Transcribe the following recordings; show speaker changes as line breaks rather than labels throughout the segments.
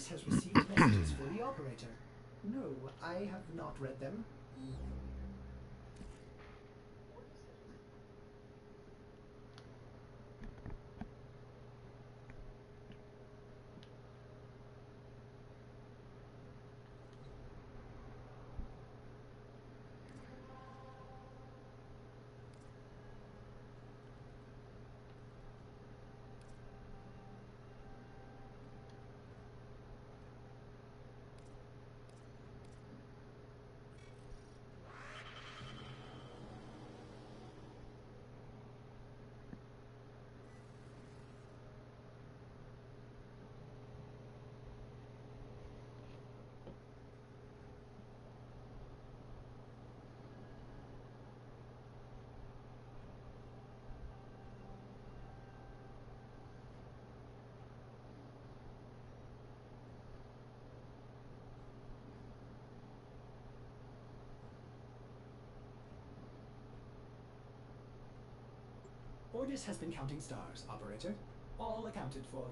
Orders has received messages for the operator. No, I have not read them. Orders has been counting stars, operator. All accounted for.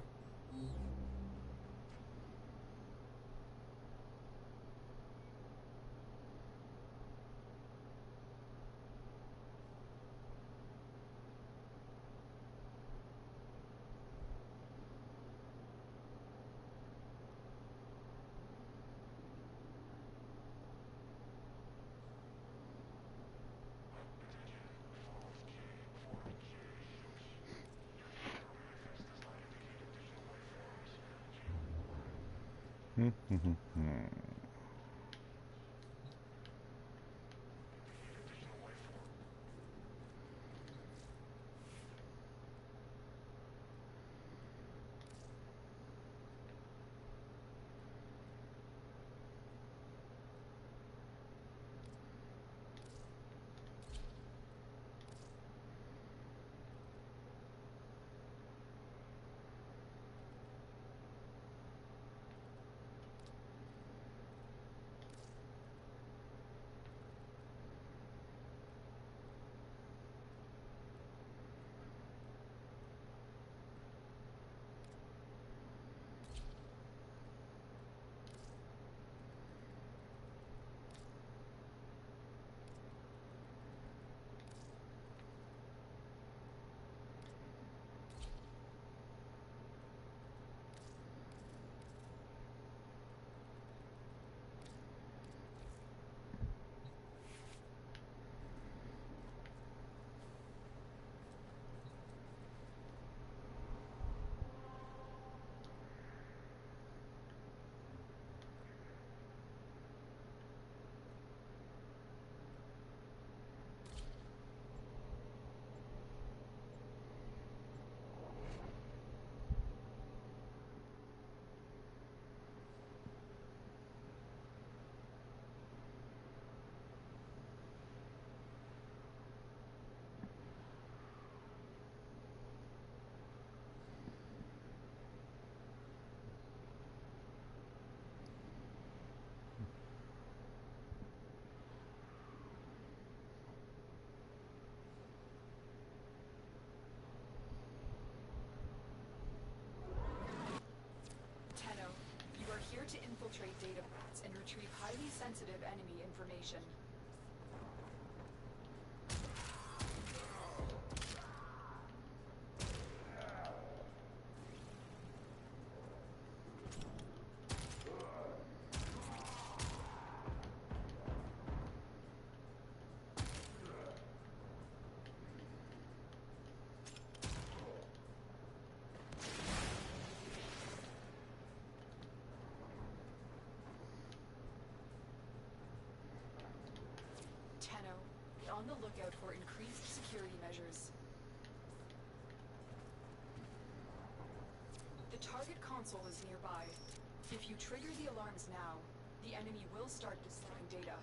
To infiltrate data pods and retrieve highly sensitive enemy information. On the lookout for increased security measures. The target console is nearby. If you trigger the alarms now, the enemy will start destroying data.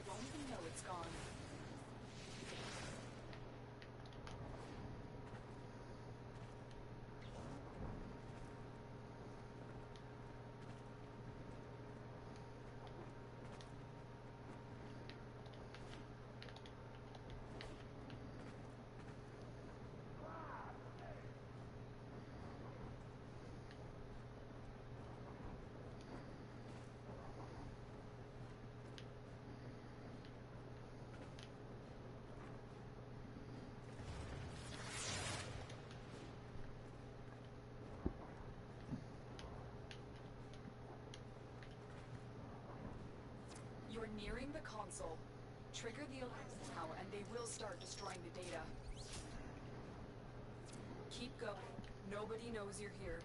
won't even know it's gone. You're nearing the console. Trigger the alarms now and they will start destroying the data. Keep going. Nobody knows you're here.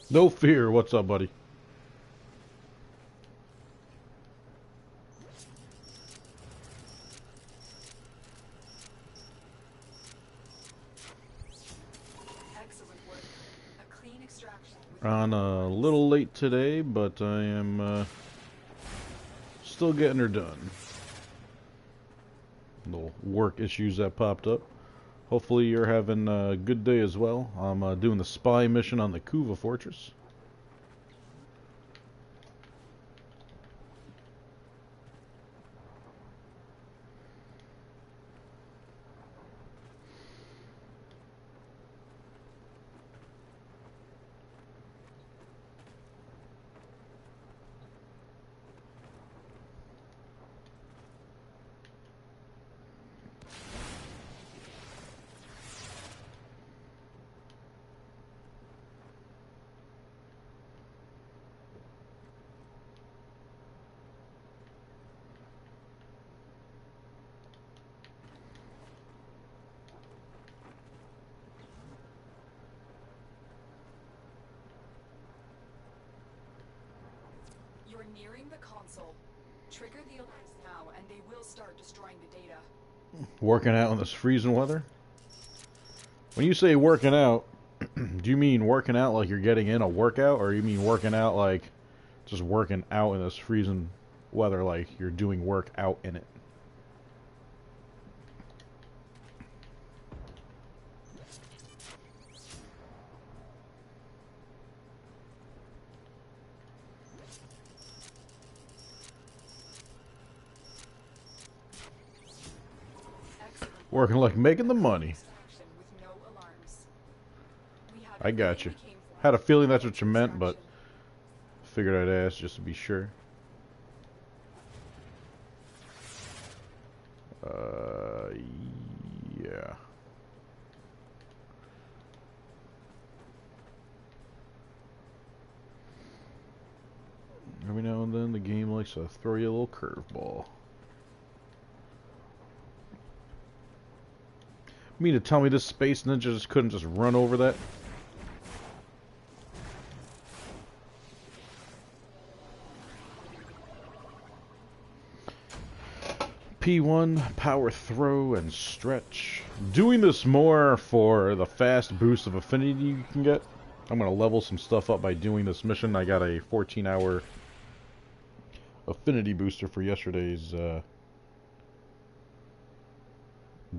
No fear. What's up, buddy?
Excellent work. A clean extraction.
On a little late today, but I am still getting her done. Little work issues that popped up. Hopefully you're having a good day as well. I'm doing the spy mission on the Kuva Fortress.
You're nearing the console. Trigger the alarms now and they will start destroying the data.
Working out in this freezing weather? When you say working out, do you mean working out like you're getting in a workout, or you mean working out like just working out in this freezing weather like you're doing work out in it? Working like making the money. I got you. Had a feeling that's what you meant, but figured I'd ask just to be sure. Yeah. Every now and then the game likes to throw you a little curveball. You mean to tell me this space ninja just couldn't just run over that? P1, power throw, and stretch. Doing this more for the fast boost of affinity you can get. I'm going to level some stuff up by doing this mission. I got a 14-hour affinity booster for yesterday's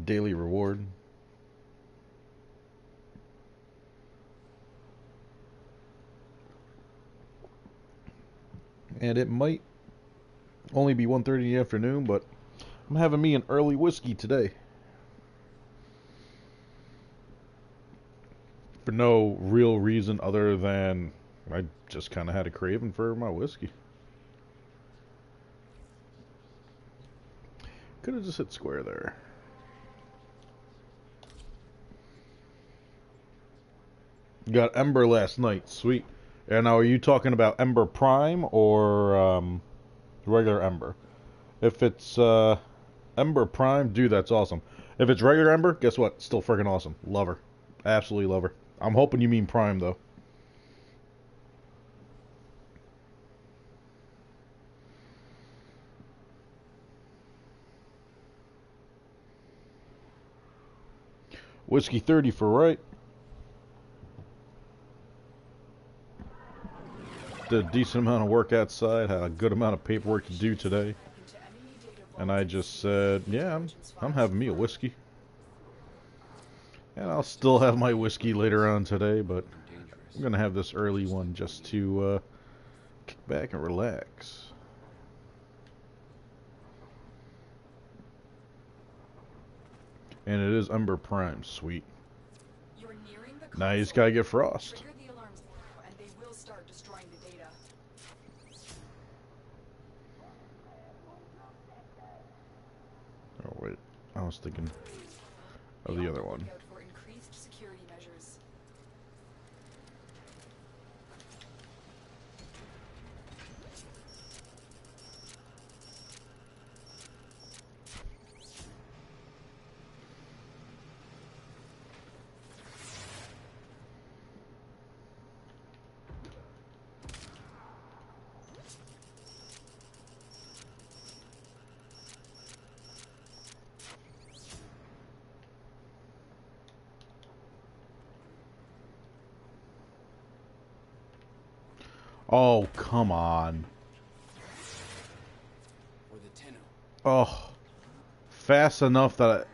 daily reward. And it might only be 1:30 in the afternoon, but I'm having me an early whiskey today. For no real reason other than I just kind of had a craving for my whiskey. Could have just hit square there. Got Ember last night. Sweet. And now, are you talking about Ember Prime or regular Ember? If it's Ember Prime, dude, that's awesome. If it's regular Ember, guess what? Still freaking awesome. Love her. Absolutely love her. I'm hoping you mean Prime, though. Whiskey 30 for right. Did a decent amount of work outside. Had a good amount of paperwork to do today. And I just said, yeah, I'm having me a whiskey. And I'll still have my whiskey later on today, but I'm going to have this early one just to kick back and relax. And it is Ember Prime. Sweet. Now you just gotta get Frost.
Trigger the alarms and they will start destroying the data.
Oh wait, I was thinking of the other one.
For increased security measures.
Oh, come on. Oh. Fast enough that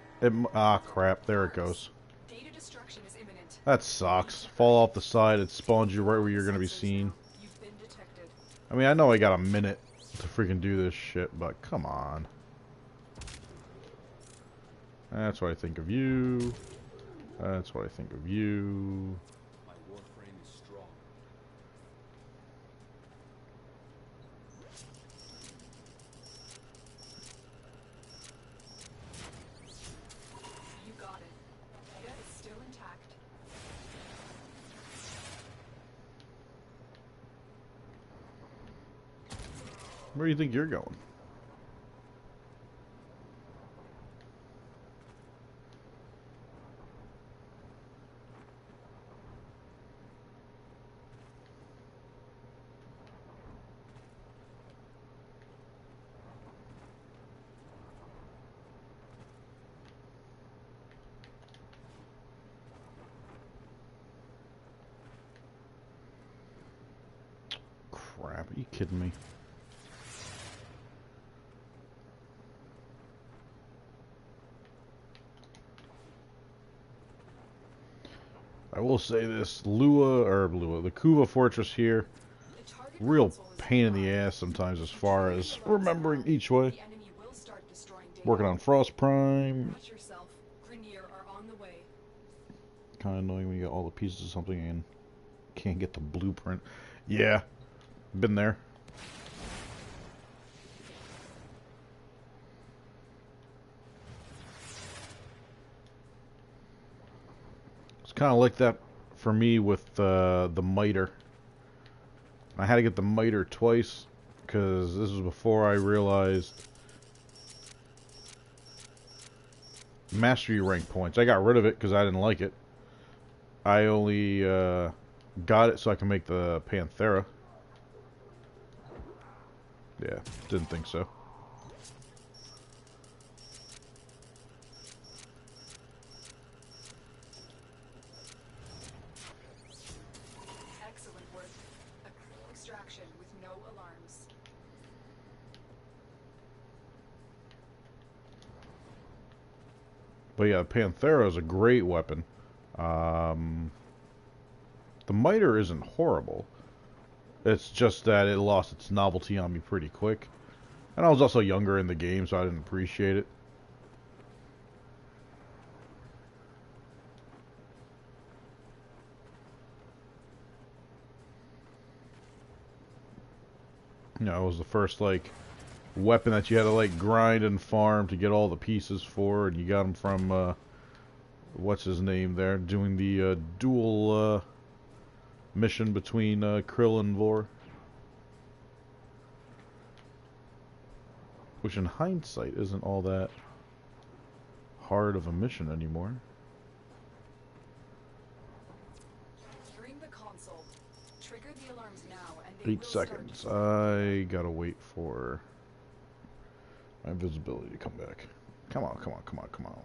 crap. There it goes.
Data destruction is imminent.
That sucks. Fall off the side. It spawns you right where you're going to be seen.
You've been detected.
I mean, I know I got a minute to freaking do this shit, but come on. That's what I think of you. That's what I think of you.
My Warframe is strong.
You got it. Data is still intact.
Where do you think you're going? Crap, are you kidding me? I will say this, the Kuva Fortress here,
The target
real
console is
pain in the
online.
ass sometimes as far as remembering each way.
The enemy will start destroying data.
Working on Frost Prime.
Watch yourself. Grenier are on the way.
Kind of annoying when you get all the pieces of something and can't get the blueprint. Yeah, been there. It's kind of like that for me with the miter. I had to get the miter twice because this was before I realized mastery rank points. I got rid of it because I didn't like it. I only got it so I can make the Panthera. Yeah, didn't think so.
Excellent work. Extraction with no alarms.
But yeah, Panthera is a great weapon. The miter isn't horrible. It's just that it lost its novelty on me pretty quick. And I was also younger in the game, so I didn't appreciate it. You know, it was the first, like, weapon that you had to like grind and farm to get all the pieces for, and you got them from what's his name there, doing the dual mission between Krill and Vor. Which in hindsight isn't all that hard of a mission anymore.
Hearing the console. Trigger the alarms now and they
8
will start
seconds. I gotta wait for my visibility to come back. Come on, come on, come on, come on.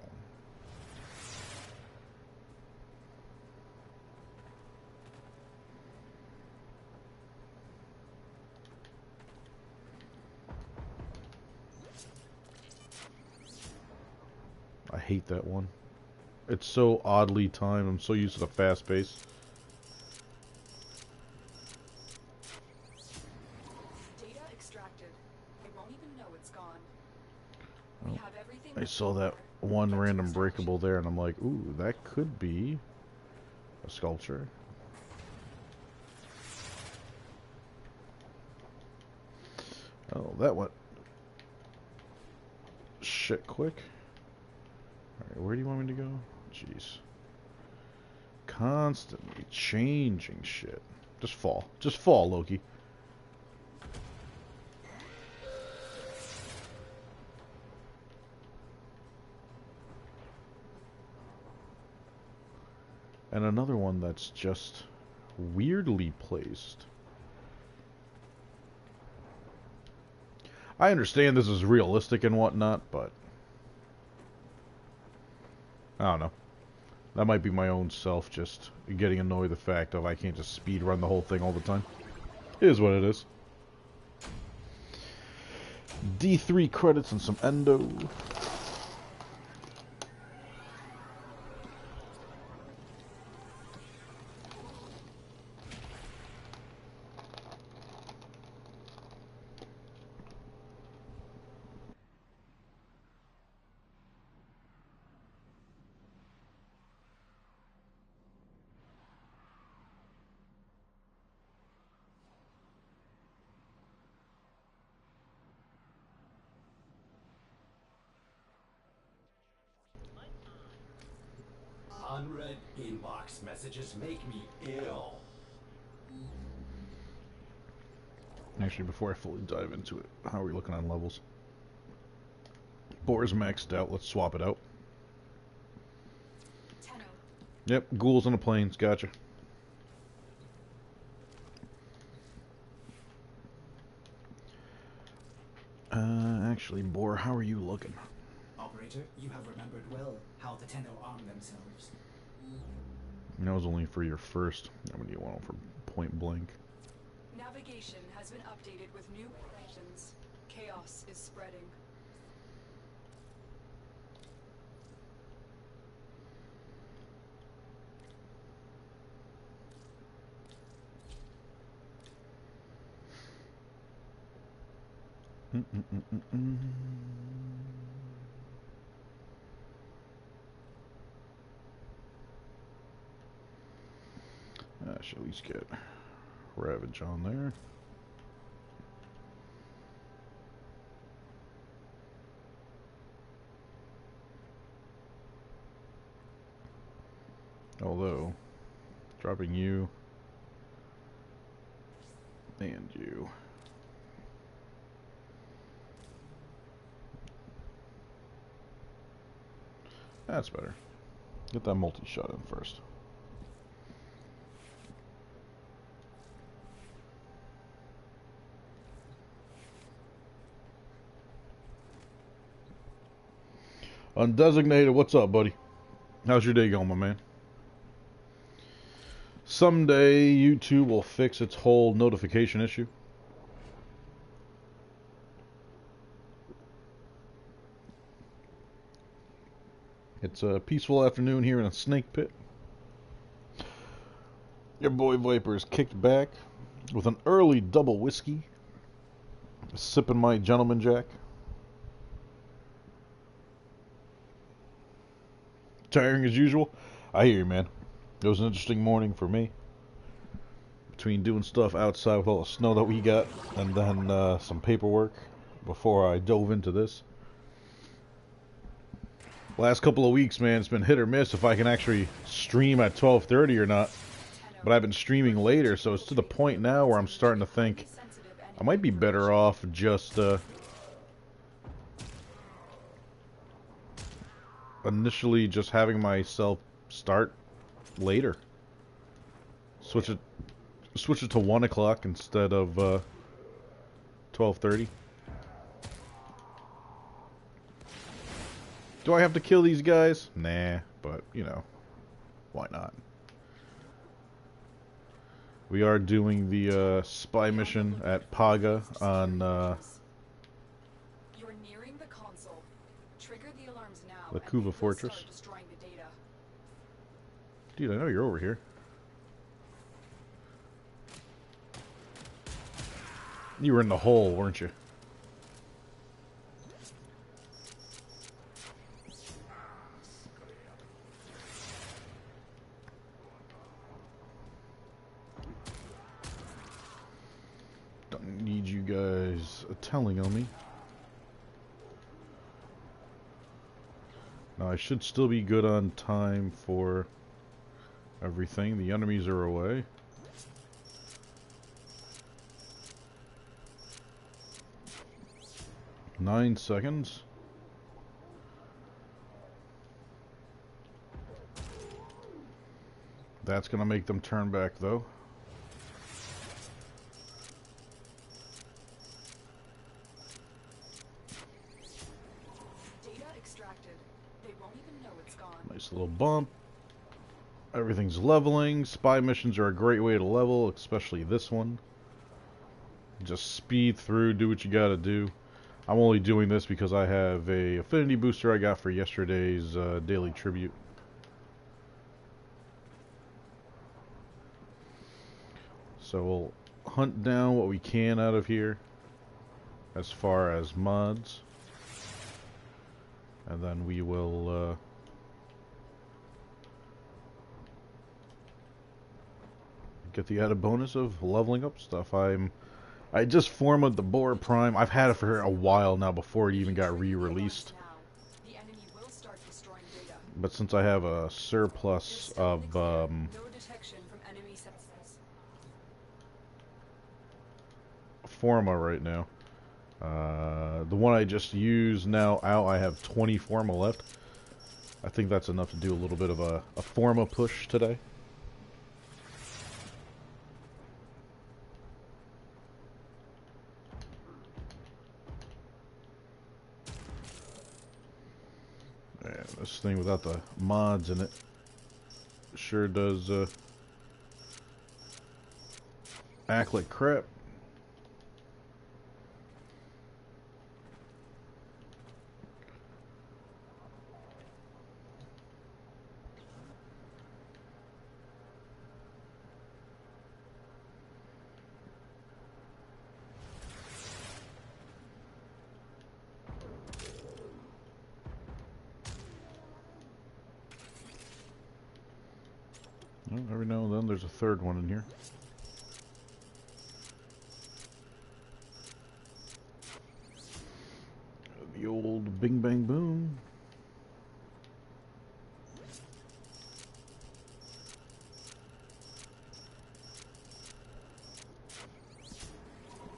I hate that one. It's so oddly timed. I'm so used to the fast pace.
Data extracted. They won't even know it's gone.
Oh,
We have everything
I saw that one random breakable there, and I'm like, ooh, that could be a sculpture. Oh, that went shit quick. Alright, where do you want me to go? Jeez. Constantly changing shit. Just fall. Just fall, Loki. And another one that's just weirdly placed. I understand this is realistic and whatnot, but I don't know. That might be my own self just getting annoyed the fact of I can't just speed run the whole thing all the time. It is what it is. D3 credits and some endo.
Unread inbox messages make me ill.
Actually, before I fully dive into it, how are we looking on levels? Boar's maxed out. Let's swap it out.
Tenno.
Yep, ghouls on the plains. Gotcha. Actually, Boar, how are you looking?
Operator, you have remembered well how the Tenno arm themselves.
That was only for your first. I mean, you want them for point blank.
Navigation has been updated with new predictions. Chaos is spreading.
I should at least get Ravage on there. Although, dropping you and you. That's better. Get that multi-shot in first. Undesignated, what's up, buddy? How's your day going, my man? Someday YouTube will fix its whole notification issue. It's a peaceful afternoon here in a snake pit. Your boy Viper is kicked back with an early double whiskey, sipping my Gentleman Jack. Tiring as usual? I hear you, man. It was an interesting morning for me. Between doing stuff outside with all the snow that we got, and then some paperwork before I dove into this. Last couple of weeks, man, it's been hit or miss if I can actually stream at 12:30 or not. But I've been streaming later, so it's to the point now where I'm starting to think I might be better off just initially just having myself start later. Switch it to 1 o'clock instead of 12:30. Do I have to kill these guys? Nah, but you know, why not? We are doing the spy mission at Paga on
You're nearing the console. Trigger the alarms now.
the
and
Kuva
we will
Fortress.
start destroying the data.
Dude, I know you're over here. You were in the hole, weren't you? Don't need you guys telling on me. Now I should still be good on time for everything. The enemies are away. Nine seconds. That's gonna make them turn back though.
Data extracted. They won't even know it's gone.
Nice little bump. Everything's leveling. Spy missions are a great way to level, especially this one. Just speed through, do what you gotta do. I'm only doing this because I have a affinity booster I got for yesterday's daily tribute. So we'll hunt down what we can out of here as far as mods. And then we will get the added bonus of leveling up stuff. I just formed the Boar Prime. I've had it for a while now before it even got re-released.
The enemy will start destroying data.
But since I have a surplus of
No detection from enemy sensors.
Forma right now. The one I just used now out, I have 20 Forma left. I think that's enough to do a little bit of a Forma push today. Man, this thing without the mods in it sure does act like crap. Well, every now and then there's a third one in here. The old bing bang boom.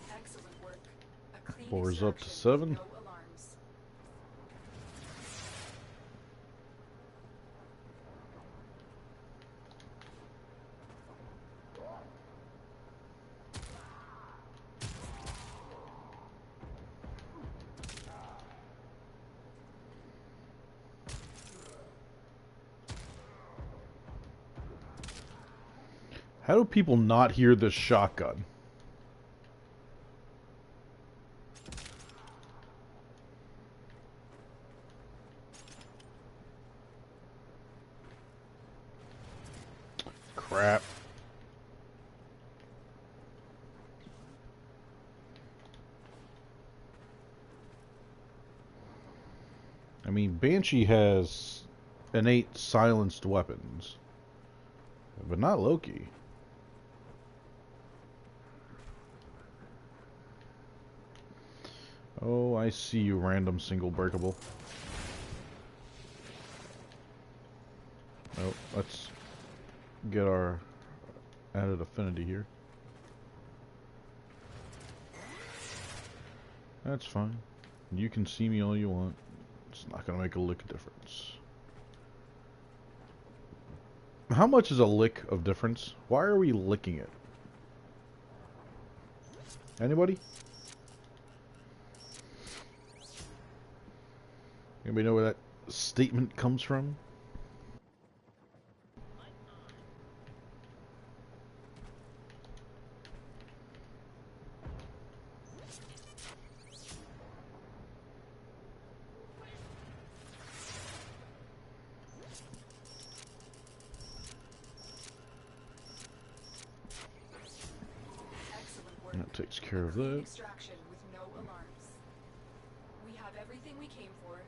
Excellent work. A clean
Boar's up to
extraction
7.
with no alarms.
How do people not hear this shotgun? Crap. I mean, Banshee has innate silenced weapons, but not Loki. Oh, I see you, random single breakable. Oh, let's get our added affinity here. That's fine. You can see me all you want. It's not gonna make a lick of difference. How much is a lick of difference? Why are we licking it? Anybody? Anybody know where that statement comes from?
Excellent work.
That takes care of
Clean
that.
extraction with no alarms. We have everything we came for.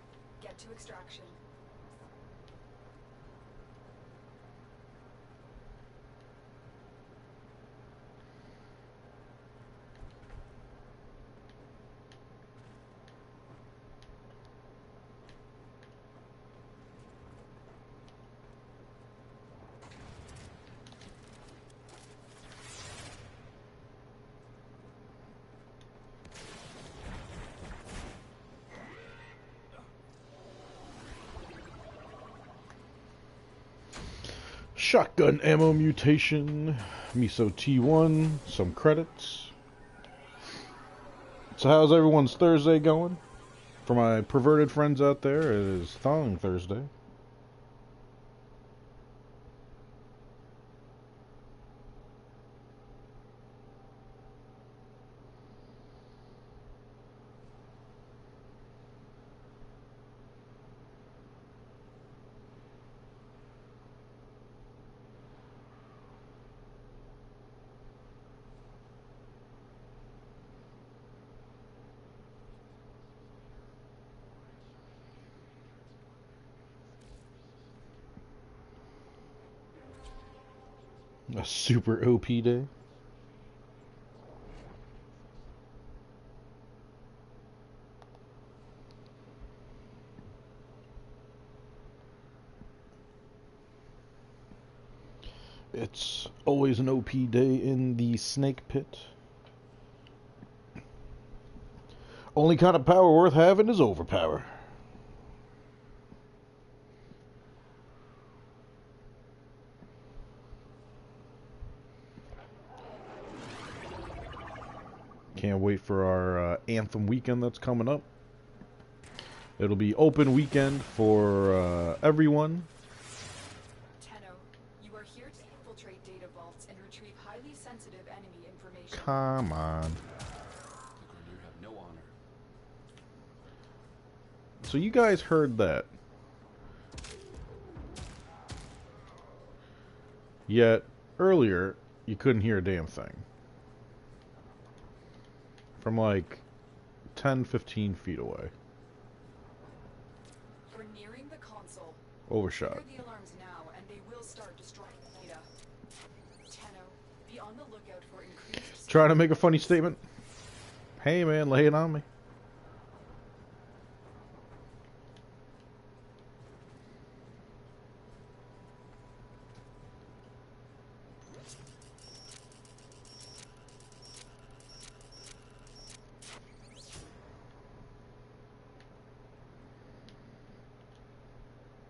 Get to extraction.
Shotgun ammo mutation. Miso T1. Some credits. So how's everyone's Thursday going? For my perverted friends out there, it is Thong Thursday. A super OP day. It's always an OP day in the snake pit. Only kind of power worth having is overpower. Can't wait for our Anthem weekend that's coming up. It'll be open weekend for everyone.
Tenno, you are here to infiltrate data vaults and retrieve highly sensitive enemy information.
Come on.
You have no honor.
So you guys heard that. Yet, earlier, you couldn't hear a damn thing. From like 10, 15 feet away.
We're nearing the console.
Overshot.
Trigger the alarms now, and they will start destroying the data. Tenno, be on the lookout for increased...
Trying to make a funny statement? Hey man, lay it on me.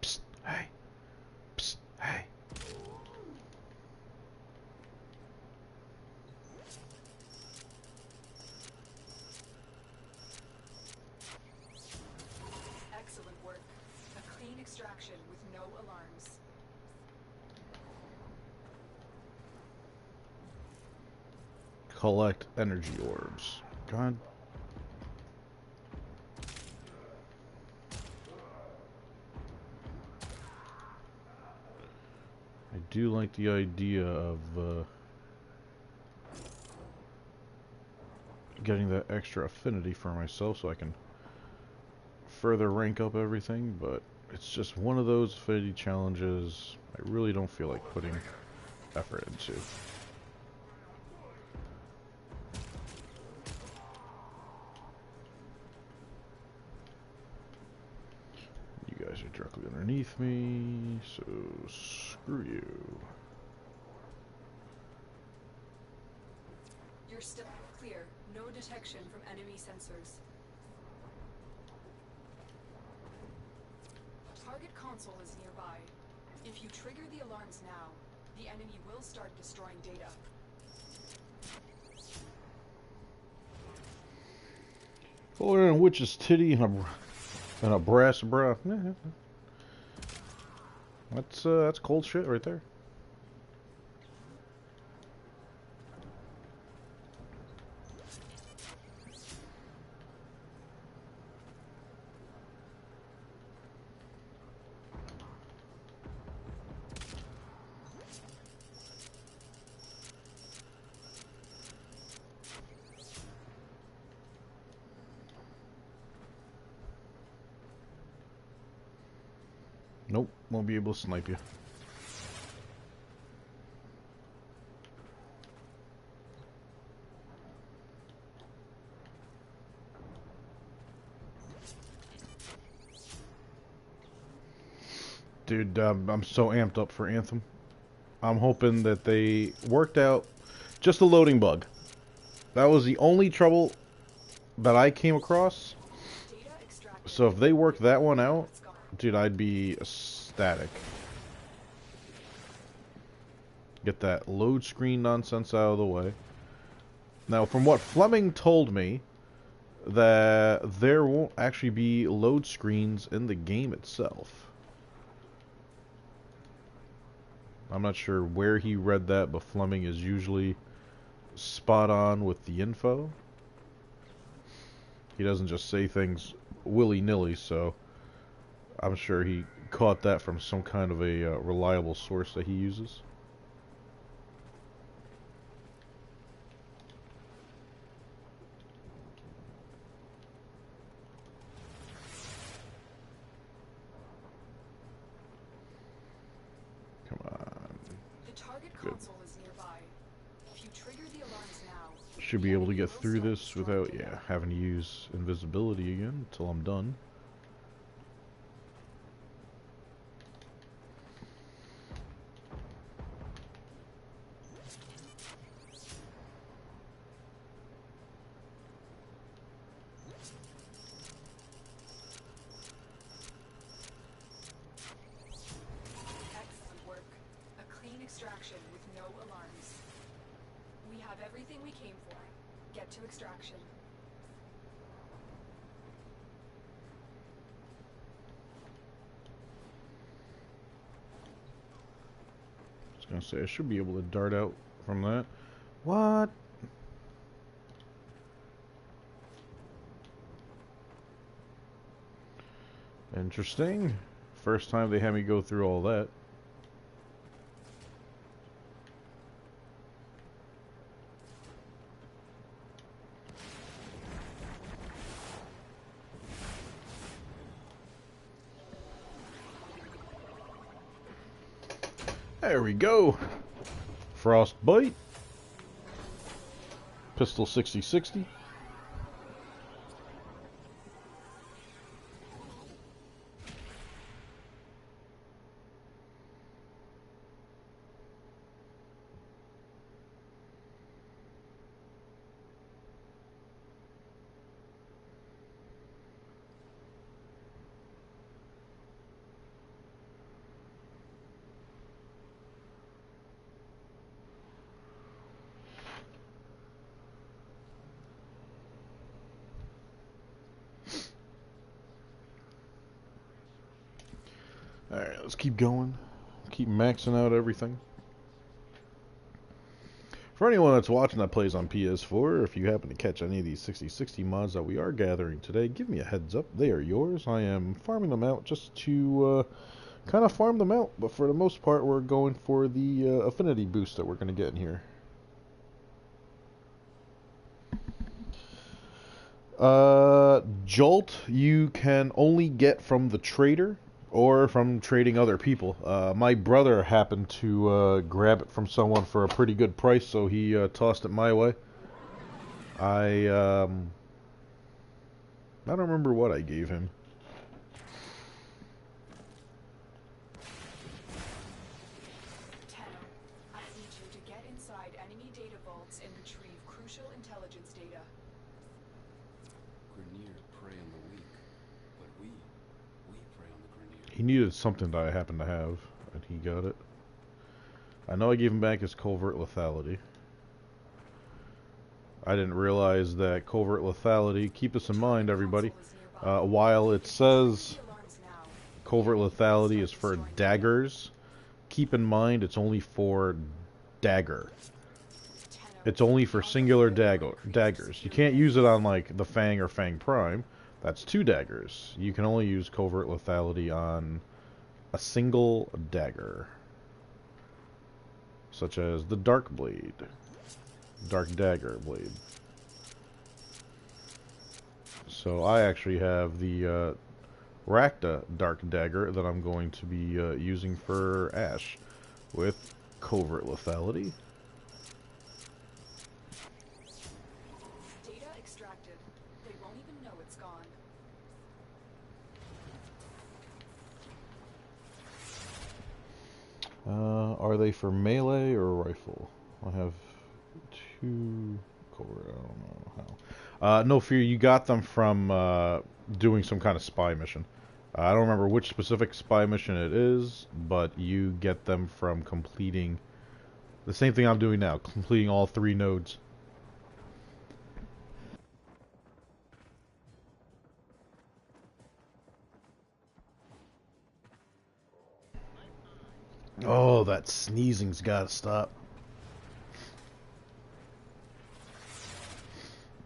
Psst, hey. Psst, hey.
Excellent work. A clean extraction with no alarms.
Collect energy orbs. God. I do like the idea of getting that extra affinity for myself so I can further rank up everything, but it's just one of those affinity challenges I really don't feel like putting effort into. directly underneath me, so screw you.
You're still clear. No detection from enemy sensors. Target console is nearby. If you trigger the alarms now, the enemy will start destroying data.
Fuller than a witch's titty and a brass bra. That's cold shit right there. Nope, won't be able to snipe you. Dude, I'm so amped up for Anthem. I'm hoping that they worked out just a loading bug. That was the only trouble that I came across. So if they work that one out, dude, I'd be ecstatic. Get that load screen nonsense out of the way. Now, from what Fleming told me, that there won't actually be load screens in the game itself. I'm not sure where he read that, but Fleming is usually spot on with the info. He doesn't just say things willy-nilly, so I'm sure he caught that from some kind of a reliable source that he uses. Come on.
The target console is nearby. If you trigger the alarms now,
Should be able to get through this without, having to use invisibility again until I'm done.
excellent work. A clean extraction with no alarms. We have everything we came for. Get to extraction.
I was gonna say I should be able to dart out from that. What? Interesting. First time they had me go through all that. There we go. Frostbite. Pistol 6060. Alright, let's keep going. Keep maxing out everything. For anyone that's watching that plays on PS4, if you happen to catch any of these 6060 mods that we are gathering today, give me a heads up. They are yours. I am farming them out just to kind of farm them out. But for the most part, we're going for the affinity boost that we're going to get in here. Jolt you can only get from the trader or from trading other people. My brother happened to grab it from someone for a pretty good price, so he tossed it my way. I don't remember what I gave him. He needed something that I happen to have, and he got it. I know I gave him back his covert lethality. I didn't realize that covert lethality, keep this in mind everybody, while it says covert lethality is for daggers, keep in mind it's only for dagger. It's only for singular daggers. You can't use it on like the Fang or Fang Prime. That's 2 daggers. You can only use covert lethality on a single dagger. Such as the Dark Blade. Dark Dagger Blade. So I actually have the Rakta Dark Dagger that I'm going to be using for Ash with covert lethality.
Data extracted. They won't even know it's gone.
Are they for melee or rifle? I have 2 covert, I don't know how. No fear, you got them from doing some kind of spy mission. I don't remember which specific spy mission it is, but you get them from completing the same thing I'm doing now, completing all 3 nodes. Oh, that sneezing's gotta stop.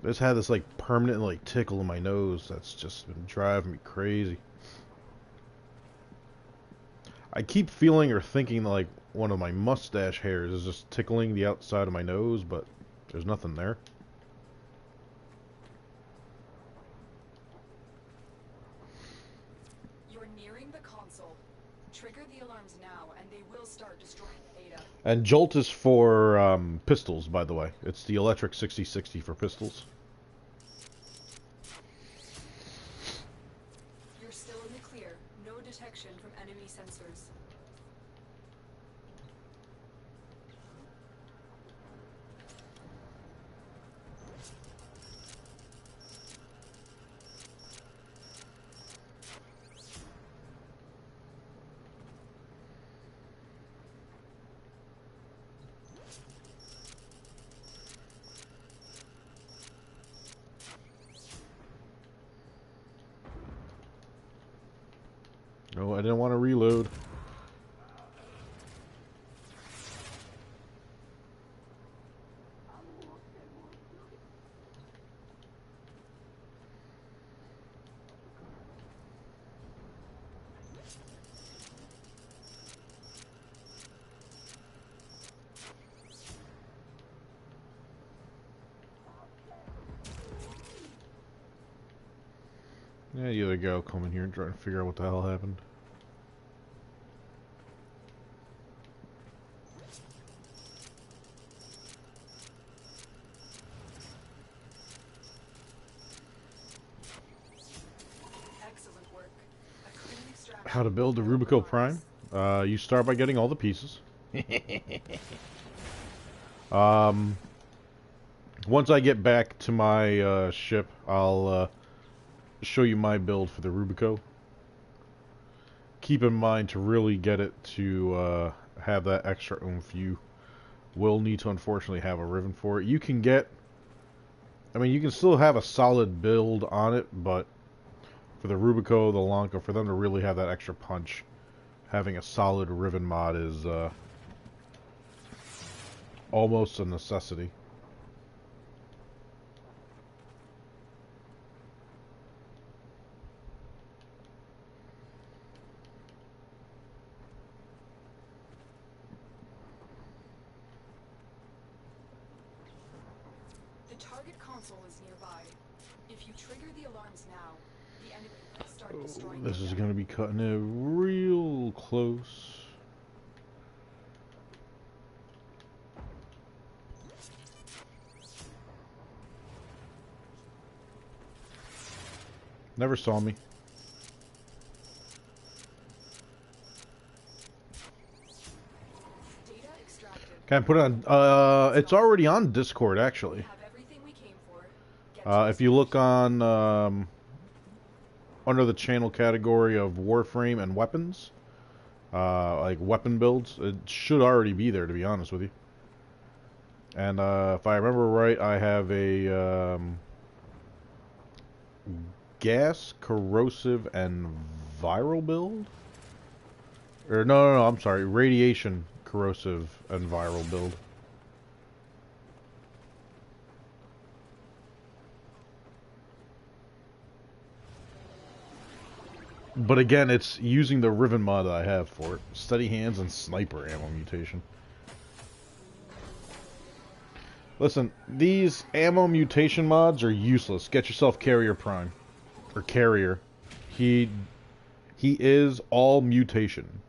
I just had this like permanent like tickle in my nose that's just been driving me crazy. I keep feeling or thinking like one of my mustache hairs is just tickling the outside of my nose, but there's nothing there.
You're nearing the console. Trigger the alarms now, and they will start destroying the data.
And Jolt is for pistols, by the way. It's the electric 6060 for pistols.
You're still in the clear. No detection from enemy sensors.
No, I didn't want to reload. Yeah, you other go coming here and trying to figure out what the hell happened.
Excellent work. A clean extraction.
How to build the Rubico Prime? You start by getting all the pieces. Once I get back to my ship, I'll show you my build for the Rubico. Keep in mind to really get it to have that extra oomph, you will need to unfortunately have a Riven for it. You can get, I mean, you can still have a solid build on it, but for the Rubico, the Lanka, for them to really have that extra punch, having a solid Riven mod is almost a necessity.
The target console is nearby. If you trigger the alarms now, the enemy will start destroying
This is
data.
going to be cutting it real close. Never saw me.
Data extracted.
Can I put it on? It's already on Discord,
We
actually.
have everything we came for. Get to
If you look on under the channel category of Warframe and weapons. Like weapon builds. It should already be there, to be honest with you. And if I remember right, I have a gas, corrosive, and viral build? Or no, I'm sorry. Radiation, corrosive, and viral build. But again, it's using the Riven mod that I have for it. Steady hands and sniper ammo mutation. Listen, these ammo mutation mods are useless. Get yourself Carrier Prime. Or Carrier. He is all mutation.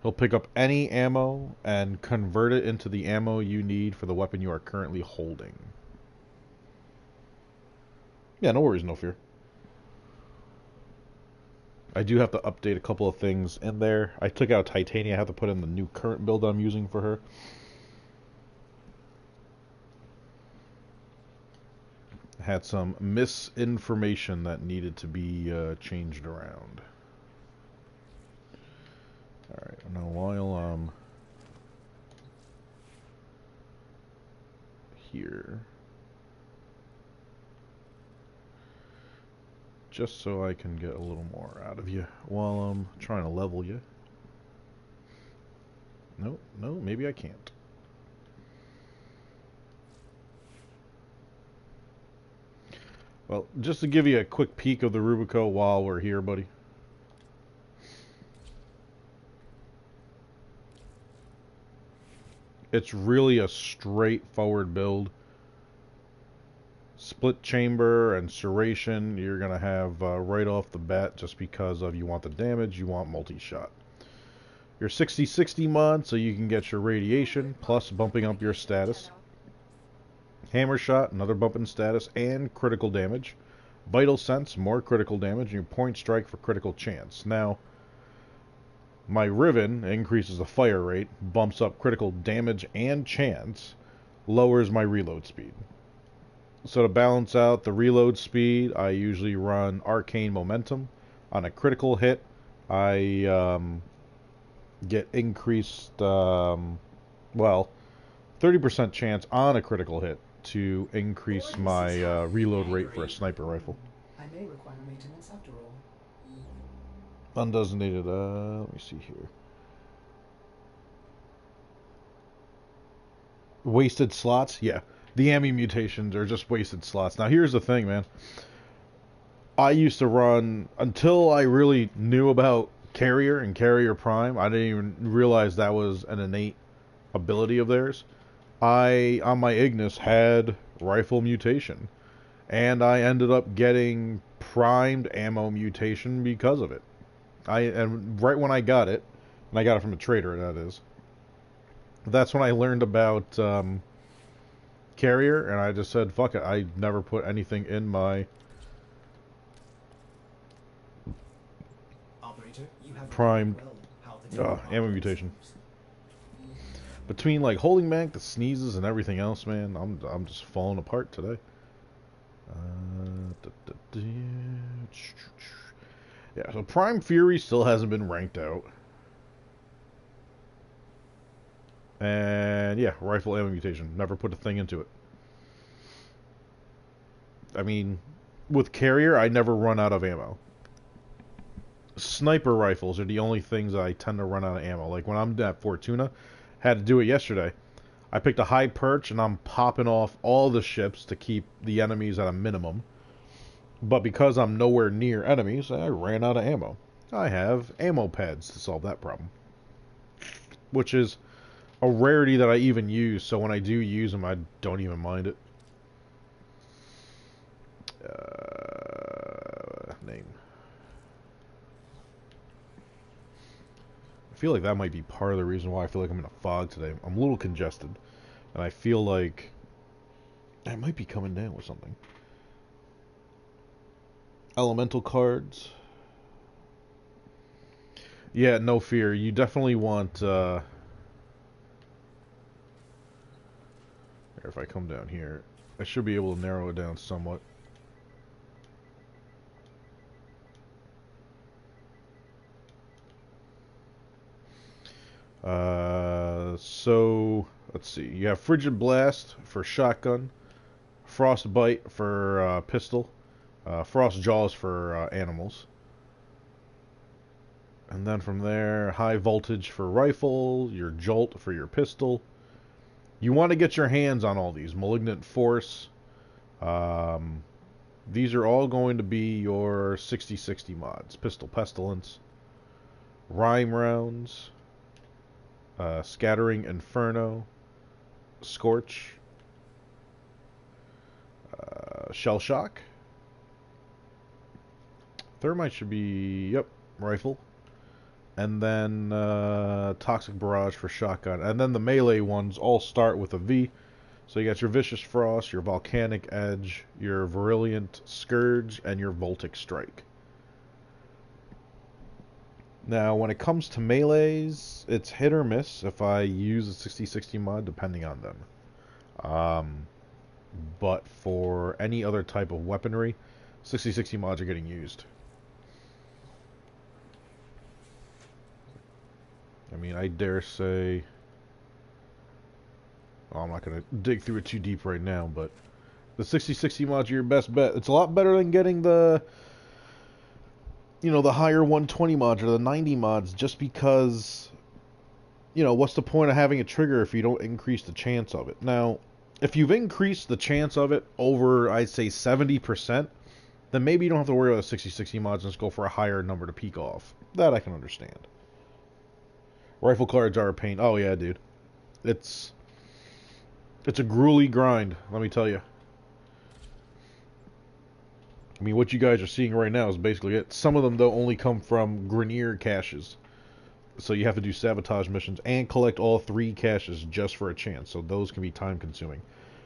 He'll pick up any ammo and convert it into the ammo you need for the weapon you are currently holding. Yeah, no worries, no fear. I do have to update a couple of things in there. I took out Titania. I have to put in the new current build I'm using for her. I had some misinformation that needed to be changed around. Alright, now while I'm here, just so I can get a little more out of you while I'm trying to level you. No, maybe I can't. Well, just to give you a quick peek of the Rubico while we're here, buddy. It's really a straightforward build. Split chamber and serration you're going to have right off the bat just because of you want the damage, you want multi-shot. Your 60-60 mod so you can get your radiation plus bumping up your status. Hammer shot, another bump in status and critical damage. Vital sense, more critical damage, and your point strike for critical chance. Now, my Riven increases the fire rate, bumps up critical damage and chance, lowers my reload speed. So to balance out the reload speed, I usually run Arcane Momentum. On a critical hit, I get increased, well, 30% chance on a critical hit to increase my reload rate for a sniper rifle.
I may require maintenance after all.
Undesignated, let me see here. Wasted slots? Yeah. The AMI mutations are just wasted slots. Now here's the thing, man. I used to run, until I really knew about Carrier and Carrier Prime, I didn't even realize that was an innate ability of theirs. I, on my Ignis, had rifle mutation. And I ended up getting primed ammo mutation because of it. And right when I got it, and I got it from a trader, that is, that's when I learned about Carrier, and I just said, fuck it, I never put anything in my
Operator, you have
primed
well
ammo mutation. Between like holding back the sneezes and everything else, man, I'm just falling apart today. Yeah, so Prime Fury still hasn't been ranked out. And yeah, rifle ammo mutation. Never put a thing into it. I mean, with Carrier, I never run out of ammo. Sniper rifles are the only things I tend to run out of ammo. Like when I'm at Fortuna, had to do it yesterday. I picked a high perch and I'm popping off all the ships to keep the enemies at a minimum. But because I'm nowhere near enemies, I ran out of ammo. I have ammo pads to solve that problem. Which is a rarity that I even use, so when I do use them, I don't even mind it. Name. I feel like that might be part of the reason why I feel like I'm in a fog today. I'm a little congested, and I feel like I might be coming down with something. Elemental cards. Yeah, no fear. You definitely want... if I come down here, I should be able to narrow it down somewhat. So let's see. You have Frigid Blast for shotgun, Frostbite for pistol, Frost Jaws for animals, and then from there, High Voltage for rifle, your Jolt for your pistol. You want to get your hands on all these. Malignant Force. These are all going to be your 60/60 mods. Pistol Pestilence, Rhyme Rounds, Scattering Inferno, Scorch, Shell Shock. Thermite should be, yep, rifle. And then Toxic Barrage for shotgun. And then the melee ones all start with a V. So you got your Vicious Frost, your Volcanic Edge, your Virulent Scourge, and your Voltic Strike. Now, when it comes to melees, it's hit or miss if I use a 60/60 mod, depending on them. But for any other type of weaponry, 60/60 mods are getting used. I mean, I dare say... Well, I'm not going to dig through it too deep right now, but the 60/60 mods are your best bet. It's a lot better than getting the, you know, the higher 120 mods or the 90 mods, just because, you know, what's the point of having a trigger if you don't increase the chance of it? Now, if you've increased the chance of it over, I'd say 70%, then maybe you don't have to worry about the 60/60 mods and just go for a higher number to peak off. That I can understand. Rifle cards are a pain. Oh yeah, dude. It's a grueling grind, let me tell you. I mean, what you guys are seeing right now is basically it. Some of them, though, only come from Grenier caches. So you have to do sabotage missions and collect all 3 caches just for a chance. So those can be time consuming.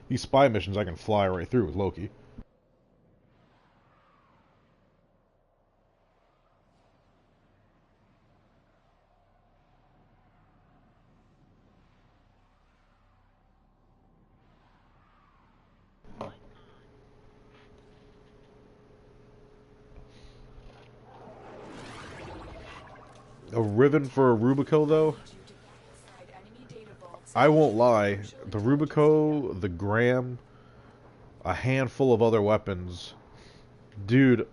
These spy missions I can fly right through with Loki. A Riven for a Rubico, though? I won't lie. The Rubico, the Graham, a handful of other weapons. Dude,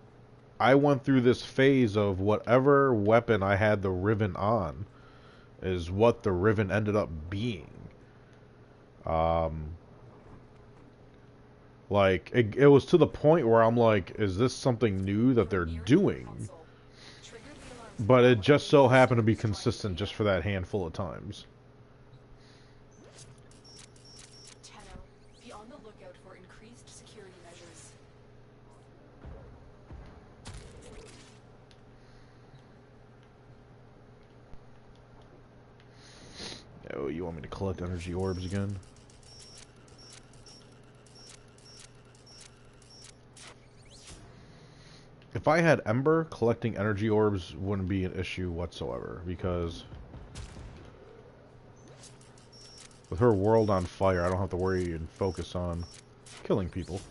I went through this phase of whatever weapon I had the Riven on is what the Riven ended up being. Like, it was to the point where I'm like, is this something new that they're doing? But it just so happened to be consistent just for that handful of times.
Be on the lookout for increased security measures.
Oh, you want me to collect energy orbs again? If I had Ember, collecting energy orbs wouldn't be an issue whatsoever, because with her world on fire, I don't have to worry and focus on killing people.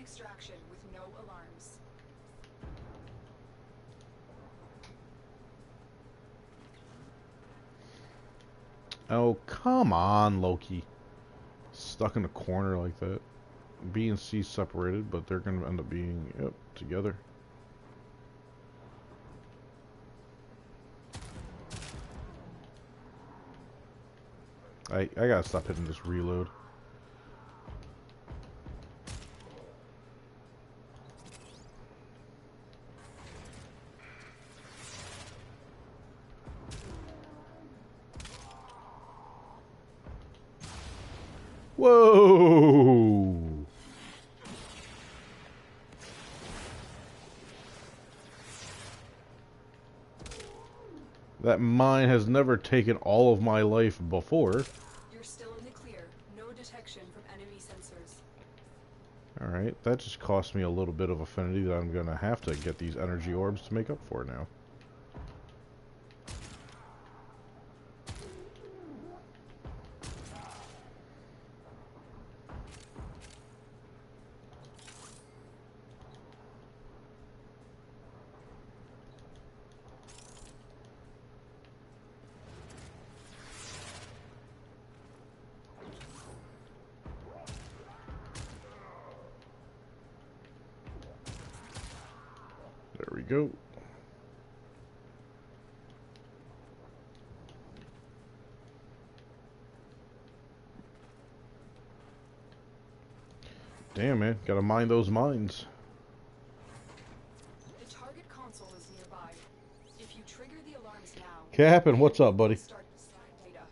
Extraction with no alarms.
Oh, come on, Loki. Stuck in a corner like that. B and C separated, but they're going to end up being, yep, together. I gotta stop hitting this reload. Whoa! That mine has never taken all of my life before.
You're still in the clear. No detection from enemy sensors.
Alright, that just cost me a little bit of affinity that I'm gonna have to get these energy orbs to make up for now. There we go. Damn, man. Gotta mind those mines.
The target console is nearby. If you trigger the alarms now,
Cap'n, what's up, buddy?
start data.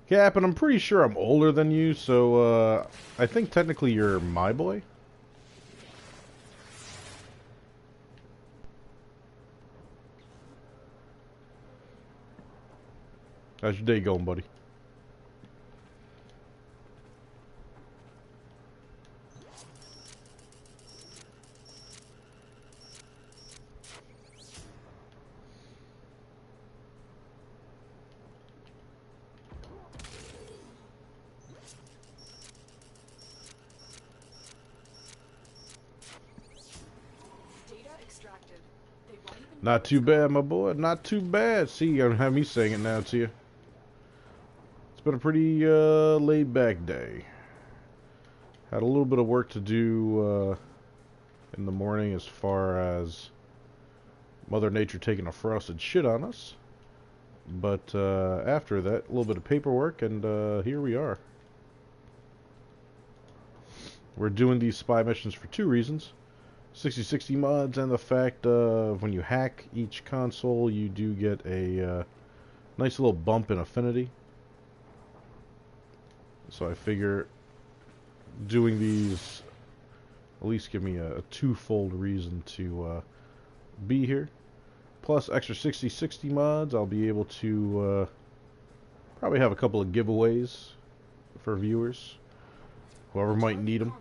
Cap'n, I'm pretty sure I'm older than you, so, I think technically you're my boy. How's your day going, buddy?
Data extracted. They won't even
Not too bad, my boy. Not too bad. See, you're gonna have me saying it now to you. It's been a pretty laid-back day. Had a little bit of work to do in the morning as far as Mother Nature taking a frosted shit on us. But after that, a little bit of paperwork, and here we are. We're doing these spy missions for two reasons. 6060 mods and the fact of when you hack each console, you do get a nice little bump in affinity. So I figure doing these at least give me a twofold reason to be here. Plus extra 6060 mods, I'll be able to probably have a couple of giveaways for viewers. Whoever might need them.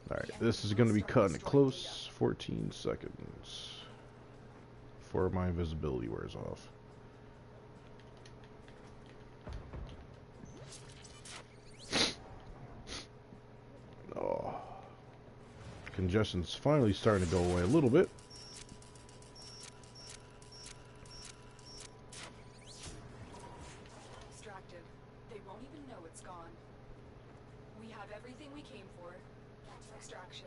Alright, this is going to be cutting it close. 14 seconds before my invisibility wears off. Oh. Congestion's finally starting to go away a little bit.
Extracted. They won't even know it's gone. We have everything we came for. Extraction.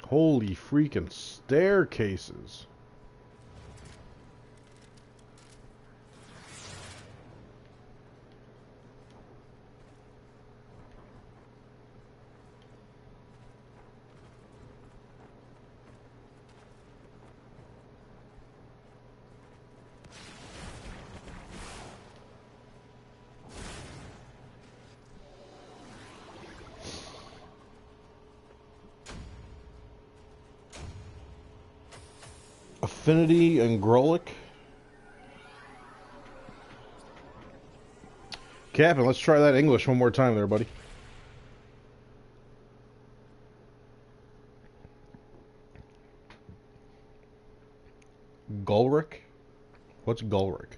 Holy freaking staircases. Affinity and Grolic. Captain, let's try that English one more time there, buddy. Gulric? What's Gulric?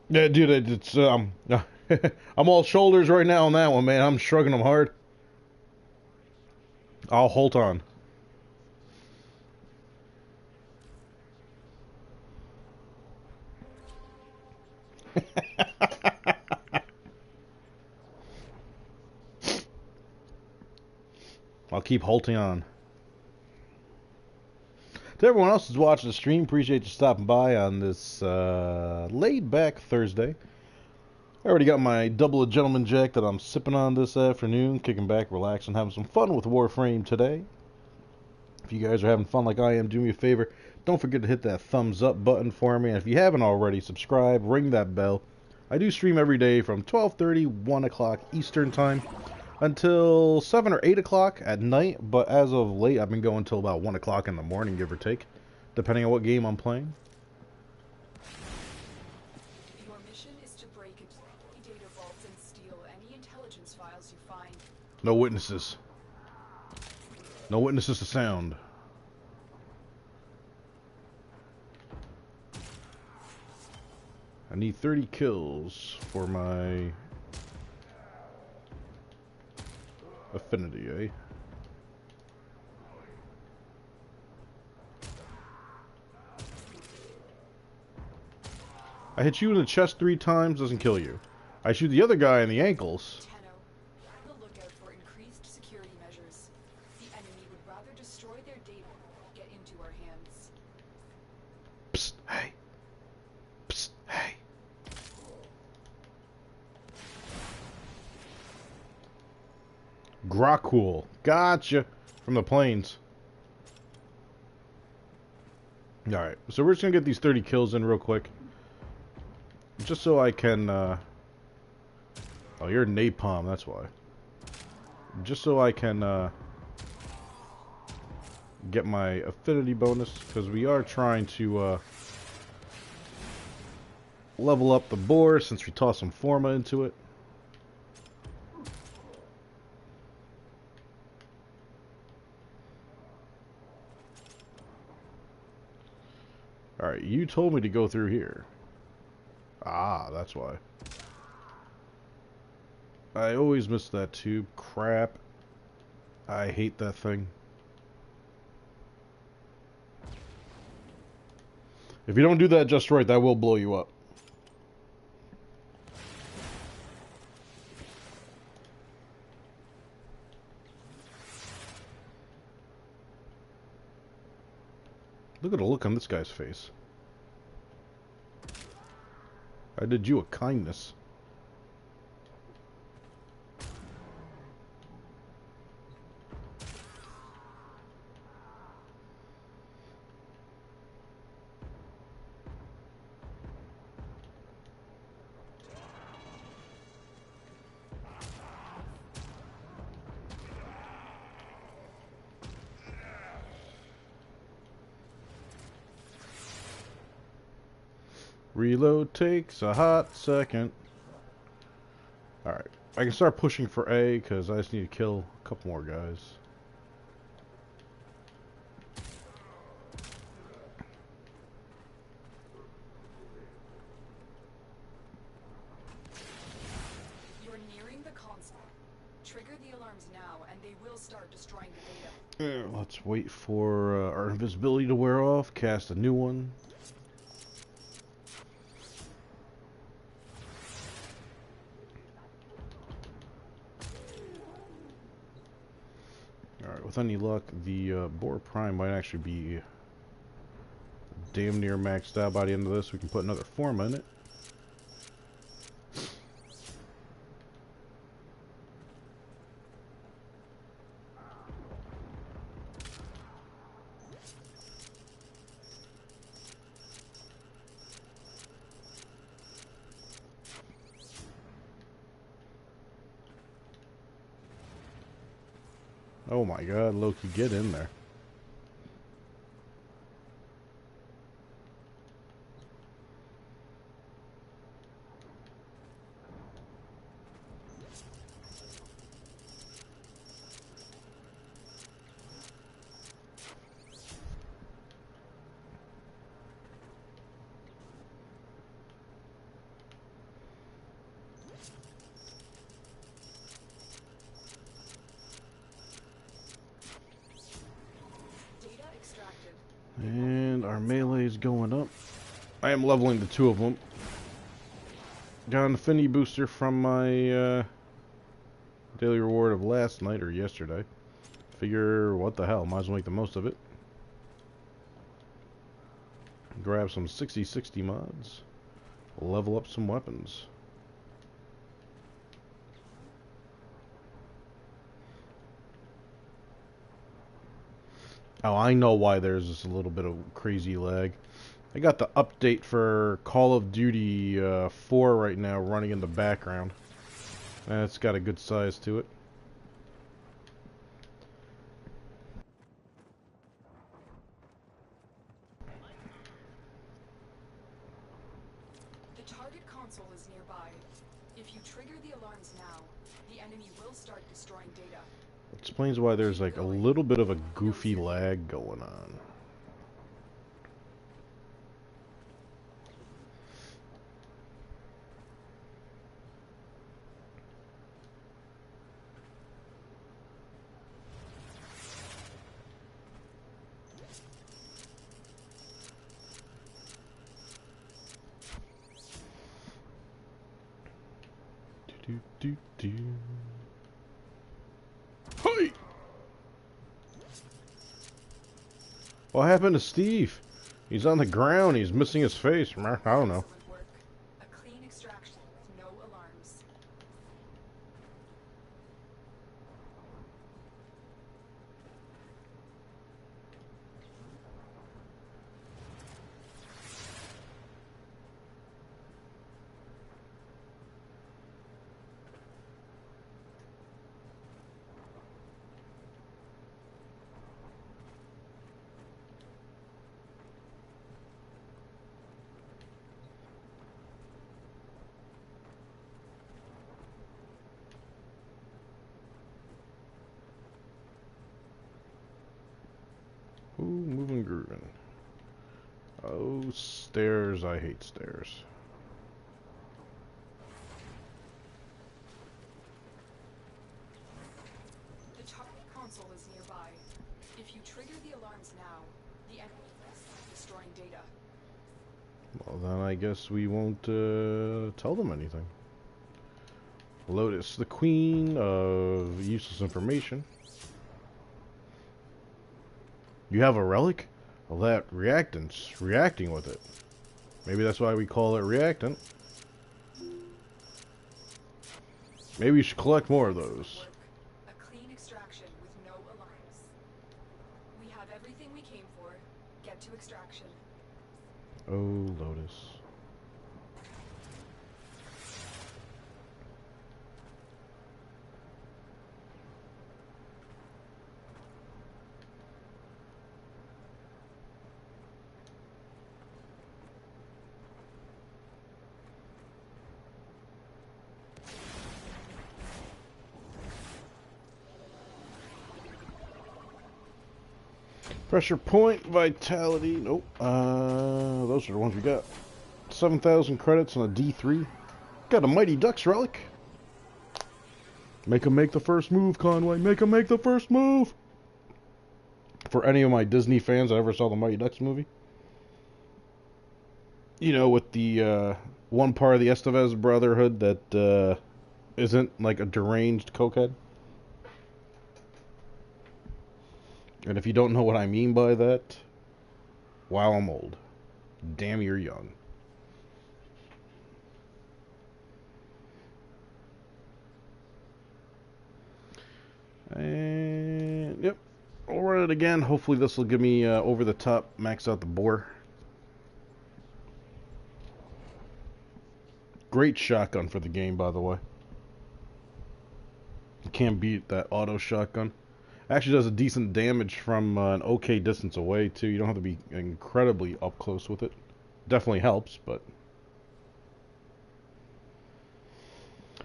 Yeah, dude, it's I'm all shoulders right now on that one, man. I'm shrugging them hard. I'll hold on. keep halting on. To everyone else who's watching the stream, appreciate you stopping by on this laid-back Thursday. I already got my double a gentleman jack that I'm sipping on this afternoon, kicking back, relaxing, having some fun with Warframe today. If you guys are having fun like I am, do me a favor, don't forget to hit that thumbs up button for me. And if you haven't already, subscribe, ring that bell. I do stream every day from 12:30, 1 o'clock Eastern Time until 7 or 8 o'clock at night. But as of late, I've been going until about 1 o'clock in the morning, give or take, depending on what game I'm playing.
Your mission is to break into the data vaults and steal any intelligence files you find.
No witnesses. No witnesses to sound. I need 30 kills for my affinity, eh? I hit you in the chest 3 times, doesn't kill you. I shoot the other guy in the ankles.
On the lookout for increased security measures. The enemy would rather destroy their data than get into our hands.
Psst, hey. Psst, hey. Grokul. Gotcha. From the plains. Alright, so we're just gonna get these 30 kills in real quick. Just so I can, Oh, you're napalm, that's why. Just so I can, get my affinity bonus, because we are trying to, level up the boar since we tossed some Forma into it. Alright, you told me to go through here. Ah, that's why. I always miss that tube. Crap. I hate that thing. If you don't do that just right, that will blow you up. Look at the look on this guy's face. I did you a kindness. Reload takes a hot second. Alright. I can start pushing for A because I just need to kill a couple more guys.
You're nearing the console. Trigger the alarms now and they will start destroying the data.
Let's wait for our invisibility to wear off. Cast a new one. With any luck, the Boar Prime might actually be damn near maxed out by the end of this. We can put another Forma in it. Oh my god, Loki, get in there. And our melee is going up. I am leveling the 2 of them. Got an affinity booster from my daily reward of last night or yesterday. Figure, what the hell, might as well make the most of it. Grab some 60/60 mods. Level up some weapons. Oh, I know why there's just a little bit of crazy lag. I got the update for Call of Duty 4 right now running in the background. And it's got a good size to it.
The target console is nearby. If you trigger the alarms now, the enemy will start destroying data.
Explains why there's like a little bit of a goofy lag going on. Do. Hey! What happened to Steve? He's on the ground. He's missing his face. I don't know.
Excellent work. A clean extraction with no alarms.
Ooh, moving grooving. Oh, stairs. I hate stairs.
The target console is nearby. If you trigger the alarms now, the enemy will start destroying data.
Well, then I guess we won't tell them anything. Lotus, the queen of useless information. You have a relic? Well, that reactant's reacting with it. Maybe that's why we call it reactant. Maybe we should collect more of those.
A clean extraction with no alarms. We have everything we came for. Get to extraction.
Oh, Lotus. Pressure point, vitality, nope. Those are the ones we got. 7,000 credits on a D3. Got a Mighty Ducks relic. Make 'em make the first move, Conway. Make 'em make the first move. For any of my Disney fans that ever saw the Mighty Ducks movie. You know, with the one part of the Estevez Brotherhood that isn't like a deranged cokehead. And if you don't know what I mean by that, wow, I'm old. Damn, you're young. And, yep. I'll run it again. Hopefully this will give me over the top, max out the bore. Great shotgun for the game, by the way. You can't beat that auto shotgun. Actually does a decent damage from an okay distance away, too. You don't have to be incredibly up close with it. Definitely helps, but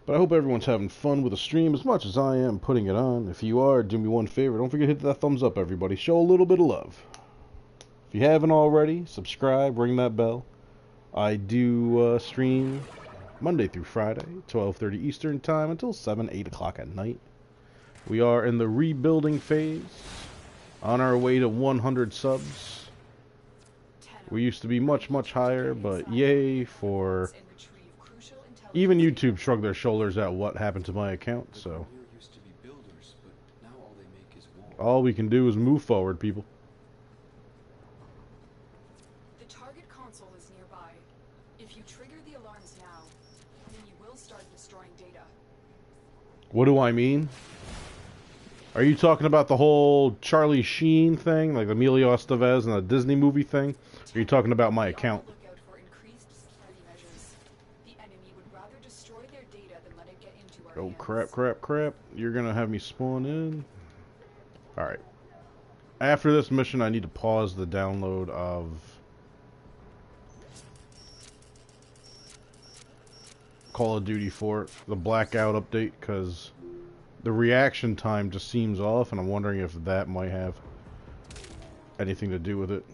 I hope everyone's having fun with the stream as much as I am putting it on. If you are, do me one favor. Don't forget to hit that thumbs up, everybody. Show a little bit of love. If you haven't already, subscribe, ring that bell. I do stream Monday through Friday, 12:30 Eastern Time until 7, 8 o'clock at night. We are in the rebuilding phase, on our way to 100 subs. We used to be much, much higher, but yay for... Even YouTube shrugged their shoulders at what happened to my account, so... All we can do is move forward, people.
The target console is nearby. If you trigger the alarms now, then you will start destroying data.
What do I mean? Are you talking about the whole Charlie Sheen thing, like Emilio Estevez and the Disney movie thing? Or are you talking about my account?
Be on the lookout for increased security measures. The enemy would rather destroy their data than let it get into our
Oh,
hands.
crap, crap, crap. You're gonna have me spawn in? Alright. After this mission, I need to pause the download of Call of Duty 4, the Blackout update, because the reaction time just seems off, and I'm wondering if that might have anything to do with it.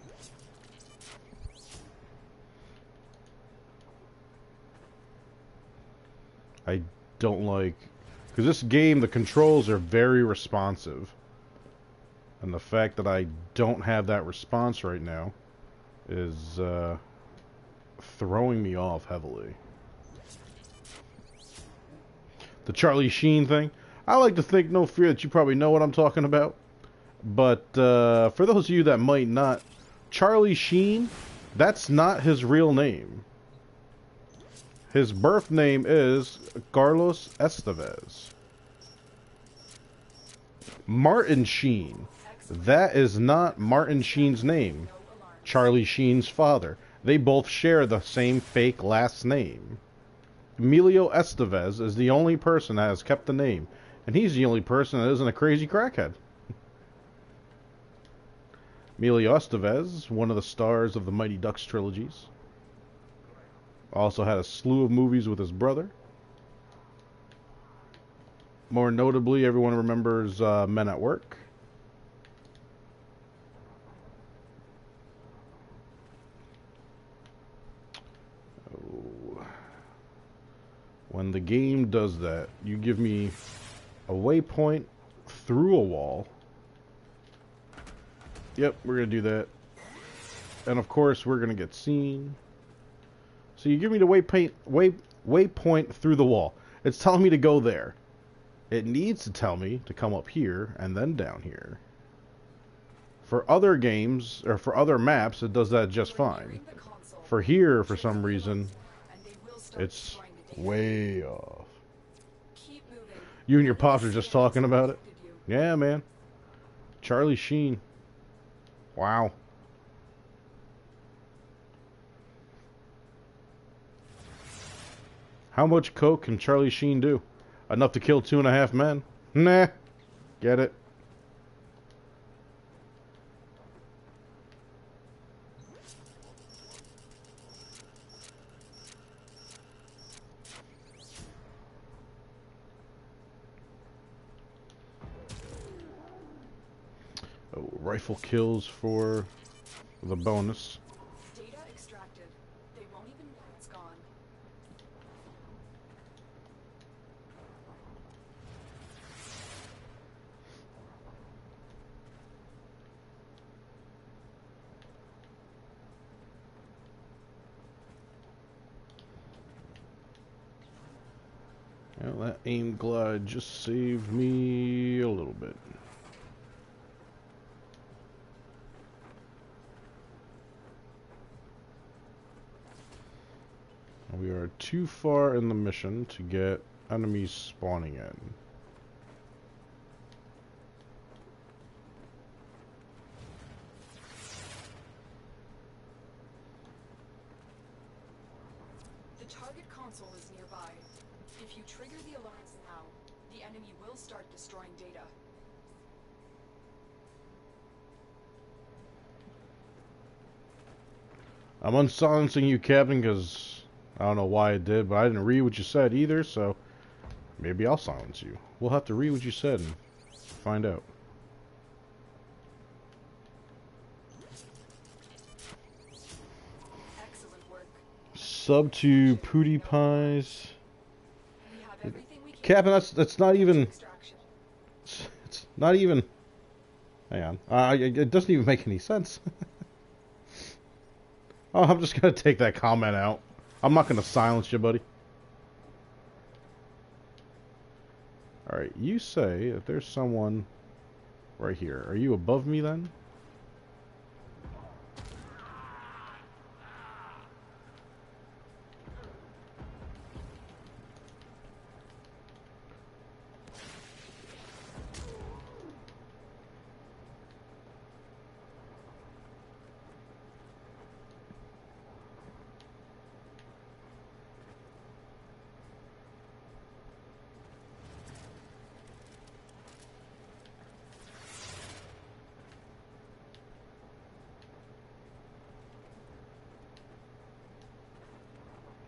I don't like... because this game, the controls are very responsive. And the fact that I don't have that response right now is throwing me off heavily. The Charlie Sheen thing. I like to think, no fear, that you probably know what I'm talking about. But for those of you that might not, Charlie Sheen, that's not his real name. His birth name is Carlos Estevez. Martin Sheen. That is not Martin Sheen's name. Charlie Sheen's father. They both share the same fake last name. Emilio Estevez is the only person that has kept the name. And he's the only person that isn't a crazy crackhead. Emilio Estevez, one of the stars of the Mighty Ducks trilogies. Also had a slew of movies with his brother. More notably, everyone remembers Men at Work. Oh. When the game does that, you give me a waypoint through a wall. Yep, we're going to do that. And of course, we're going to get seen. So you give me the waypoint through the wall. It's telling me to go there. It needs to tell me to come up here and then down here. For other games, or for other maps, it does that just fine. For here, for some reason, it's way off. You and your pops are just talking about it? Yeah, man. Charlie Sheen. Wow. How much coke can Charlie Sheen do? Enough to kill 2.5 men? Nah. Get it? Oh, rifle kills for the bonus.
Data extracted. They won't even know it's gone.
Well, that aim glide just saved me a little bit. We are too far in the mission to get enemies spawning in.
The target console is nearby. If you trigger the alarms now, the enemy will start destroying data.
I'm unsilencing you, Captain, because I don't know why I did, but I didn't read what you said either, so maybe I'll silence you. We'll have to read what you said and find out.
Excellent work.
Sub to Pootie Pies.
We have everything we can.
Captain, that's not even...
Extraction.
It's not even... Hang on. It doesn't even make any sense. Oh, I'm just going to take that comment out. I'm not going to silence you, buddy. Alright, you say that there's someone Right here. Are you above me then?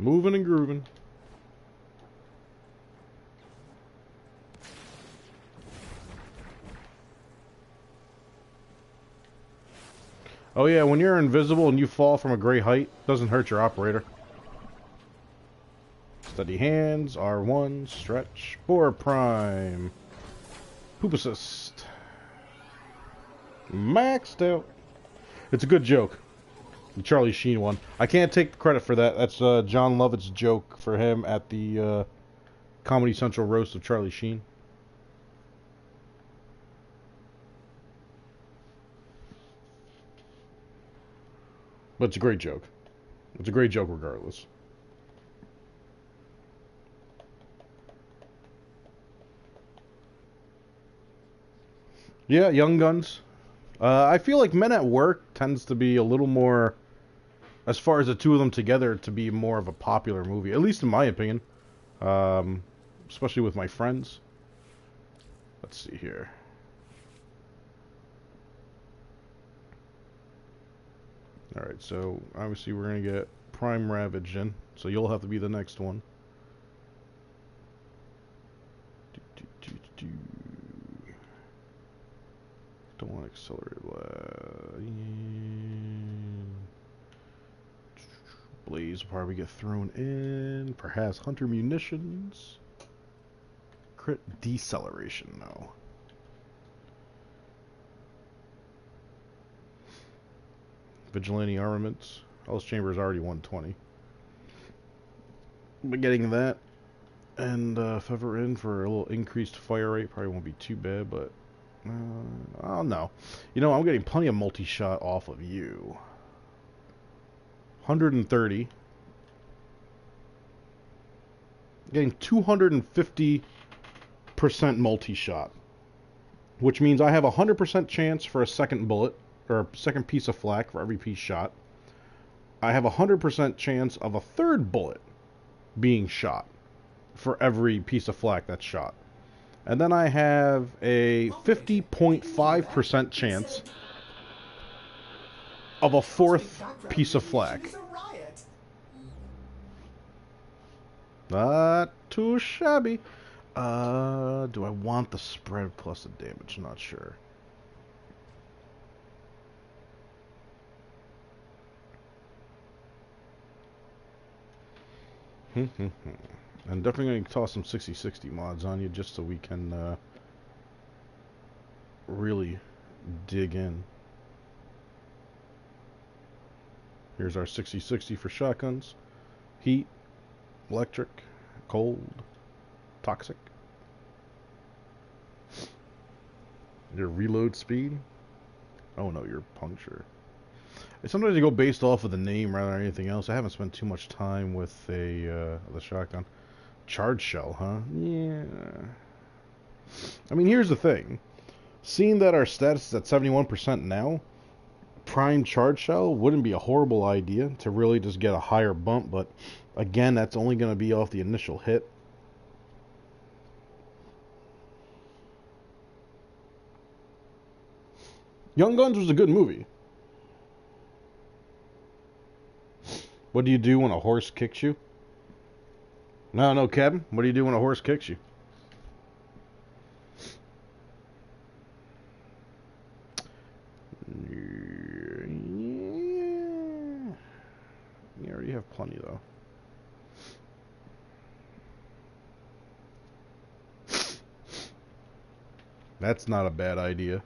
Moving and grooving. Oh yeah, when you're invisible and you fall from a great height, doesn't hurt your operator. Steady hands, R1, stretch, Boar Prime. Poop assist. Maxed out. It's a good joke. The Charlie Sheen one. I can't take the credit for that. That's John Lovett's joke for him at the Comedy Central roast of Charlie Sheen. But it's a great joke. It's a great joke regardless. Yeah, Young Guns. I feel like Men at Work tends to be a little more, as far as the two of them together, to be more of a popular movie, at least in my opinion. Especially with my friends. Let's see here. Alright, so obviously we're going to get Prime Ravage in, so you'll have to be the next one. Don't want accelerated Blaze will probably get thrown in. Perhaps Hunter Munitions. Crit Deceleration, no. Vigilante Armaments. House Chamber is already 120. But getting that. And if ever in for a little increased fire rate, probably won't be too bad, but oh no. You know, I'm getting plenty of multi-shot off of you. 130. Getting 250% multi-shot. Which means I have a 100% chance for a second bullet, or a second piece of flak for every piece shot. I have a 100% chance of a third bullet being shot for every piece of flak that's shot. And then I have a 50.5% chance of a fourth piece of flak. Not too shabby. Do I want the spread plus the damage? Not sure. I'm definitely going to toss some 60/60 mods on you just so we can really dig in. Here's our 60/60 for shotguns. Heat, electric, cold, toxic. Your reload speed. Oh no, your puncture. Sometimes you go based off of the name rather than anything else. I haven't spent too much time with the shotgun. Charge shell, huh? Yeah. I mean, here's the thing. Seeing that our status is at 71% now, prime charge shell wouldn't be a horrible idea to really just get a higher bump, but again, that's only going to be off the initial hit. Young Guns was a good movie. What do you do when a horse kicks you? No, Kevin. What do you do when a horse kicks you? Yeah. You already have plenty, though. That's not a bad idea.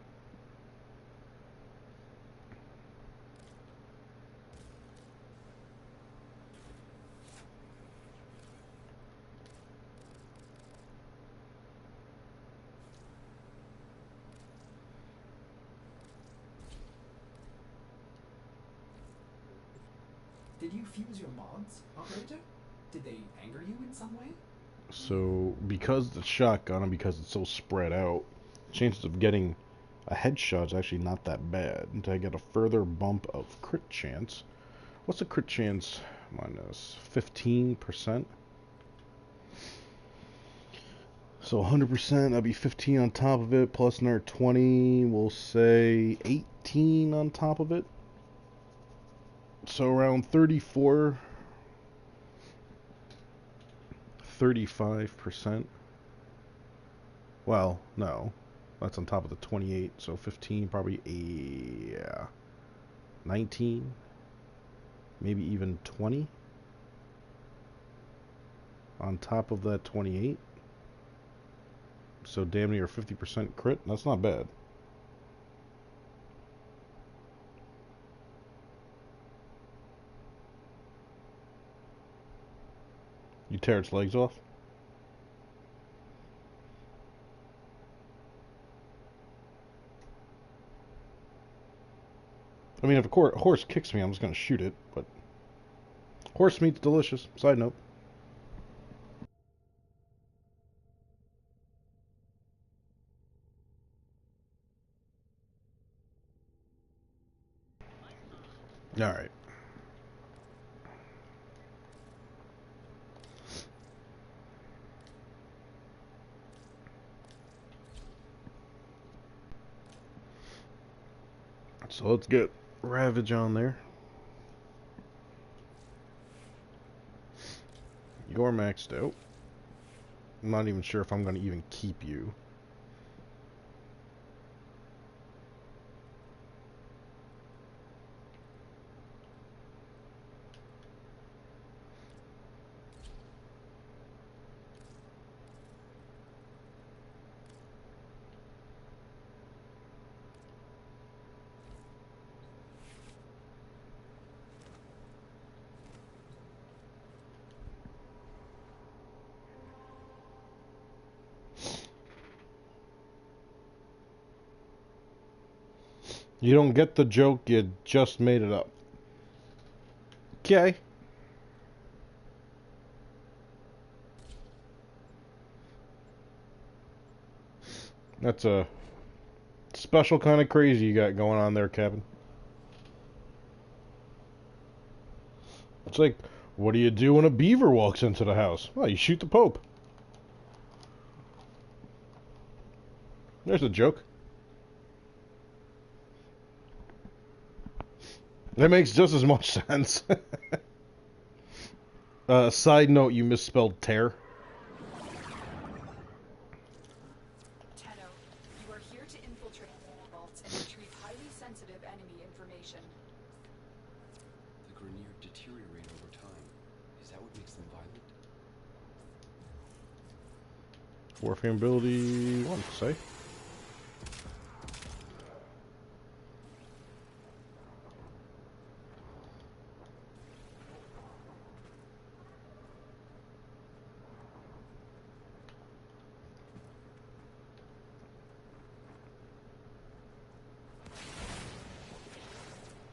Did you fuse your mods, operator? Did they anger you in some way?
So, because it's shotgun and because it's so spread out, chances of getting a headshot is actually not that bad. And I get a further bump of crit chance. What's the crit chance? Minus 15%. So 100%, that'd be 15 on top of it, plus another 20, we'll say 18 on top of it. So around 34, 35%. Well, no, that's on top of the 28, so 15, probably, yeah, 19, maybe even 20 on top of that 28. So damn near 50% crit. That's not bad. You tear its legs off? I mean, if a horse kicks me, I'm just going to shoot it, but horse meat's delicious. Side note. Alright. So let's get Ravage on there. You're maxed out. I'm not even sure if I'm going to even keep you. You don't get the joke, you just made it up. Okay. That's a special kind of crazy you got going on there, Kevin. It's like, what do you do when a beaver walks into the house? Well, you shoot the Pope. There's a joke. That makes just as much sense. Side note, you misspelled tear.
Tenno, you are here to infiltrate the vaults and retrieve highly sensitive enemy information.
The Grineer deteriorate over time. Is that what makes them violent?
Warframe ability, one say.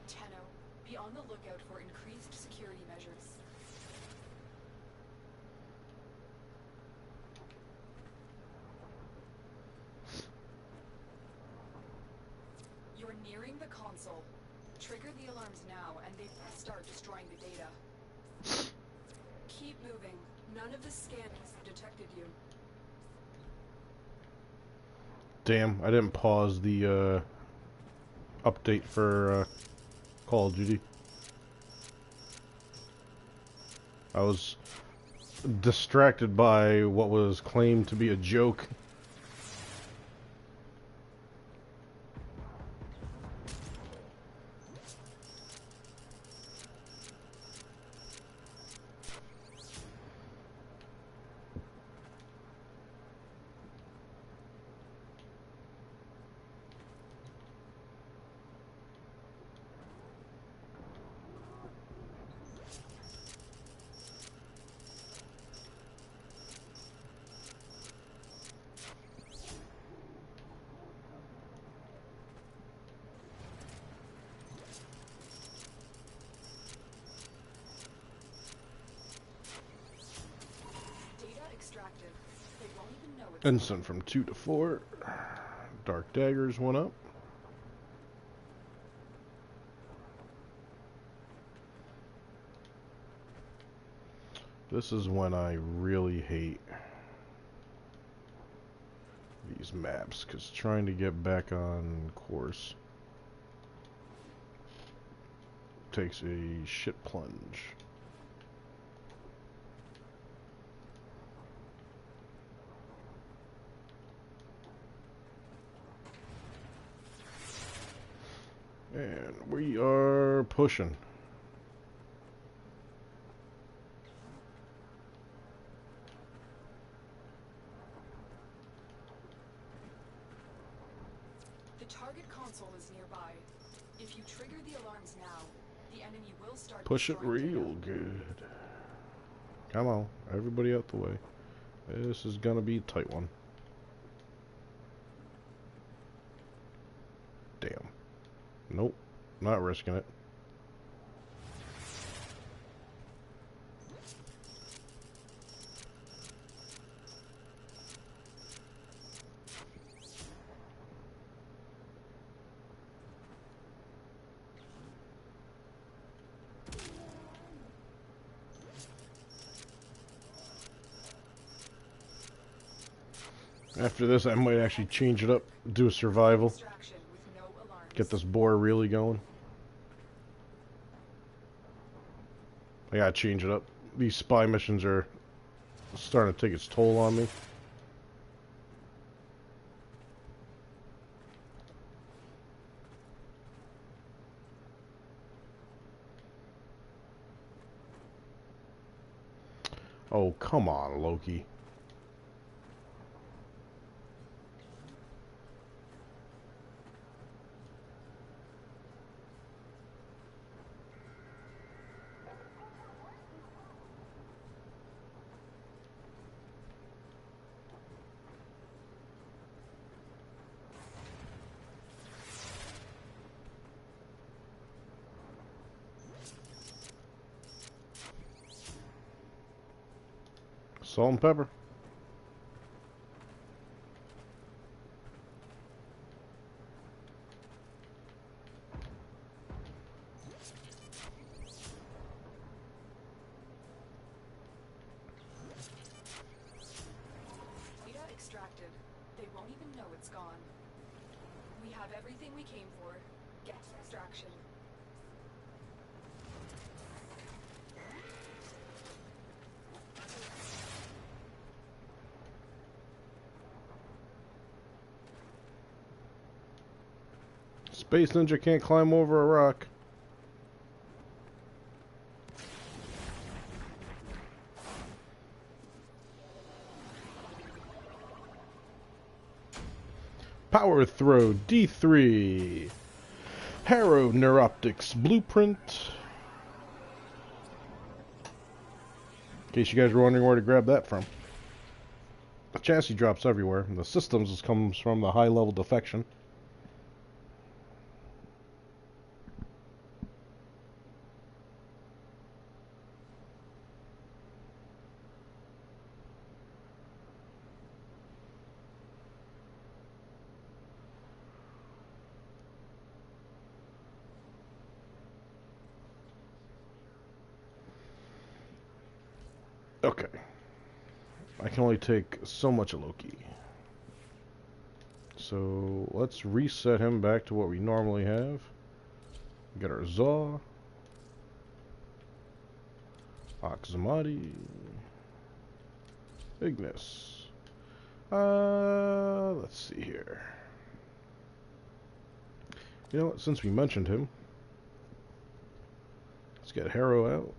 Tenno, be on the lookout for increased security measures. You're nearing the console. Trigger the alarms now, and they will start destroying the data. Keep moving. None of the scans have detected you.
Damn, I didn't pause the update for Call of Duty. I was distracted by what was claimed to be a joke.
They won't even know it's
Ensign from 2 to 4. Dark daggers went up. This is when I really hate these maps, because trying to get back on course takes a shit plunge. And we are pushing.
The target console is nearby. If you trigger the alarms now, the enemy will start
Push it
destroying
real
data.
good. Come on, everybody out the way. This is gonna be a tight one. Damn. Nope, not risking it. After this, I might actually change it up, do a survival,
Extraction with no alarms.
get this boar really going. I gotta change it up. These spy missions are starting to take its toll on me. Oh, come on, Loki. Salt and pepper.
Data extracted. They won't even know it's gone. We have everything we came for. Get extraction.
Space Ninja can't climb over a rock. Power Throw D3. Harrow Neuroptics Blueprint. In case you guys were wondering where to grab that from. The chassis drops everywhere, and the systems comes from the high-level defection. Okay. I can only take so much of Loki. So let's reset him back to what we normally have. Get our Zaw. Oxamati. Ignis. Let's see here. You know what, since we mentioned him, let's get Harrow out.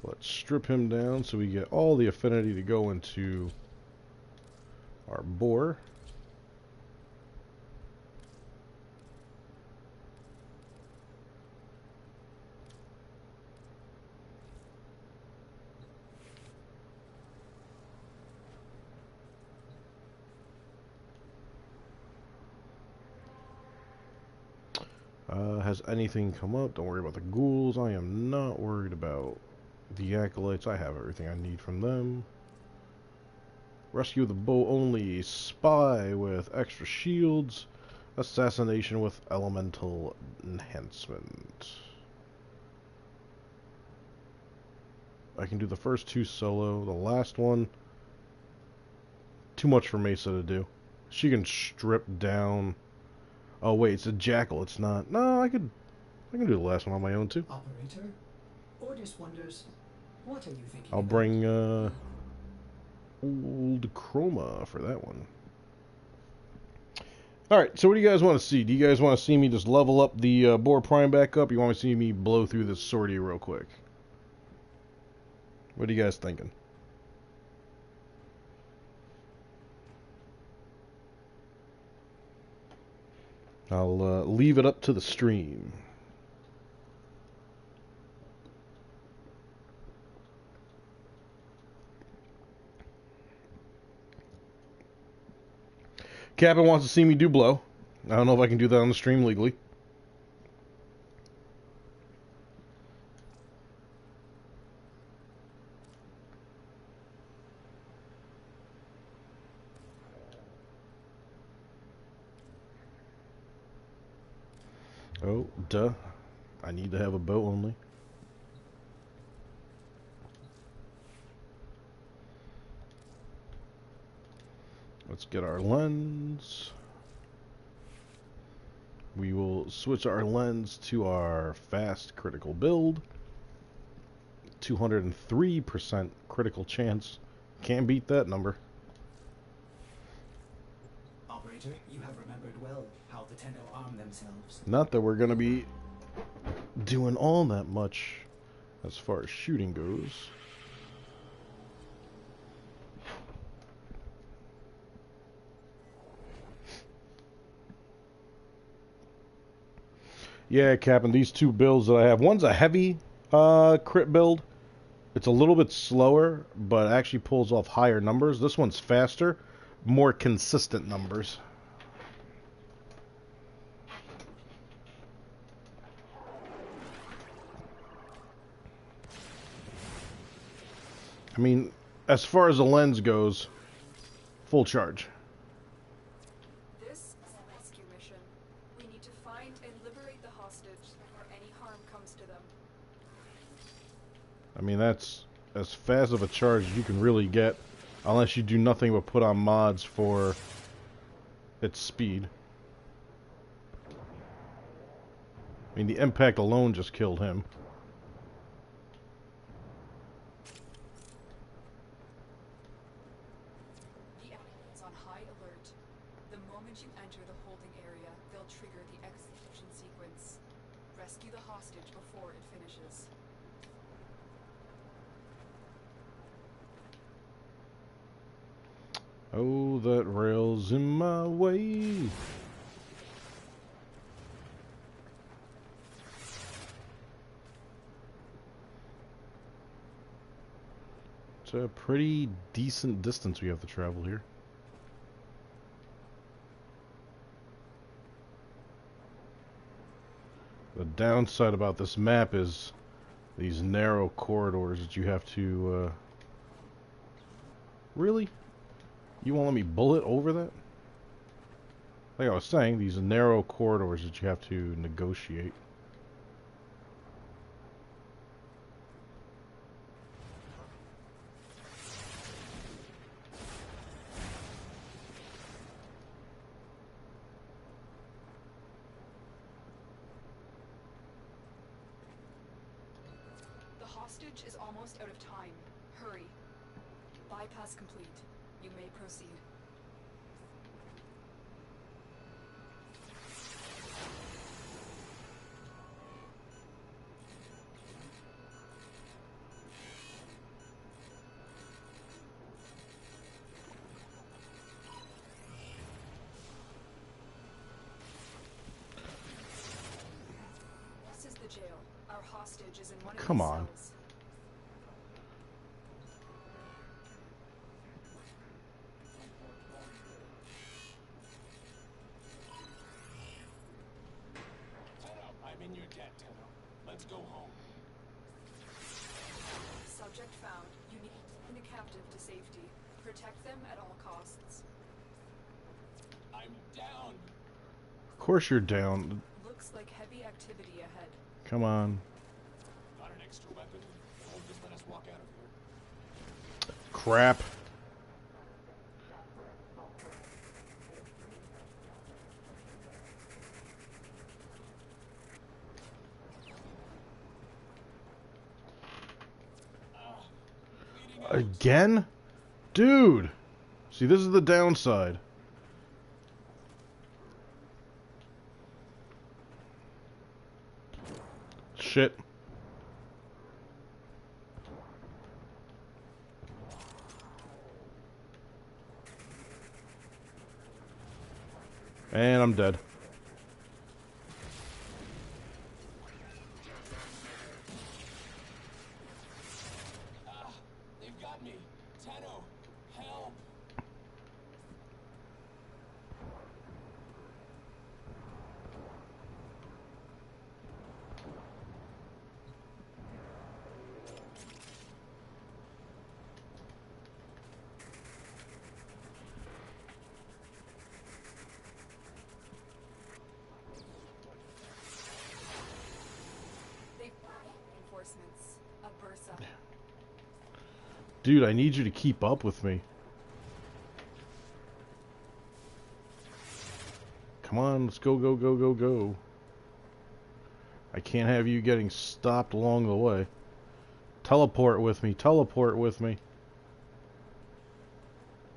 Let's strip him down so we get all the affinity to go into our boar. Has anything come up? Don't worry about the ghouls. I am not worried about the Acolytes. I have everything I need from them. Rescue the bow only. Spy with extra shields. Assassination with elemental enhancement. I can do the first two solo. The last one, too much for Mesa to do. She can strip down. Oh wait, it's a jackal. It's not. No, I can do the last one on my own too.
Operator, Ordis wonders, what are you thinking
I'll
about?
bring old Chroma for that one. Alright, so what do you guys want to see? Do you guys want to see me just level up the Boar Prime back up? You want to see me blow through this sortie real quick? What are you guys thinking? I'll leave it up to the stream. Captain wants to see me do blow. I don't know if I can do that on the stream legally. Oh, duh. I need to have a bow only. Let's get our lens. We will switch our lens to our fast critical build. 203% critical chance. Can't beat that number.
Operator, you have remembered well how the Tenno arm themselves.
Not that we're going to be doing all that much as far as shooting goes. Yeah, Captain, these two builds that I have, one's a heavy crit build. It's a little bit slower, but actually pulls off higher numbers. This one's faster, more consistent numbers. I mean, as far as the lens goes, full charge.
This is a rescue mission. We need to find and liberate the hostage before any harm comes to them.
I mean, that's as fast of a charge as you can really get, unless you do nothing but put on mods for its speed. I mean, the impact alone just killed him.
The enemy is on high alert. The moment you enter the holding area, they'll trigger the execution sequence. Rescue the hostage before it finishes.
Oh, that rail's in my way. It's a pretty decent distance we have to travel here. The downside about this map is these narrow corridors that you have to, Really? You won't let me bullet over that? Like I was saying, these narrow corridors that you have to negotiate.
The hostage is almost out of time. Hurry. Bypass complete. You may proceed. This is the jail. Our hostage is in one of
Come
these
on.
cells.
I'm in your debt, Tenno. Let's go home.
Subject found. You need to bring the captive to safety. Protect them at all costs.
I'm down.
Of course you're down.
Looks like heavy activity ahead.
Come on.
Got an extra weapon? Or just let us walk out of here.
Crap. Again? Dude! See, this is the downside. Shit. And I'm dead.
They've got me. Tenno, help!
They've reinforcements. A Bursa.
Dude, I need you to keep up with me. Come on, let's go, go, go, go, go. I can't have you getting stopped along the way. Teleport with me, teleport with me.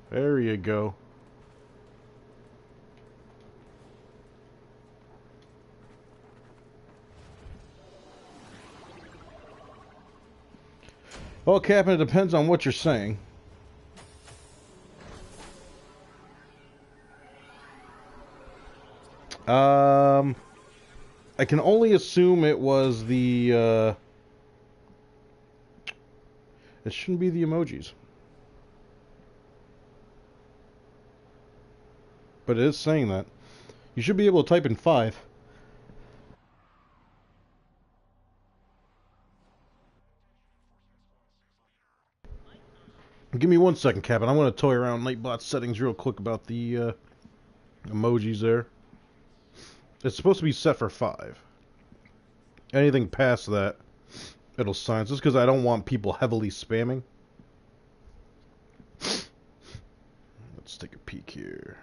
There you go. Well, Captain, it depends on what you're saying. I can only assume it was the, it shouldn't be the emojis. But it is saying that. You should be able to type in 5. Give me 1 second, Captain. I'm going to toy around Nightbot settings real quick about the emojis there. It's supposed to be set for 5. Anything past that, it'll sign. Just because I don't want people heavily spamming. Let's take a peek here.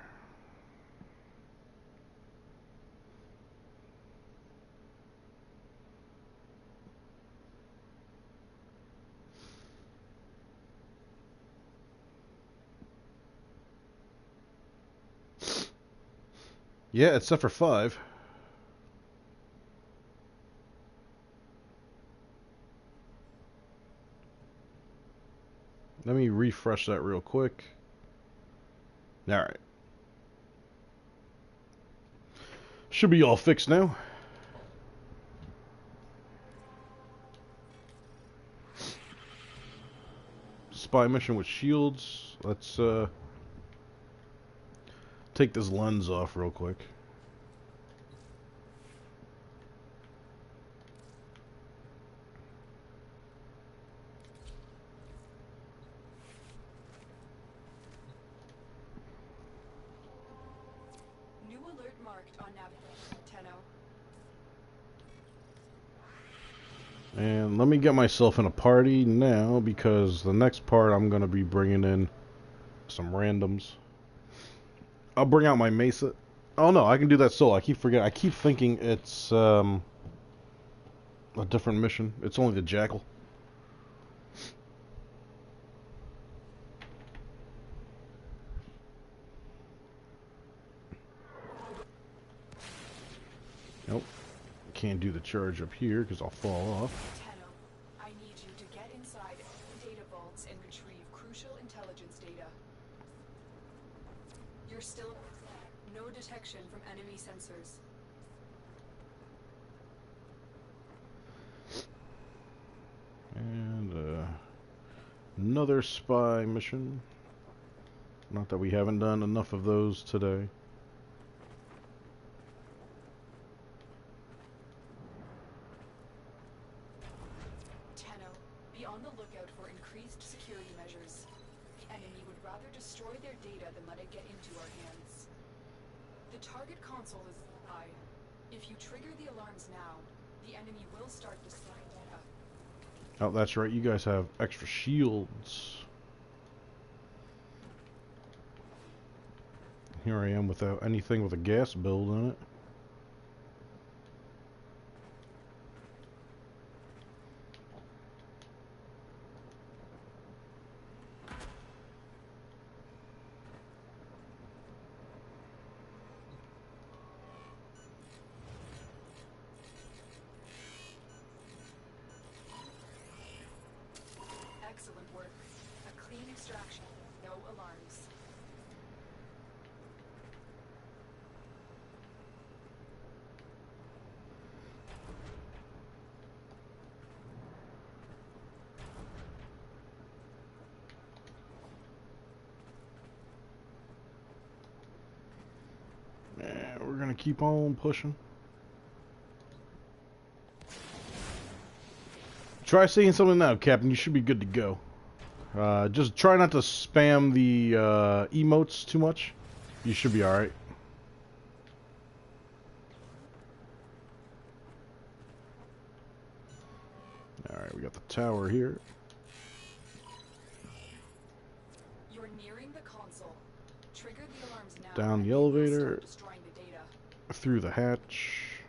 Yeah, it's set for 5. Let me refresh that real quick. Alright. Should be all fixed now. Spy mission with shields. Let's take this lens off real quick.
New alert marked on navigation. Tenno.
And let me get myself in a party now, because the next part I'm going to be bringing in some randoms. I'll bring out my Mesa. Oh no, I can do that solo. I keep forgetting. I keep thinking it's a different mission. It's only the Jackal. Nope. Can't do the charge up here because I'll fall off.
Tenno, I need you to get inside data vaults and retrieve crucial intelligence data. You're still no detection from enemy sensors.
And another spy mission. Not that we haven't done enough of those today.
Tenno, be on the lookout for increased security measures. the enemy would rather destroy their data than let it get into our hands. The target console is high. If you trigger the alarms now, the enemy will start destroying data.
Oh, that's right. You guys have extra shields. Here I am without anything with a gas build in it.
Excellent work. A clean extraction. No alarms.
Yeah, we're gonna keep on pushing. Try saying something now, Captain. You should be good to go. Just try not to spam the emotes too much. You should be alright. Alright, we got the tower here.
You're nearing the console. Trigger the alarms now.
Down the
and they will
elevator.
start destroying the data.
Through the hatch.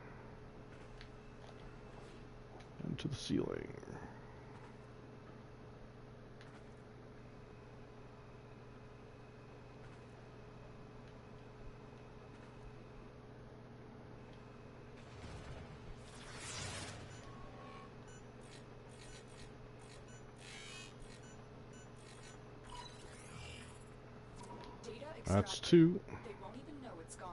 And to the ceiling.
Data
That's
extracted.
2.
They won't even know it's gone.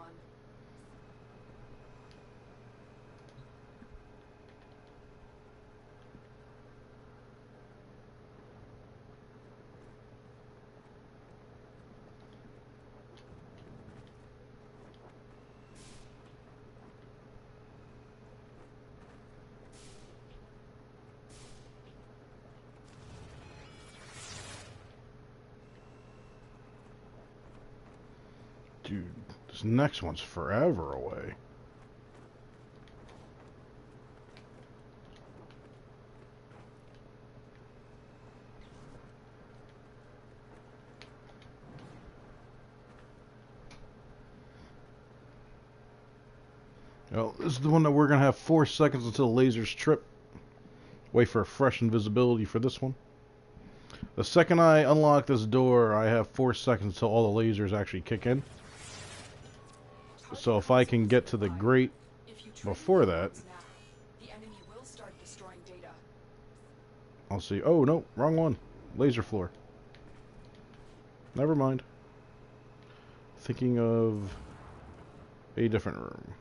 Dude, this next one's forever away. Well, this is the one that we're going to have 4 seconds until lasers trip. Wait for fresh invisibility for this one. The second I unlock this door, I have 4 seconds until all the lasers actually kick in. So if I can get to the grate
If you trigger
before
the
that,
alarms now, the enemy will start destroying data.
I'll see. Oh, no, wrong one. Laser floor. Never mind. Thinking of a different room.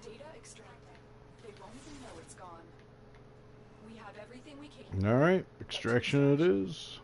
Data extracted. They won't even know it's gone. We have everything we can.
Alright, extraction it is.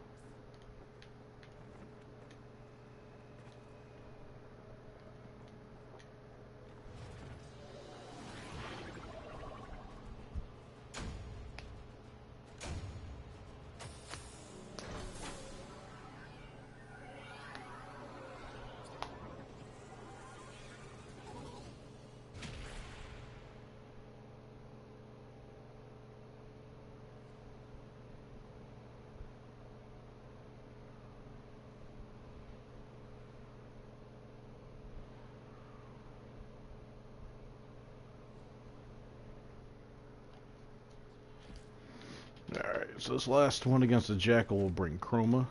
Alright, so this last one against the Jackal will bring Chroma.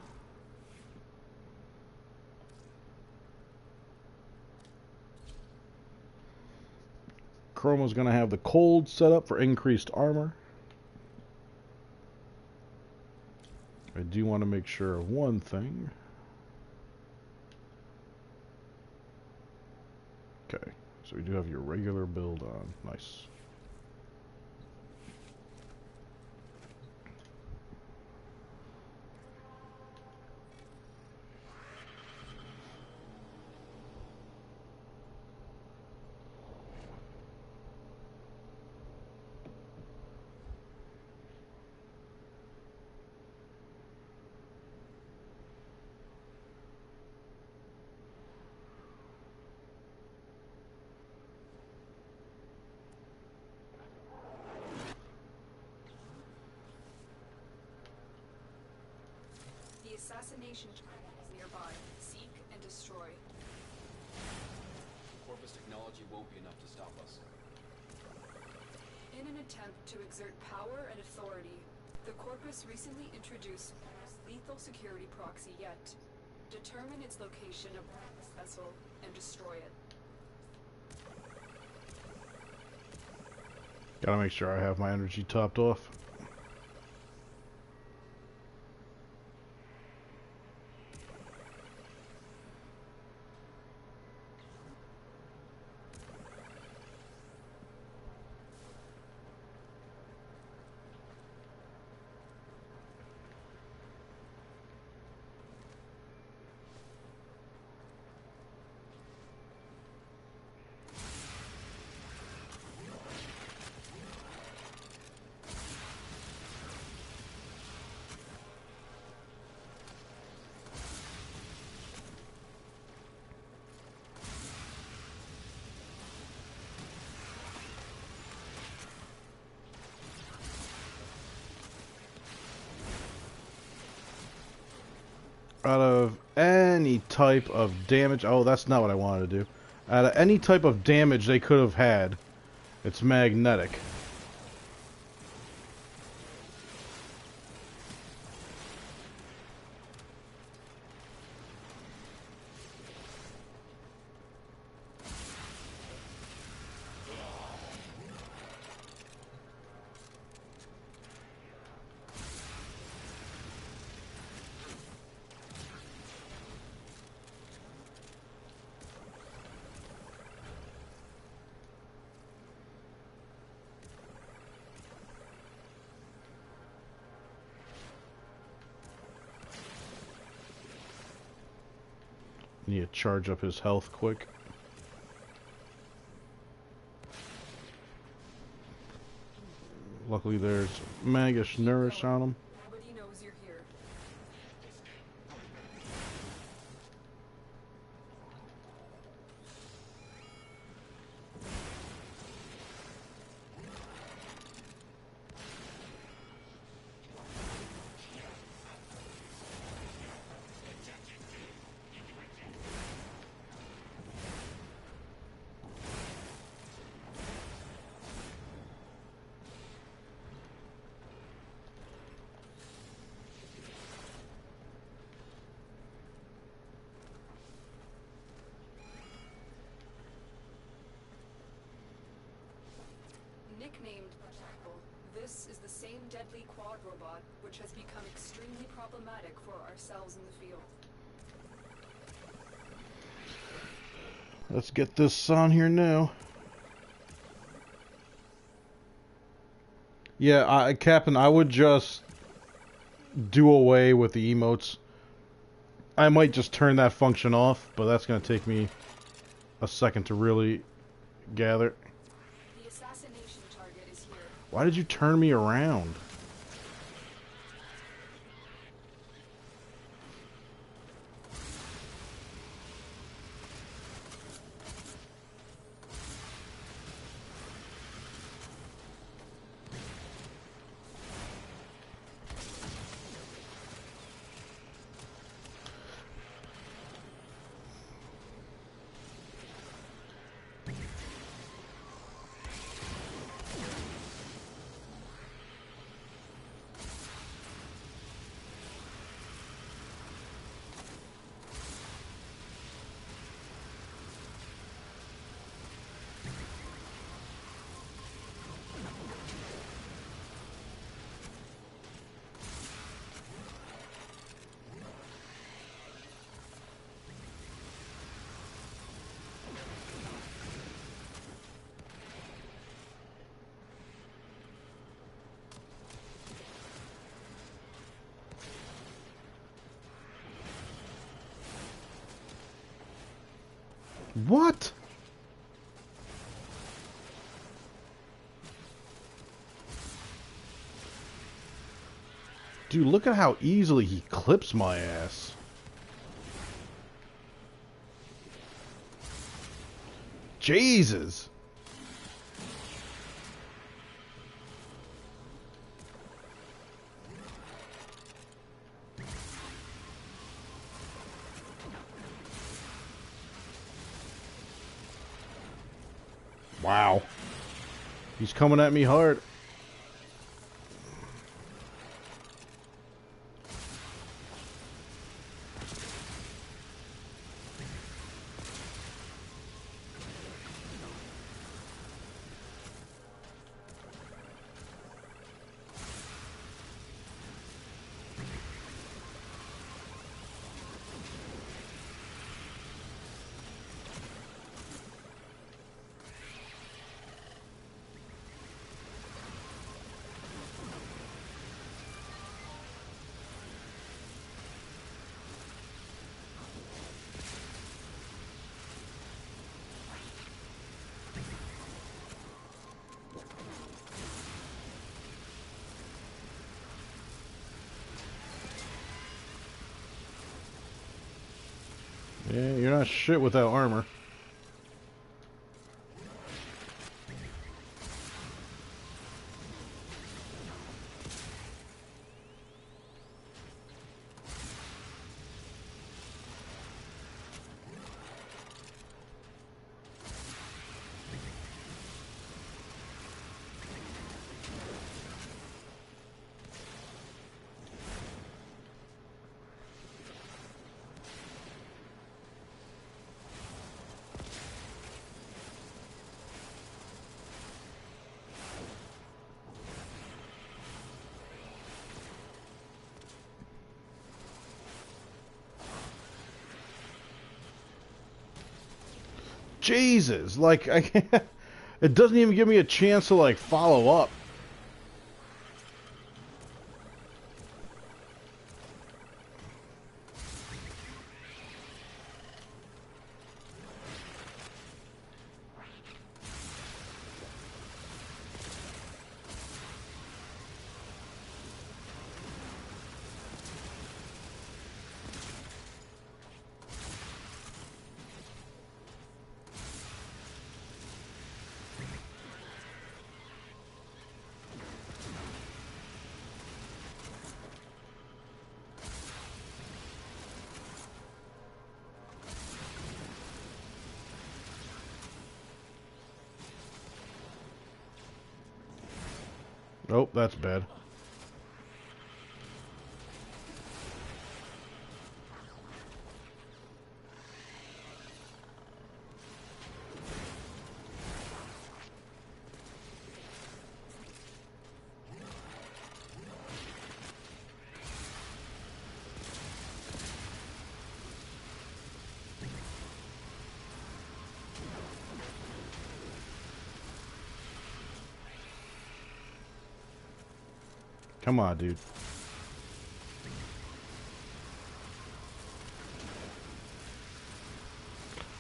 Chroma's going to have the cold set up for increased armor. I do want to make sure of one thing. Okay, so we do have your regular build on. Nice.
assassination target is nearby. Seek and destroy.
Corpus technology won't be enough to stop us.
In an attempt to exert power and authority, the Corpus recently introduced the most lethal security proxy yet. Determine its location aboard this vessel and destroy it.
Gotta make sure I have my energy topped off. Out of any type of damage... Oh, that's not what I wanted to do. Out of any type of damage they could have had, it's magnetic. Need to charge up his health quick. Luckily there's Magish Nourish on him.
Nobody knows you're here. Nicknamed Jackal, this is the same deadly quad robot which has become extremely problematic for ourselves in the field.
Let's get this on here now. Yeah, Captain, I would just do away with the emotes. I might just turn that function off, but that's going to take me a second to really gather.
The assassination target is here.
Why did you turn me around? What? Dude, look at how easily he clips my ass. Jesus. Wow. He's coming at me hard. Yeah, you're not shit without armor. Jesus, like I can't, it doesn't even give me a chance to like follow up. Oh, that's bad. Come on, dude.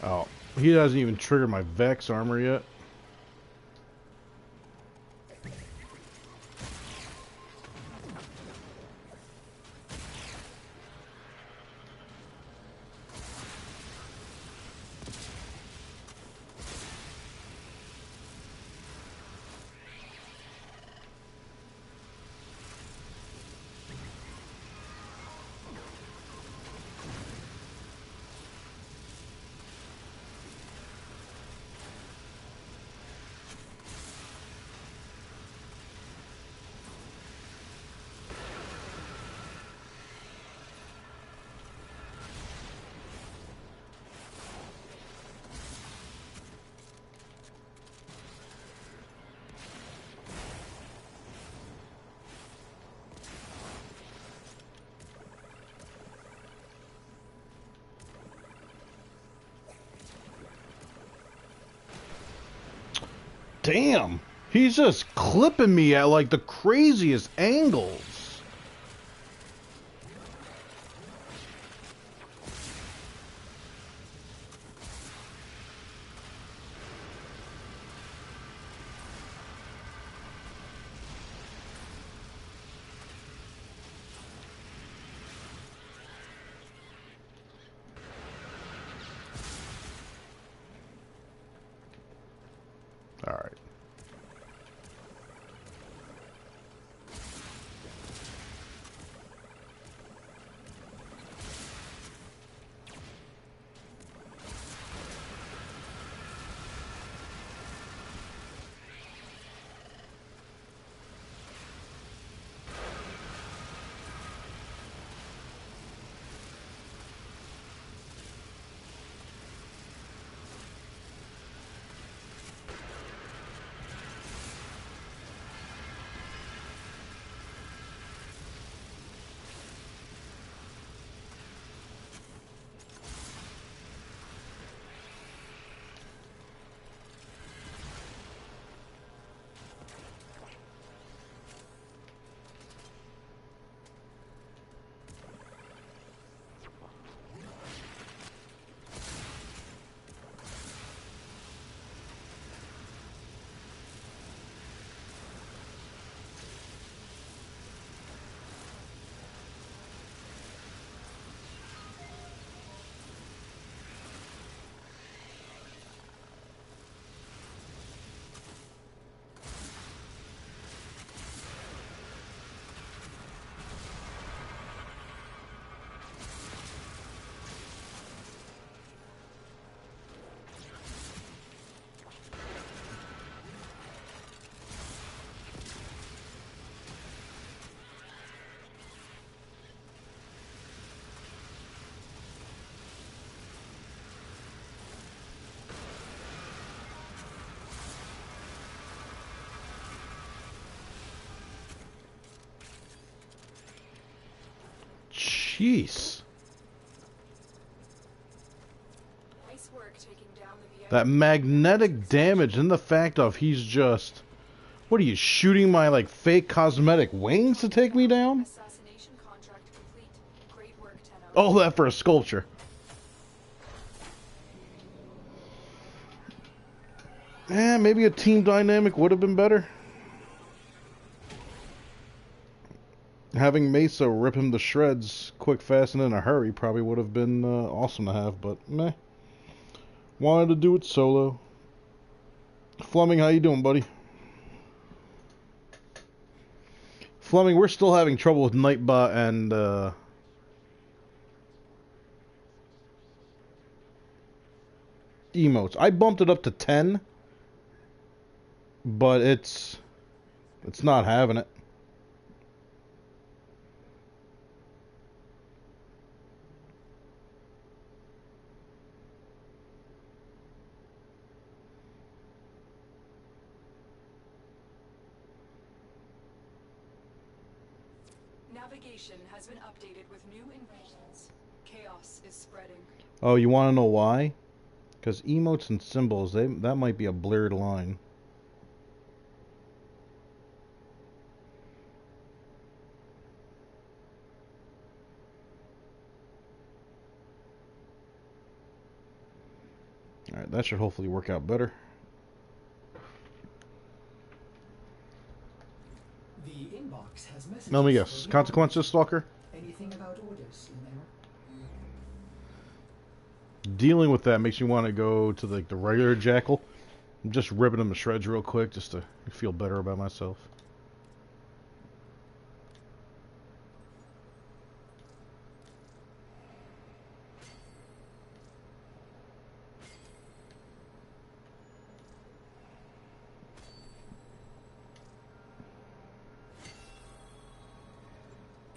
Oh, he hasn't even triggered my Vex armor yet. Damn, he's just clipping me at like the craziest angles. All right. Jeez.
Nice work taking down the VIP.
That magnetic damage and the fact of he's just... What are you, shooting my, like, fake cosmetic wings to take me down?
Assassination contract complete. Great work, Tenno.
All that for a sculpture. Eh, maybe a team dynamic would have been better. Having Mesa rip him to shreds quick, fast, and in a hurry probably would have been awesome to have, but meh. Wanted to do it solo. Fleming, how you doing, buddy? Fleming, we're still having trouble with Nightbot and emotes. I bumped it up to 10, but it's not having it.
Navigation has been updated with new invasions. Chaos is spreading.
Oh, you want to know why? Because emotes and symbols, that might be a blurred line. Alright, that should hopefully work out better.
The inbox has messages.
Let me guess. Consequences, Stalker?
Anything about orders in there?
Dealing with that makes me want to go to the regular Jackal. I'm just ripping them to shreds real quick just to feel better about myself.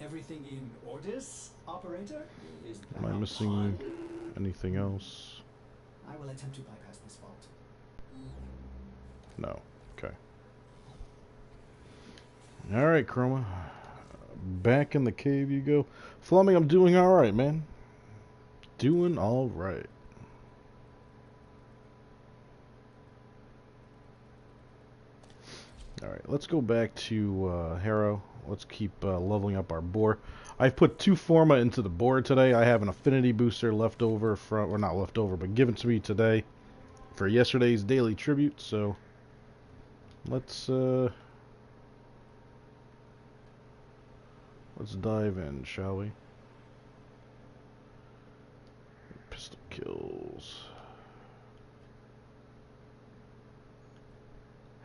Everything in orders, operator? Is
Am I missing anything else?
I will attempt to bypass this fault.
No. Okay. Alright, Chroma. Back in the cave you go. Fleming, I'm doing alright, man. Doing alright. Alright, let's go back to Harrow. Let's keep leveling up our boar. I've put 2 Forma into the boar today. I have an affinity booster left over from, or not left over, but given to me today for yesterday's daily tribute. So let's dive in, shall we? Pistol kills.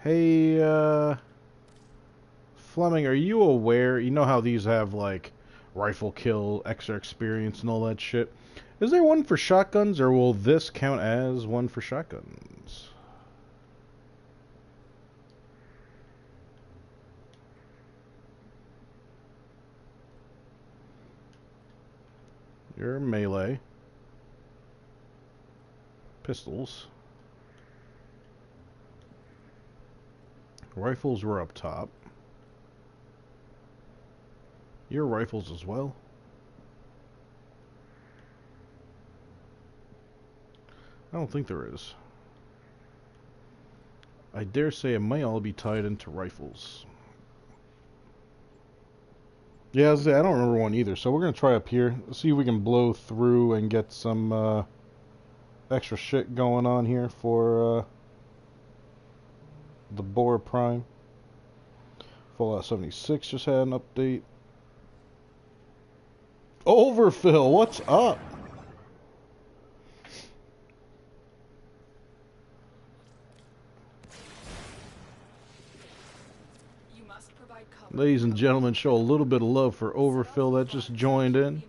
Hey, Fleming, are you aware, you know how these have, like, rifle kill, extra experience, and all that shit? Is there one for shotguns, or will this count as one for shotguns? You're melee. Pistols. Rifles were up top. Your rifles as well. I don't think there is. I dare say it may all be tied into rifles. Yeah, I don't remember one either, so we're going to try up here. See if we can blow through and get some extra shit going on here for the Boar Prime. Fallout 76 just had an update. Overfill, what's up?
You must provide cover.
Ladies and gentlemen, show a little bit of love for Overfill that just joined in.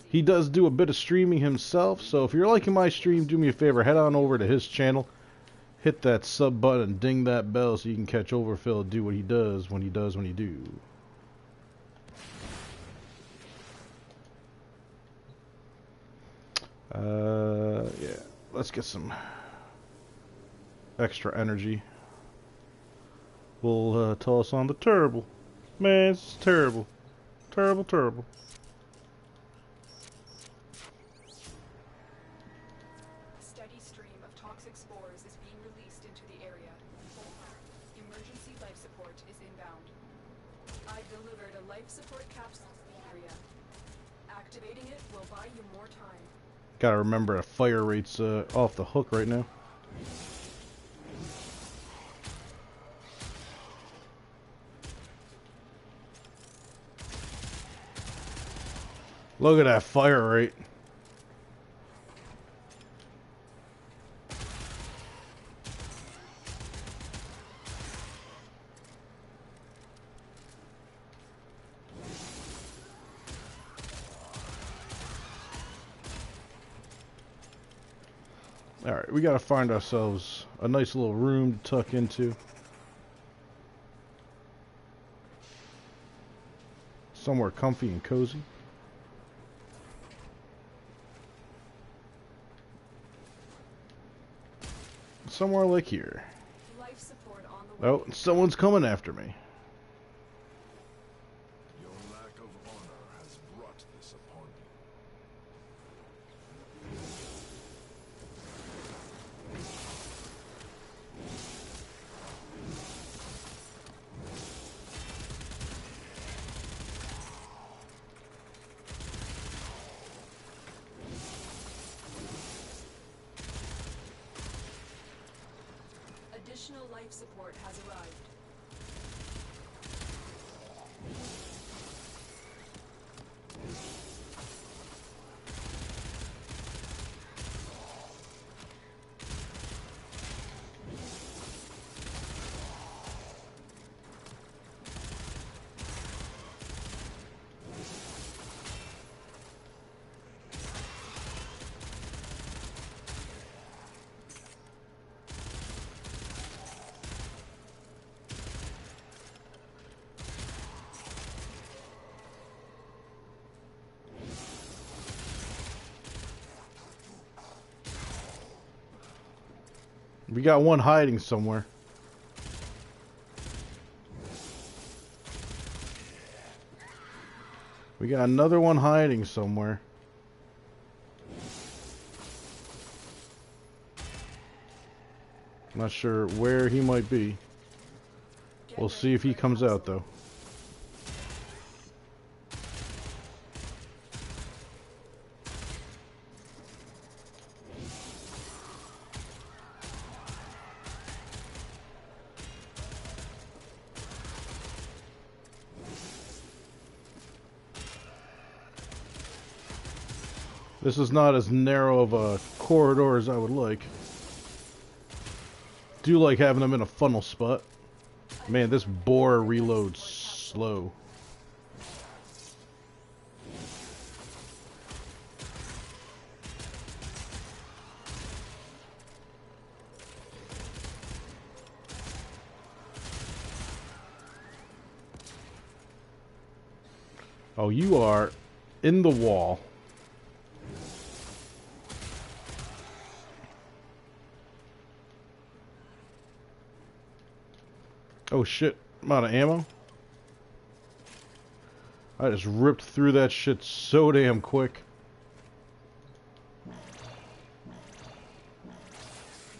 He does do a bit of streaming himself, so if you're liking my stream, do me a favor, head on over to his channel, hit that sub button, and ding that bell so you can catch Overfill and do what he does when he do. Yeah, let's get some extra energy. We'll toss on the turbo. Man, it's terrible. Terrible.
delivered a life support capsule to the area. Activating it will buy you more time.
Gotta remember, fire rate's off the hook right now. Look at that fire rate. Alright, we gotta find ourselves a nice little room to tuck into. Somewhere comfy and cozy. Somewhere like here.
Life support on the way.
Oh, someone's coming after me.
Your lack of honor has brought this upon you.
Additional life support has arrived.
We got one hiding somewhere. We got another one hiding somewhere. Not sure where he might be. We'll see if he comes out though. This is not as narrow of a corridor as I would like. Do like having them in a funnel spot. Man, this boar reloads slow. Oh, you are in the wall. Oh shit, I'm out of ammo. I just ripped through that shit so damn quick.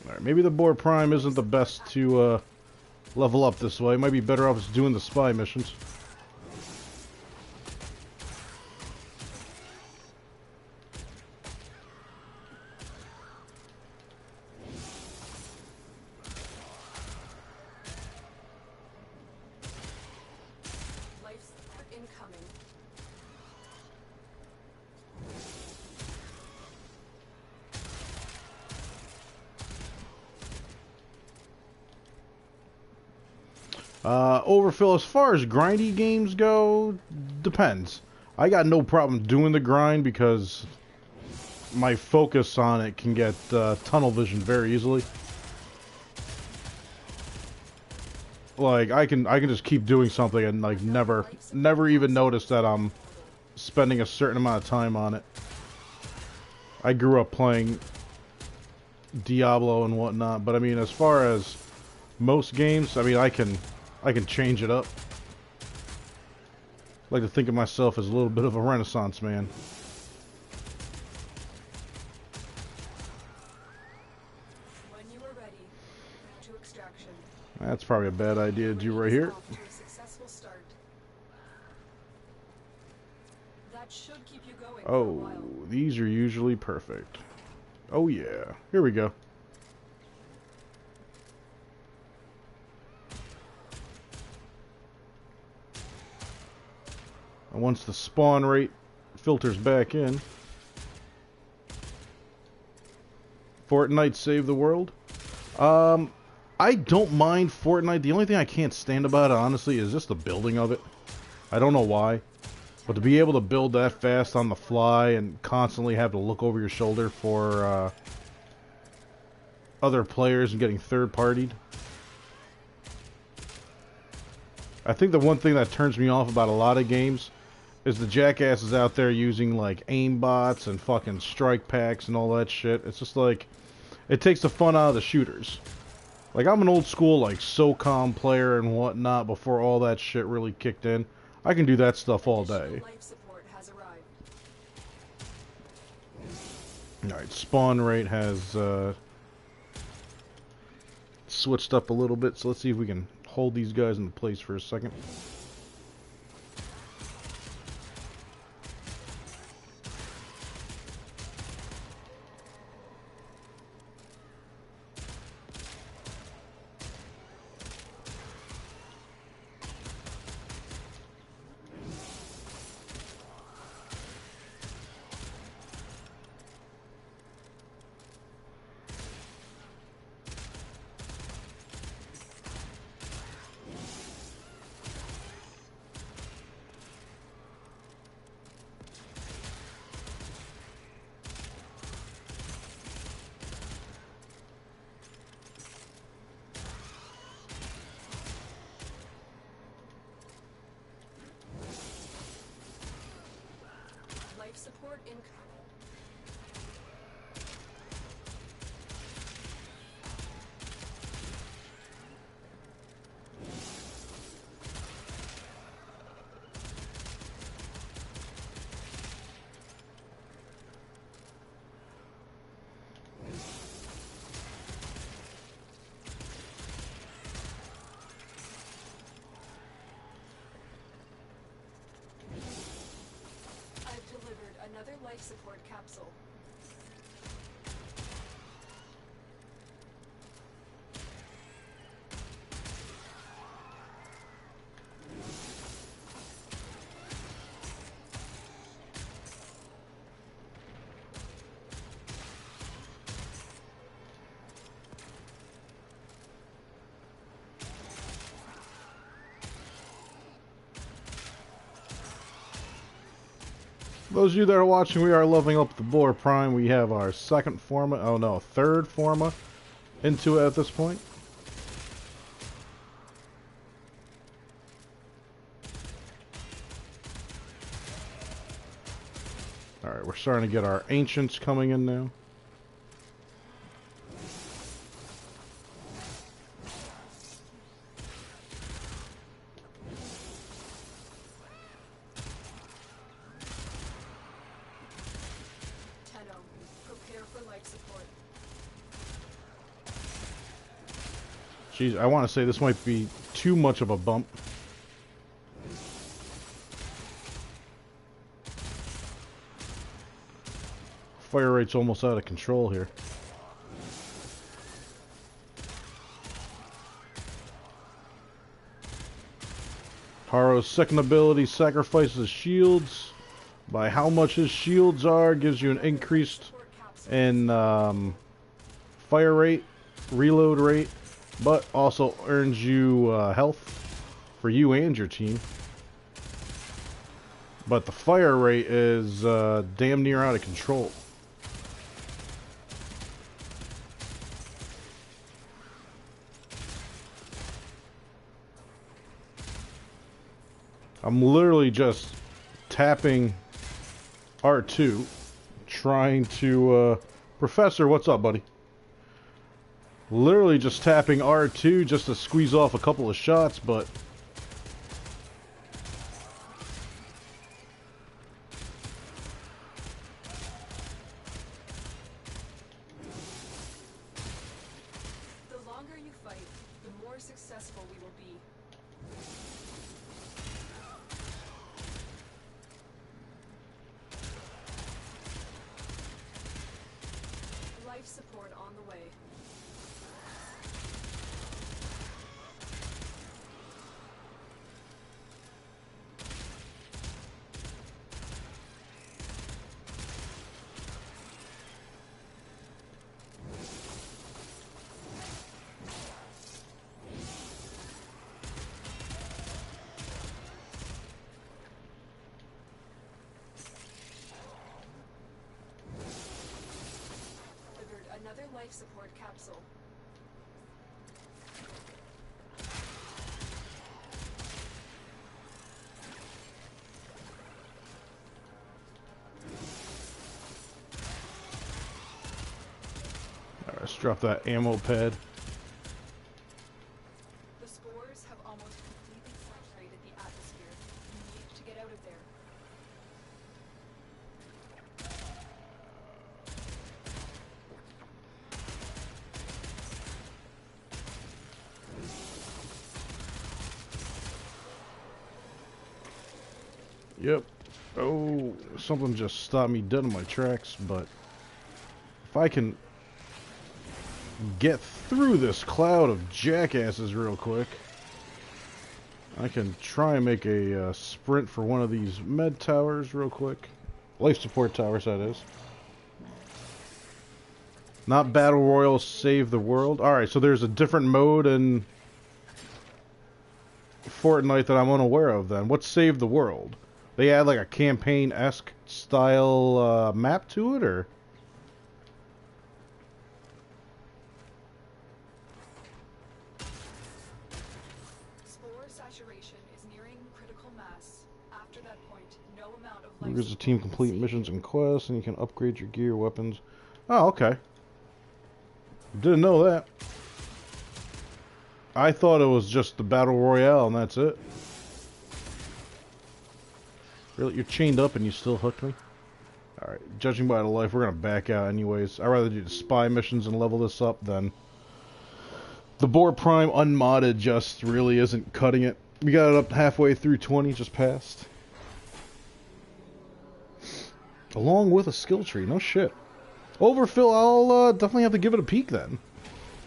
Alright, maybe the Boar Prime isn't the best to level up this way. Might be better off just doing the spy missions. Overfill, as far as grindy games go, depends. I got no problem doing the grind because my focus on it can get tunnel vision very easily. Like I can just keep doing something and like never even notice that I'm spending a certain amount of time on it. I grew up playing Diablo and whatnot, but I mean, as far as most games, I mean, I can change it up. I like to think of myself as a little bit of a Renaissance man.
When you are ready, to extraction.
That's probably a bad idea to do right here.
To a successful start. That should keep you going for a
Oh,
while.
these are usually perfect. Oh yeah, here we go. And once the spawn rate filters back in, Fortnite save the world. I don't mind Fortnite. The only thing I can't stand about it, honestly, is just the building of it. I don't know why. But to be able to build that fast on the fly and constantly have to look over your shoulder for other players and getting third-partied. I think the one thing that turns me off about a lot of games is the jackasses out there using like aim bots and fucking strike packs and all that shit. It's just like, it takes the fun out of the shooters. Like, I'm an old school like SOCOM player and whatnot before all that shit really kicked in. I can do that stuff all day.
Life support has arrived.
Alright, spawn rate has switched up a little bit, so let's see if we can hold these guys in place for a second.
Life support incoming. I've delivered another life support capsule.
Those of you that are watching, we are leveling up the Warframe. We have our second Forma, oh no, third Forma into it at this point. Alright, we're starting to get our Ancients coming in now.
Prepare for life support.
Jeez, I want to say this might be too much of a bump. Fire rate's almost out of control here. Haro's second ability sacrifices shields. By how much his shields are, gives you an increased in fire rate, reload rate, but also earns you health for you and your team. But the fire rate is damn near out of control. I'm literally just tapping R2, trying to, Professor, what's up, buddy? Literally just tapping R2 just to squeeze off a couple of shots, but
The longer you fight, the more successful we will be. Another life support capsule.
Alright, let's drop that ammo pad.
The spores have almost completely saturated the atmosphere. You need to get out of there.
Yep. Oh, something just stopped me dead in my tracks, but if I can get through this cloud of jackasses real quick, I can try and make a sprint for one of these med towers real quick. Life support towers, that is. Not Battle Royale Save the World. Alright, so there's a different mode in Fortnite that I'm unaware of then. What's Save the World? They add like a campaign-esque style map to it, or?
Spore saturation is nearing critical mass. After that point, no amount of life
There's a
support
team
will
complete
save
missions
you.
and quests, and you can upgrade your gear, weapons. Oh, okay. Didn't know that. I thought it was just the Battle Royale and that's it. Really? You're chained up and you still hooked me? Alright, judging by the life, we're gonna back out anyways. I'd rather do the spy missions and level this up than... The Boar Prime unmodded just really isn't cutting it. We got it up halfway through 20, just passed. Along with a skill tree, no shit. Overfill, I'll definitely have to give it a peek then.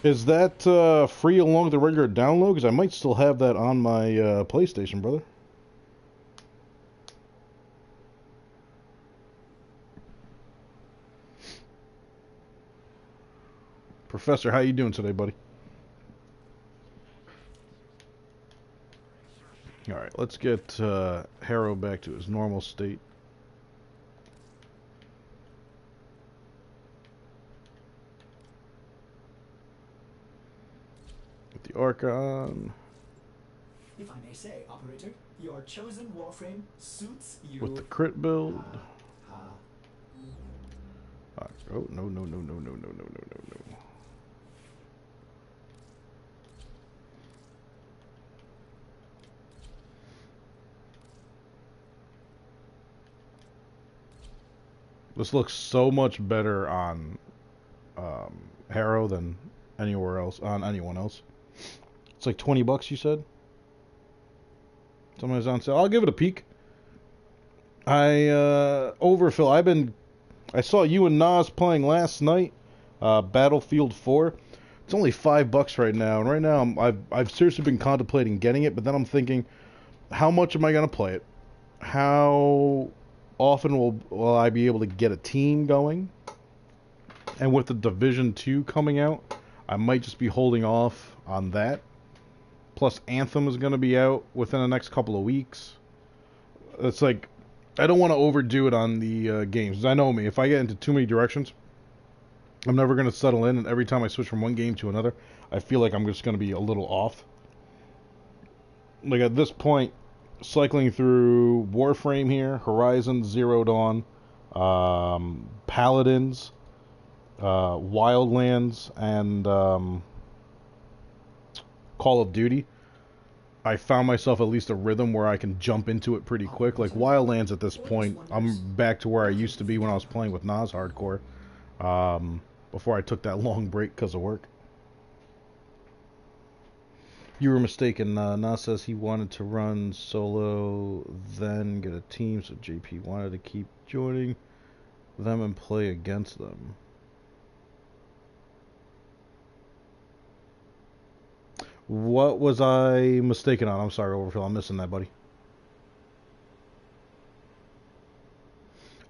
Is that free along with the regular download? Because I might still have that on my PlayStation, brother. Professor, how you doing today, buddy? Alright, let's get Harrow back to his normal state. Get the Archon.
If I may say, operator, your chosen Warframe suits you.
With the crit build.
Ah,
Oh, no, no, no, no, no, no, no, no, no, no. This looks so much better on Harrow than anywhere else, on anyone else. It's like 20 bucks, you said? Somebody's on sale. I'll give it a peek. Overfill, I saw you and Nas playing last night, Battlefield 4. It's only $5 right now, and right now I've seriously been contemplating getting it, but then I'm thinking, how much am I gonna play it? How often will I be able to get a team going? And with the Division 2 coming out, I might just be holding off on that. Plus Anthem is going to be out within the next couple of weeks. It's like, I don't want to overdo it on the games. I know me, if I get into too many directions, I'm never going to settle in, and every time I switch from one game to another, I feel like I'm just going to be a little off. Like at this point, cycling through Warframe here, Horizon Zero Dawn, Paladins, Wildlands, and Call of Duty, I found myself at least a rhythm where I can jump into it pretty quick. Like Wildlands at this point, I'm back to where I used to be when I was playing with Nas Hardcore, before I took that long break because of work. You were mistaken. Nas says he wanted to run solo, then get a team, so JP wanted to keep joining them and play against them. What was I mistaken on? I'm sorry, Overfill. I'm missing that, buddy.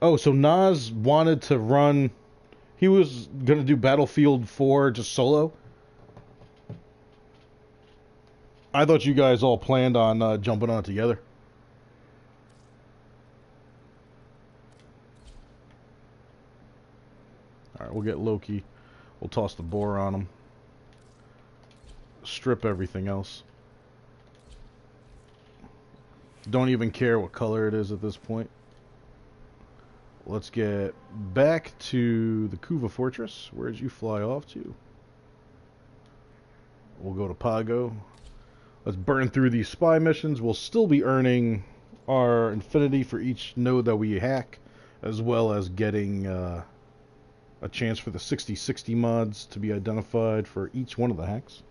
Oh, so Nas wanted to run... He was going to do Battlefield 4 just solo? I thought you guys all planned on jumping on it together. Alright, we'll get Loki. We'll toss the bore on them. Strip everything else. Don't even care what color it is at this point. Let's get back to the Kuva Fortress. Where'd you fly off to? We'll go to Pago. Let's burn through these spy missions. We'll still be earning our infinity for each node that we hack, as well as getting a chance for the 60/60 mods to be identified for each one of the hacks.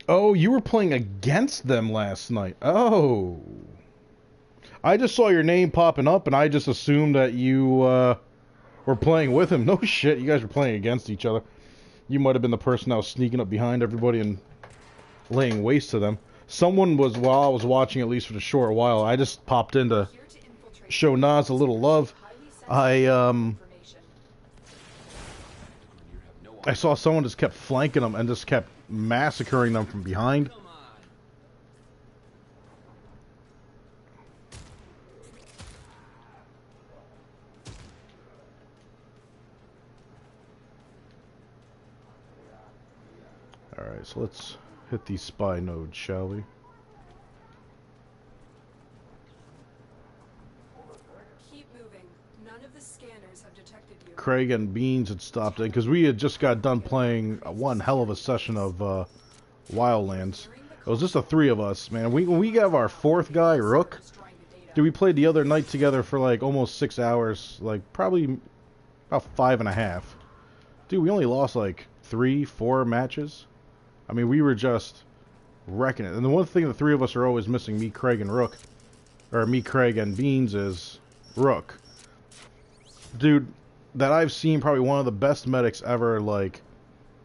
Oh, you were playing against them last night. Oh. I just saw your name popping up, and I just assumed that you were playing with him. No shit, you guys were playing against each other. You might have been the person that was sneaking up behind everybody and laying waste to them. Someone was, while I was watching, at least for a short while, I just popped in to show Nas a little love. I saw someone just kept flanking them and just kept massacring them from behind. Alright, so let's hit these spy nodes, shall we?
Keep moving. None of the scanners have detected you.
Craig and Beans had stopped in because we had just got done playing one hell of a session of Wildlands. It was just the three of us, man. When we got our fourth guy, Rook, dude, we played the other night together for like almost 6 hours, like probably about 5.5. Dude, we only lost like 3-4 matches. I mean, we were just wrecking it. And the one thing the three of us are always missing, me, Craig, and Rook, or me, Craig, and Beans, is Rook. Dude, that I've seen, probably one of the best medics ever. Like,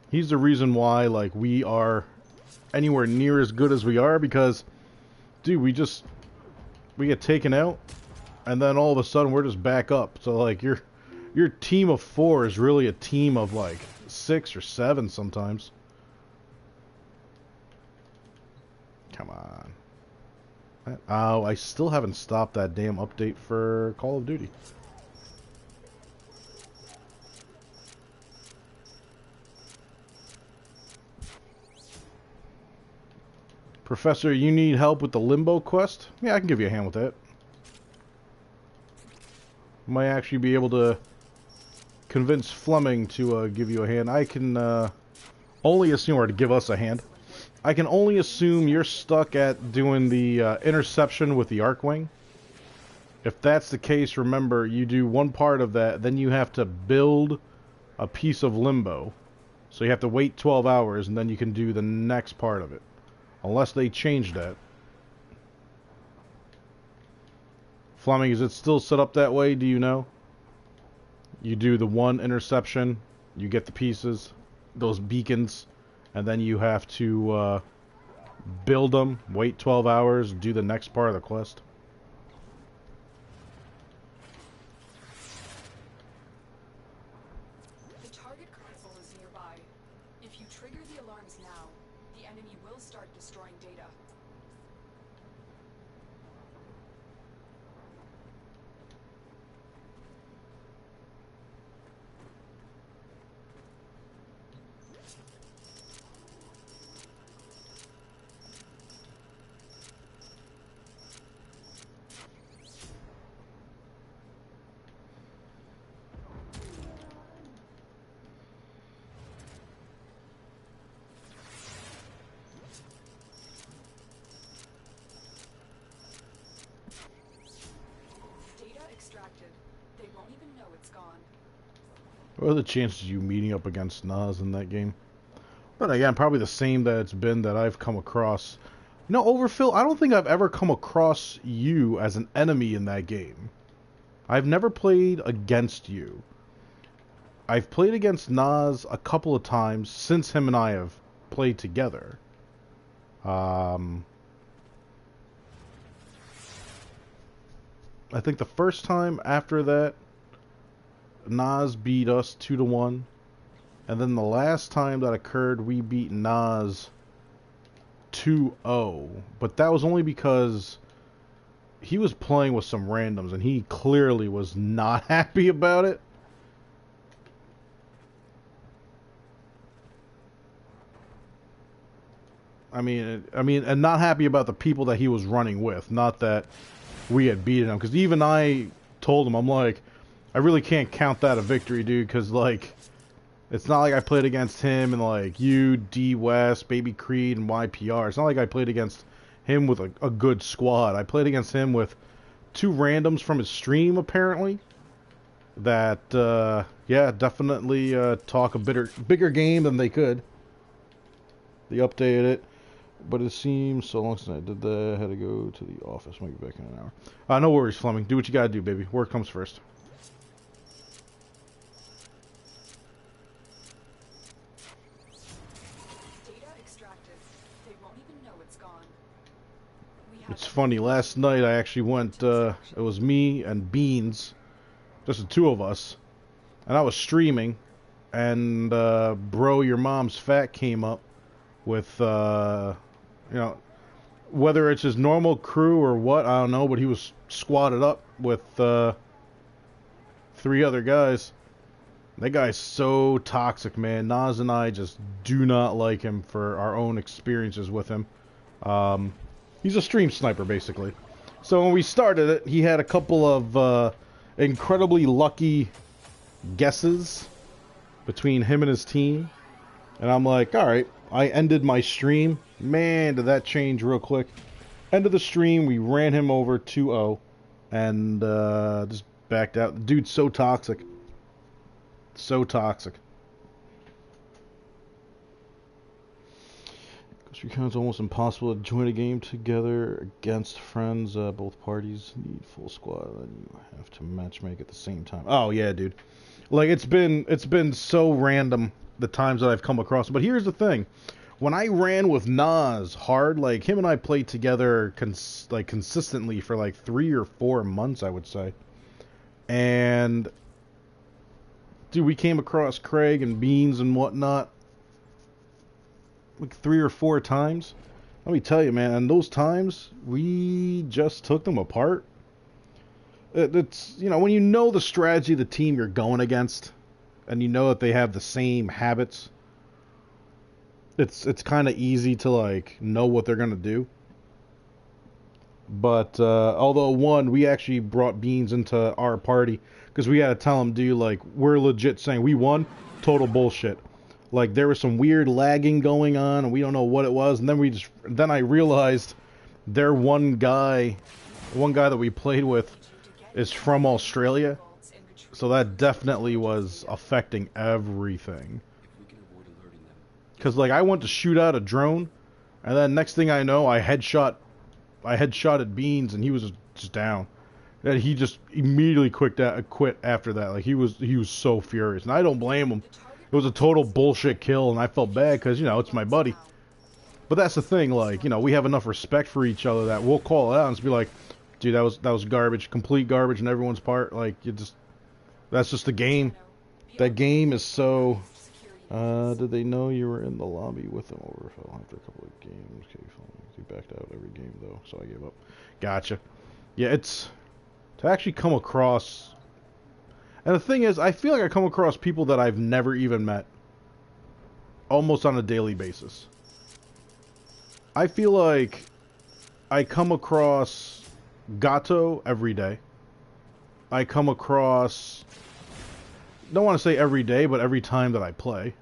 he's the reason why, like, we are anywhere near as good as we are, because, dude, we get taken out, and then all of a sudden we're just back up. So, like, your team of 4 is really a team of, like, 6 or 7 sometimes. Come on. Oh, I still haven't stopped that damn update for Call of Duty. Professor, you need help with the Limbo quest? Yeah, I can give you a hand with that. Might actually be able to convince Fleming to give you a hand. I can only assume, or to give us a hand. I can only assume you're stuck at doing the interception with the Arcwing. If that's the case, remember, you do one part of that, then you have to build a piece of Limbo. So you have to wait 12 hours, and then you can do the next part of it. Unless they change that. Fleming, is it still set up that way? Do you know? You do the one interception, you get the pieces, those beacons, and then you have to build them, wait 12 hours, do the next part of the quest.
The target console is nearby. If you trigger the alarms now, the enemy will start destroying data. They won't even know it's gone.
What are the chances of you meeting up against Nas in that game? But again, probably the same that it's been that I've come across. You know, Overfill, I don't think I've ever come across you as an enemy in that game. I've never played against you. I've played against Nas a couple of times since him and I have played together. I think the first time after that, Nas beat us 2-1. And then the last time that occurred, we beat Nas 2-0. But that was only because he was playing with some randoms, and he clearly was not happy about it. I mean, and not happy about the people that he was running with. Not that we had beaten him, because even I told him, I'm like, I really can't count that a victory, dude, because like, it's not like I played against him and like you, D West, Baby Creed, and YPR. It's not like I played against him with a good squad. I played against him with 2 randoms from his stream, apparently. That, yeah, definitely talk a bigger game than they could. They updated it. But it seems so long since I did that. I had to go to the office. Might be back in an hour. No worries, Fleming. Do what you gotta do, baby. Work comes first.
Data extracted. They won't even know it's gone.
It's funny. Last night I actually went. It was me and Beans, just the 2 of us, and I was streaming, and bro, your mom's fat came up with you know, whether it's his normal crew or what, I don't know, but he was squatted up with 3 other guys. That guy's so toxic, man. Nas and I just do not like him for our own experiences with him. He's a stream sniper, basically. So when we started it, he had a couple of incredibly lucky guesses between him and his team. And I'm like, alright. I ended my stream. Man, did that change real quick. End of the stream, we ran him over 2-0. And just backed out. The dude's so toxic. So toxic. Because it's almost impossible to join a game together against friends. Both parties need full squad. And you have to matchmake at the same time. Oh, yeah, dude. Like, it's been so random the times that I've come across. But here's the thing. When I ran with Nas hard, like, him and I played together consistently for like 3 or 4 months, I would say. And, dude, we came across Craig and Beans and whatnot like 3 or 4 times. Let me tell you, man, and those times, we just took them apart. It's, you know, when you know the strategy of the team you're going against, and you know that they have the same habits, it's kind of easy to, like, know what they're going to do. But, although, we actually brought Beans into our party, because we had to tell him, dude, like, we're legit saying we won, total bullshit. Like, there was some weird lagging going on, and we don't know what it was, and then I realized their one guy that we played with is from Australia, so that definitely was affecting everything. Because, like, I went to shoot out a drone, and then next thing I know, I headshotted Beans, and he was just down. And he just immediately quit after that. Like, he was so furious, and I don't blame him. It was a total bullshit kill, and I felt bad because, you know, it's my buddy. But that's the thing, like, you know, we have enough respect for each other that we'll call it out and just be like, dude, that was garbage, complete garbage on everyone's part. Like, that's just the game. That game is so. Did they know you were in the lobby with them overfell after a couple of games? Okay, he backed out every game though, so I gave up. Gotcha. Yeah, it's to actually come across. And the thing is, I feel like I come across people that I've never even met, almost on a daily basis. I feel like I come across Gato every day. I come across, don't want to say every day, but every time that I play.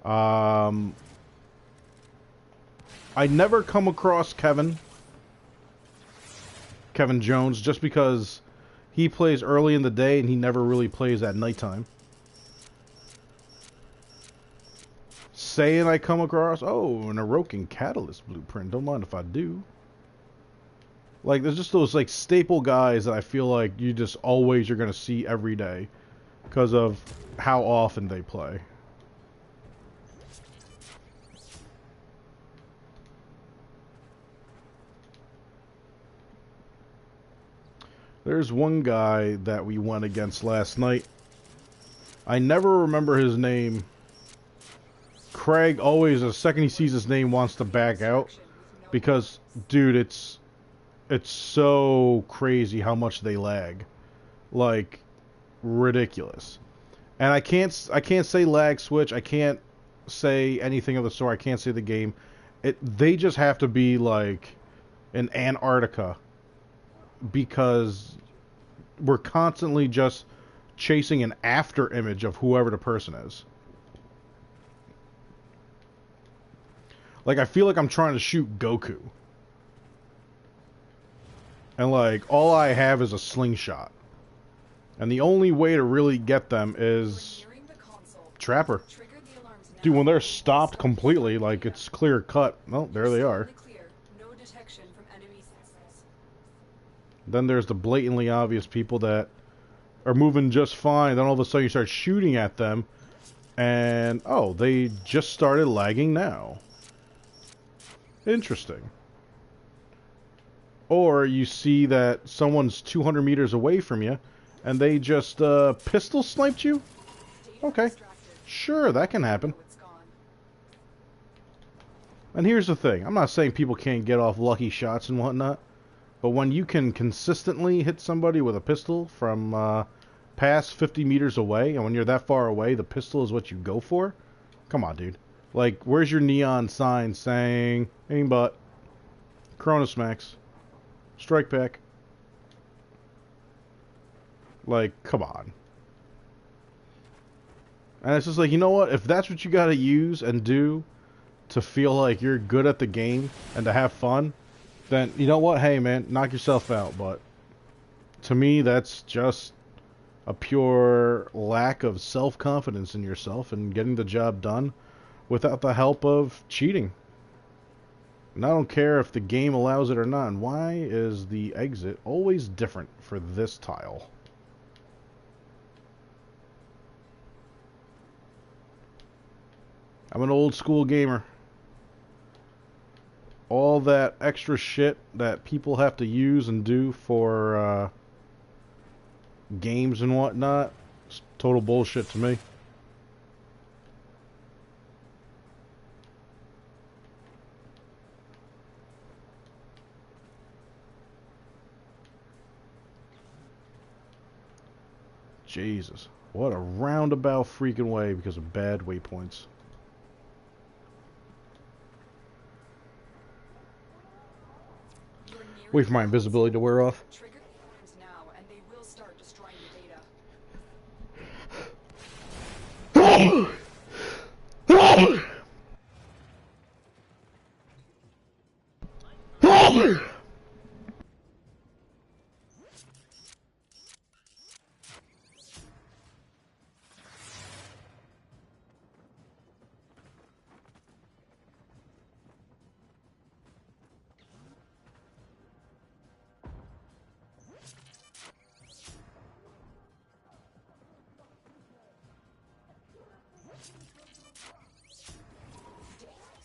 I never come across Kevin Jones, just because he plays early in the day and he never really plays at nighttime. Saying I come across, oh, an Orokin Catalyst blueprint. Don't mind if I do. Like, there's just those, like, staple guys that I feel like you just always are going to see every day because of how often they play. There's one guy that we went against last night. I never remember his name. Craig always, the second he sees his name, wants to back out. Because, dude, it's so crazy how much they lag. Like, ridiculous. And I can't say lag switch. I can't say anything of the sort. I can't say the game. They just have to be like in Antarctica, because we're constantly just chasing an after image of whoever the person is. Like, I feel like I'm trying to shoot Goku. And, like, all I have is a slingshot. And the only way to really get them is Trapper. Dude, when they're stopped completely, like, it's clear cut. Well, there they are. Then there's the blatantly obvious people that are moving just fine. Then all of a sudden you start shooting at them. And, oh, they just started lagging now. Interesting. Or you see that someone's 200 meters away from you, and they just pistol sniped you? Okay. Sure, that can happen. And here's the thing. I'm not saying people can't get off lucky shots and whatnot, but when you can consistently hit somebody with a pistol from past 50 meters away, and when you're that far away, the pistol is what you go for? Come on, dude. Like, where's your neon sign saying aimbot, Cronus Max, Strike Pack? Like, come on. And it's just like, you know what? If that's what you gotta use and do to feel like you're good at the game and to have fun, then, you know what? Hey, man, knock yourself out. But to me, that's just a pure lack of self-confidence in yourself and getting the job done without the help of cheating. And I don't care if the game allows it or not. And why is the exit always different for this tile? I'm an old school gamer. All that extra shit that people have to use and do for games and whatnot, it's total bullshit to me. Jesus. What a roundabout freaking way because of bad waypoints. Wait for my invisibility to wear off.
Trigger the alarms now, and they will start destroying the data.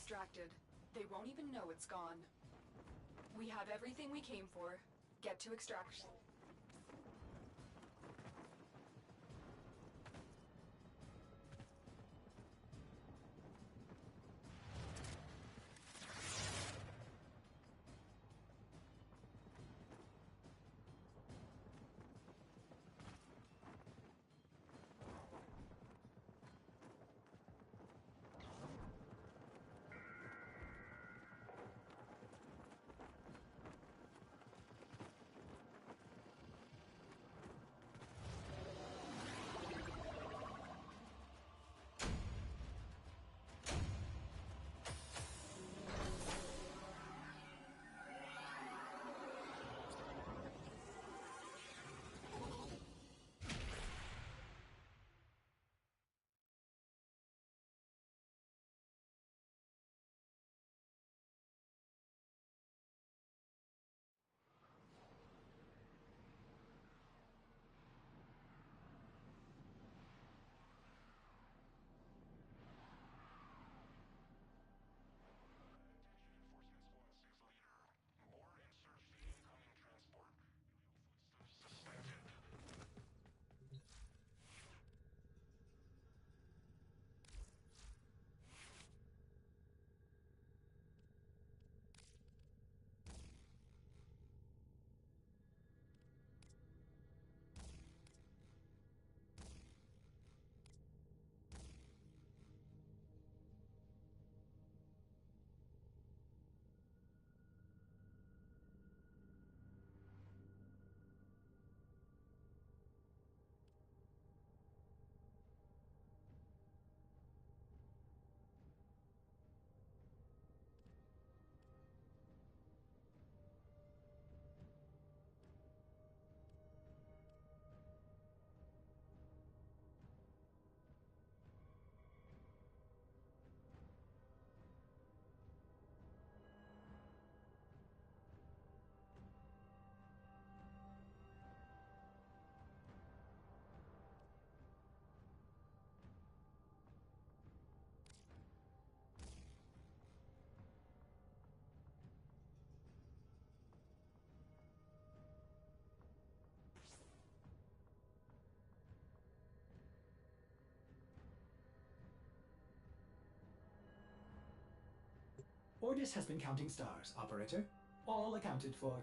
Distracted. They won't even know it's gone. We have everything we came for. Get to extraction.
Ordis has been counting stars, operator. All accounted for.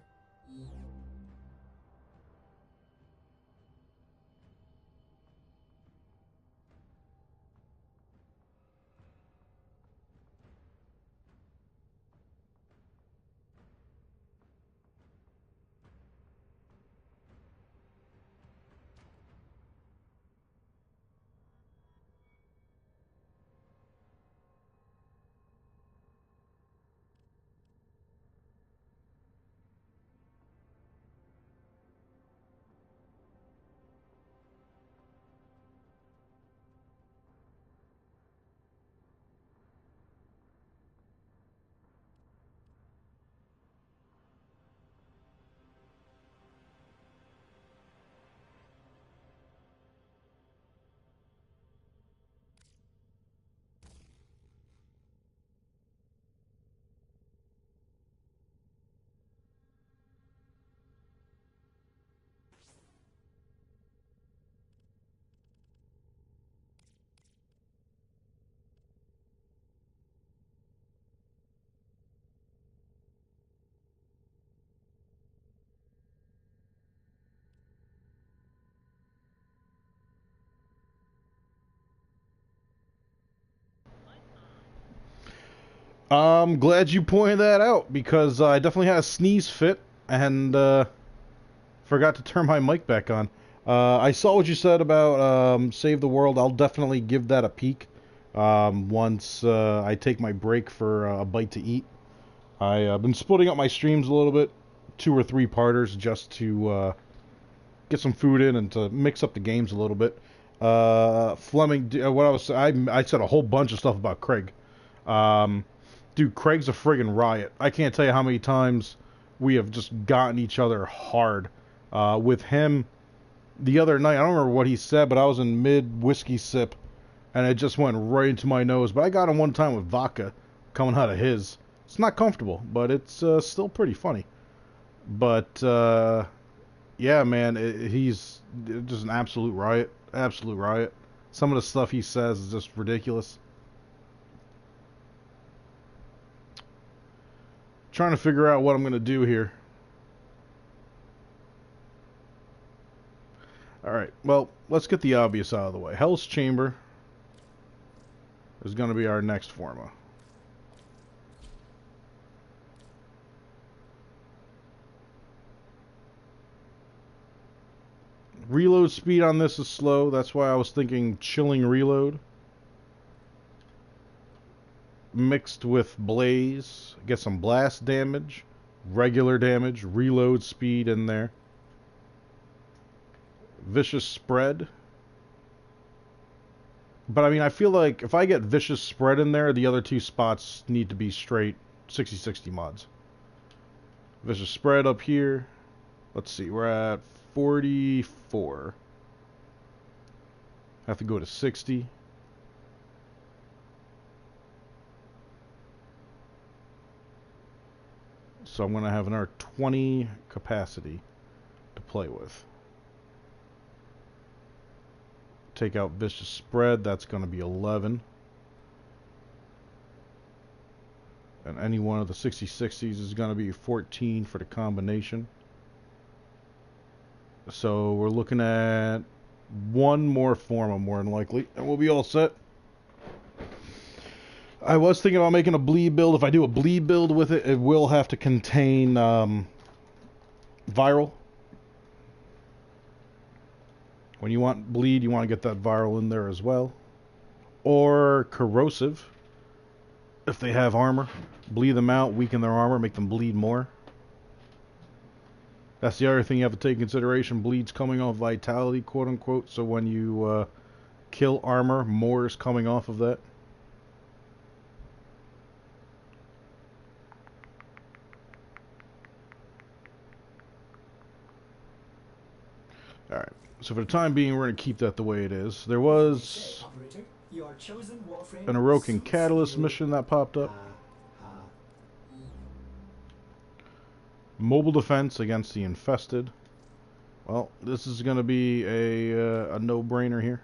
I'm glad you pointed that out because I definitely had a sneeze fit and forgot to turn my mic back on. I saw what you said about Save the World. I'll definitely give that a peek once I take my break for a bite to eat. I've been splitting up my streams a little bit, 2 or 3 parters, just to get some food in and to mix up the games a little bit. Fleming, I said a whole bunch of stuff about Craig. Dude, Craig's a friggin' riot. I can't tell you how many times we have just gotten each other hard. With him, the other night, I don't remember what he said, but I was in mid-whiskey sip, and it just went right into my nose. But I got him one time with vodka coming out of his. It's not comfortable, but it's still pretty funny. But, yeah, man, he's just an absolute riot. Absolute riot. Some of the stuff he says is just ridiculous. Trying to figure out what I'm going to do here. Alright, well, let's get the obvious out of the way. Hell's Chamber is going to be our next forma. Reload speed on this is slow. That's why I was thinking chilling reload. Mixed with Blaze. Get some blast damage, regular damage, reload speed in there. Vicious Spread. But I mean, I feel like if I get Vicious Spread in there, the other 2 spots need to be straight 60/60 mods. Vicious Spread up here. Let's see, we're at 44. Have to go to 60. So I'm going to have another 20 capacity to play with. Take out Vicious Spread, that's going to be 11. And any one of the 60/60s is going to be 14 for the combination. So we're looking at 1 more form, more than likely, and we'll be all set. I was thinking about making a bleed build. If I do a bleed build with it, it will have to contain viral. When you want bleed, you want to get that viral in there as well. Or corrosive. If they have armor, bleed them out, weaken their armor, make them bleed more. That's the other thing you have to take into consideration. Bleed's coming off vitality, quote unquote. So when you kill armor, more is coming off of that. Alright, so for the time being, we're going to keep that the way it is. There was an Orokin Catalyst mission that popped up. Mobile defense against the infested. Well, this is going to be a no-brainer here.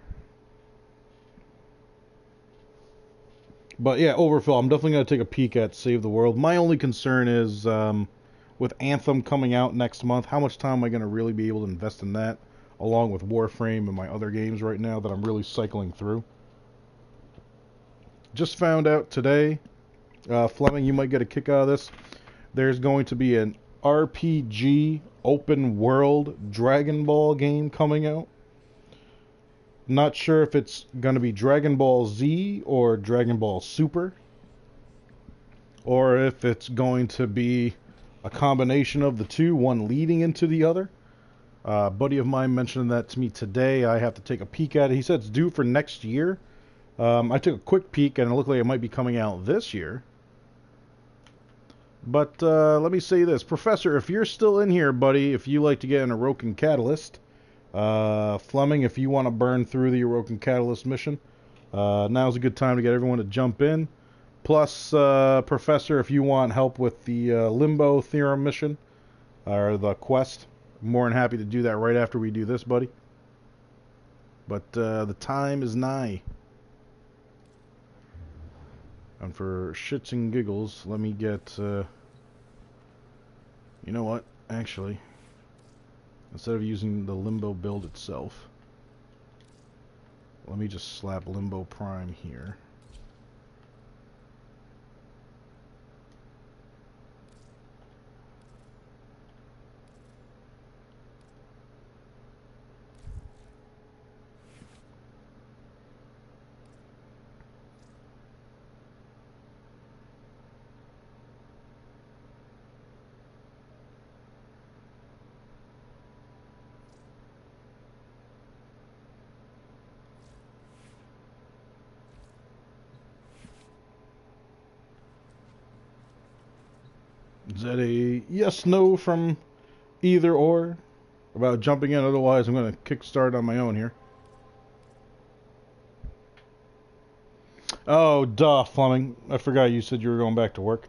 But yeah, overfill. I'm definitely going to take a peek at Save the World. My only concern is with Anthem coming out next month, how much time am I going to really be able to invest in that, along with Warframe and my other games right now that I'm really cycling through. Just found out today, Fleming, you might get a kick out of this. There's going to be an RPG open world Dragon Ball game coming out. Not sure if it's going to be Dragon Ball Z or Dragon Ball Super, or if it's going to be a combination of the two, one leading into the other. A buddy of mine mentioned that to me today. I have to take a peek at it. He said it's due for next year. I took a quick peek, and it looked like it might be coming out this year. But let me say this. Professor, if you're still in here, buddy, if you like to get an Orokin Catalyst, Fleming, if you want to burn through the Orokin Catalyst mission, now's a good time to get everyone to jump in. Plus, Professor, if you want help with the Limbo Theorem mission, or the quest, I'm more than happy to do that right after we do this, buddy. But the time is nigh. And for shits and giggles, let me get, you know what, actually, instead of using the Limbo build itself, let me just slap Limbo Prime here. Is that a yes, no from either or about jumping in? Otherwise, I'm going to kickstart on my own here. Oh, duh, Fleming. I forgot you said you were going back to work.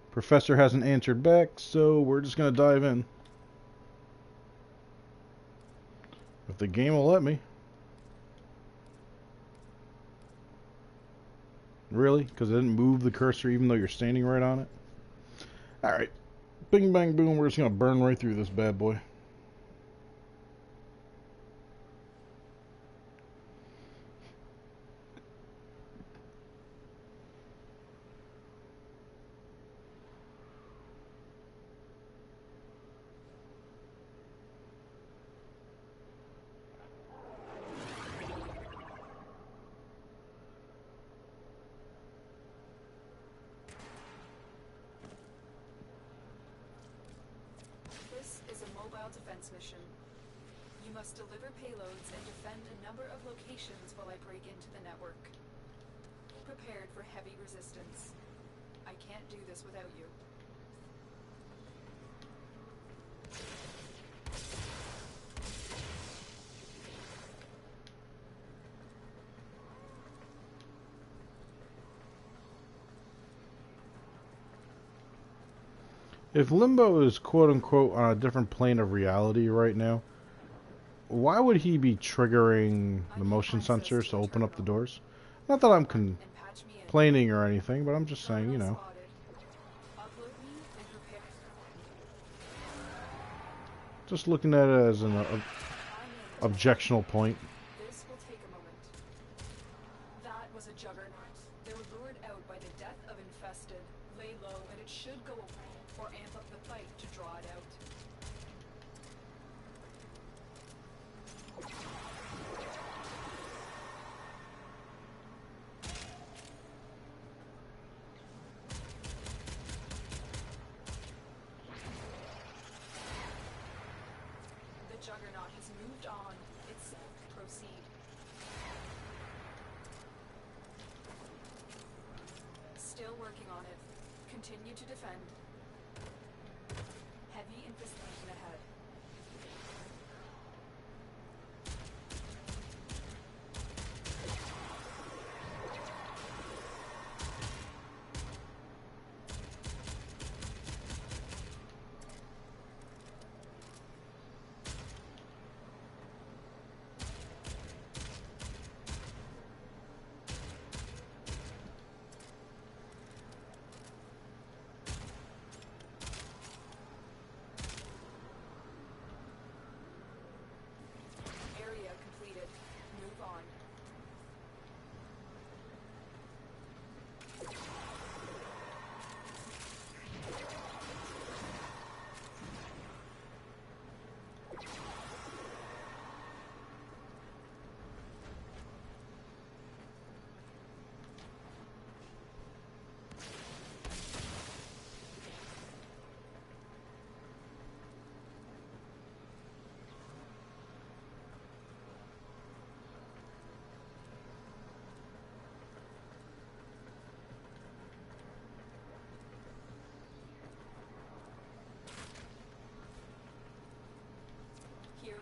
Professor hasn't answered back, so we're just going to dive in. If the game will let me. Really? Because I didn't move the cursor even though you're standing right on it? Alright. Bing, bang, boom. We're just going to burn right through this bad boy.
Defense mission. You must deliver payloads and defend a number of locations while I break into the network. Prepared for heavy resistance. I can't do this without you.
If Limbo is quote-unquote on a different plane of reality right now, why would he be triggering the motion sensors to open up the doors? Not that I'm complaining or anything, but I'm just saying, you know. Just looking at it as an objectional point.
This will take a moment. That was a juggernaut. They were lured out by the death of infested. Lay low and it should go away. Or amp up the fight to draw it out. The juggernaut has moved on. It's proceed. Still working on it. Continue to defend. Heavy infestation ahead.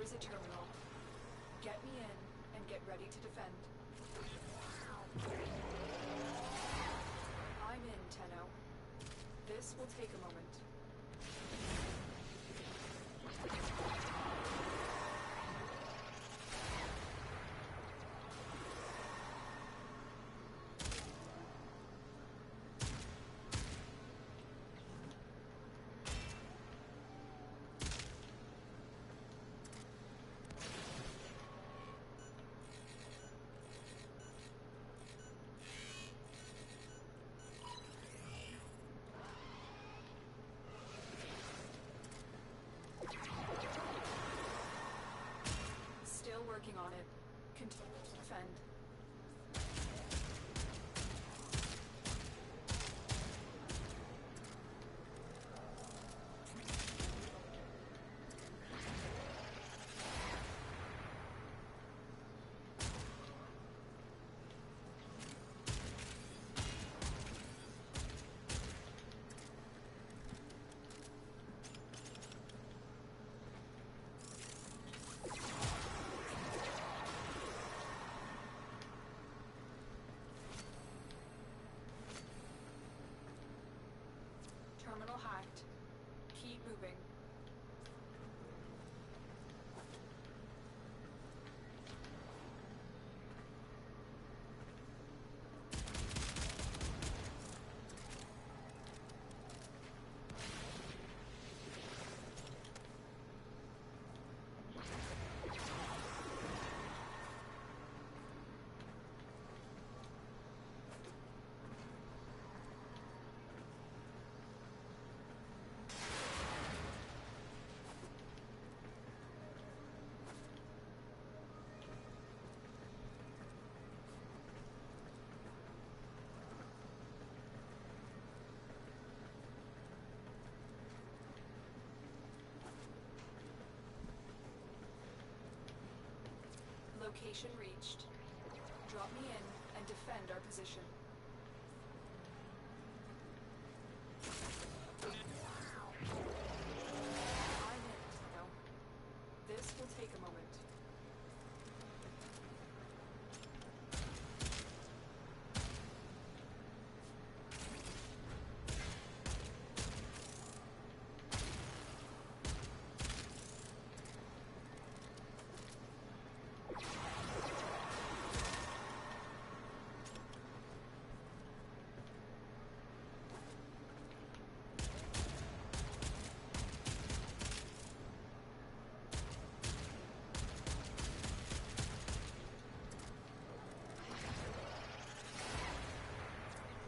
is a terminal. Get me in and get ready to defend. I'm in, Tenno. This will take a moment. Still working on it. Continue to defend. Terminal hacked. Keep moving. Location reached. Drop me in and defend our position. I'm in, Tenno. This will take a moment.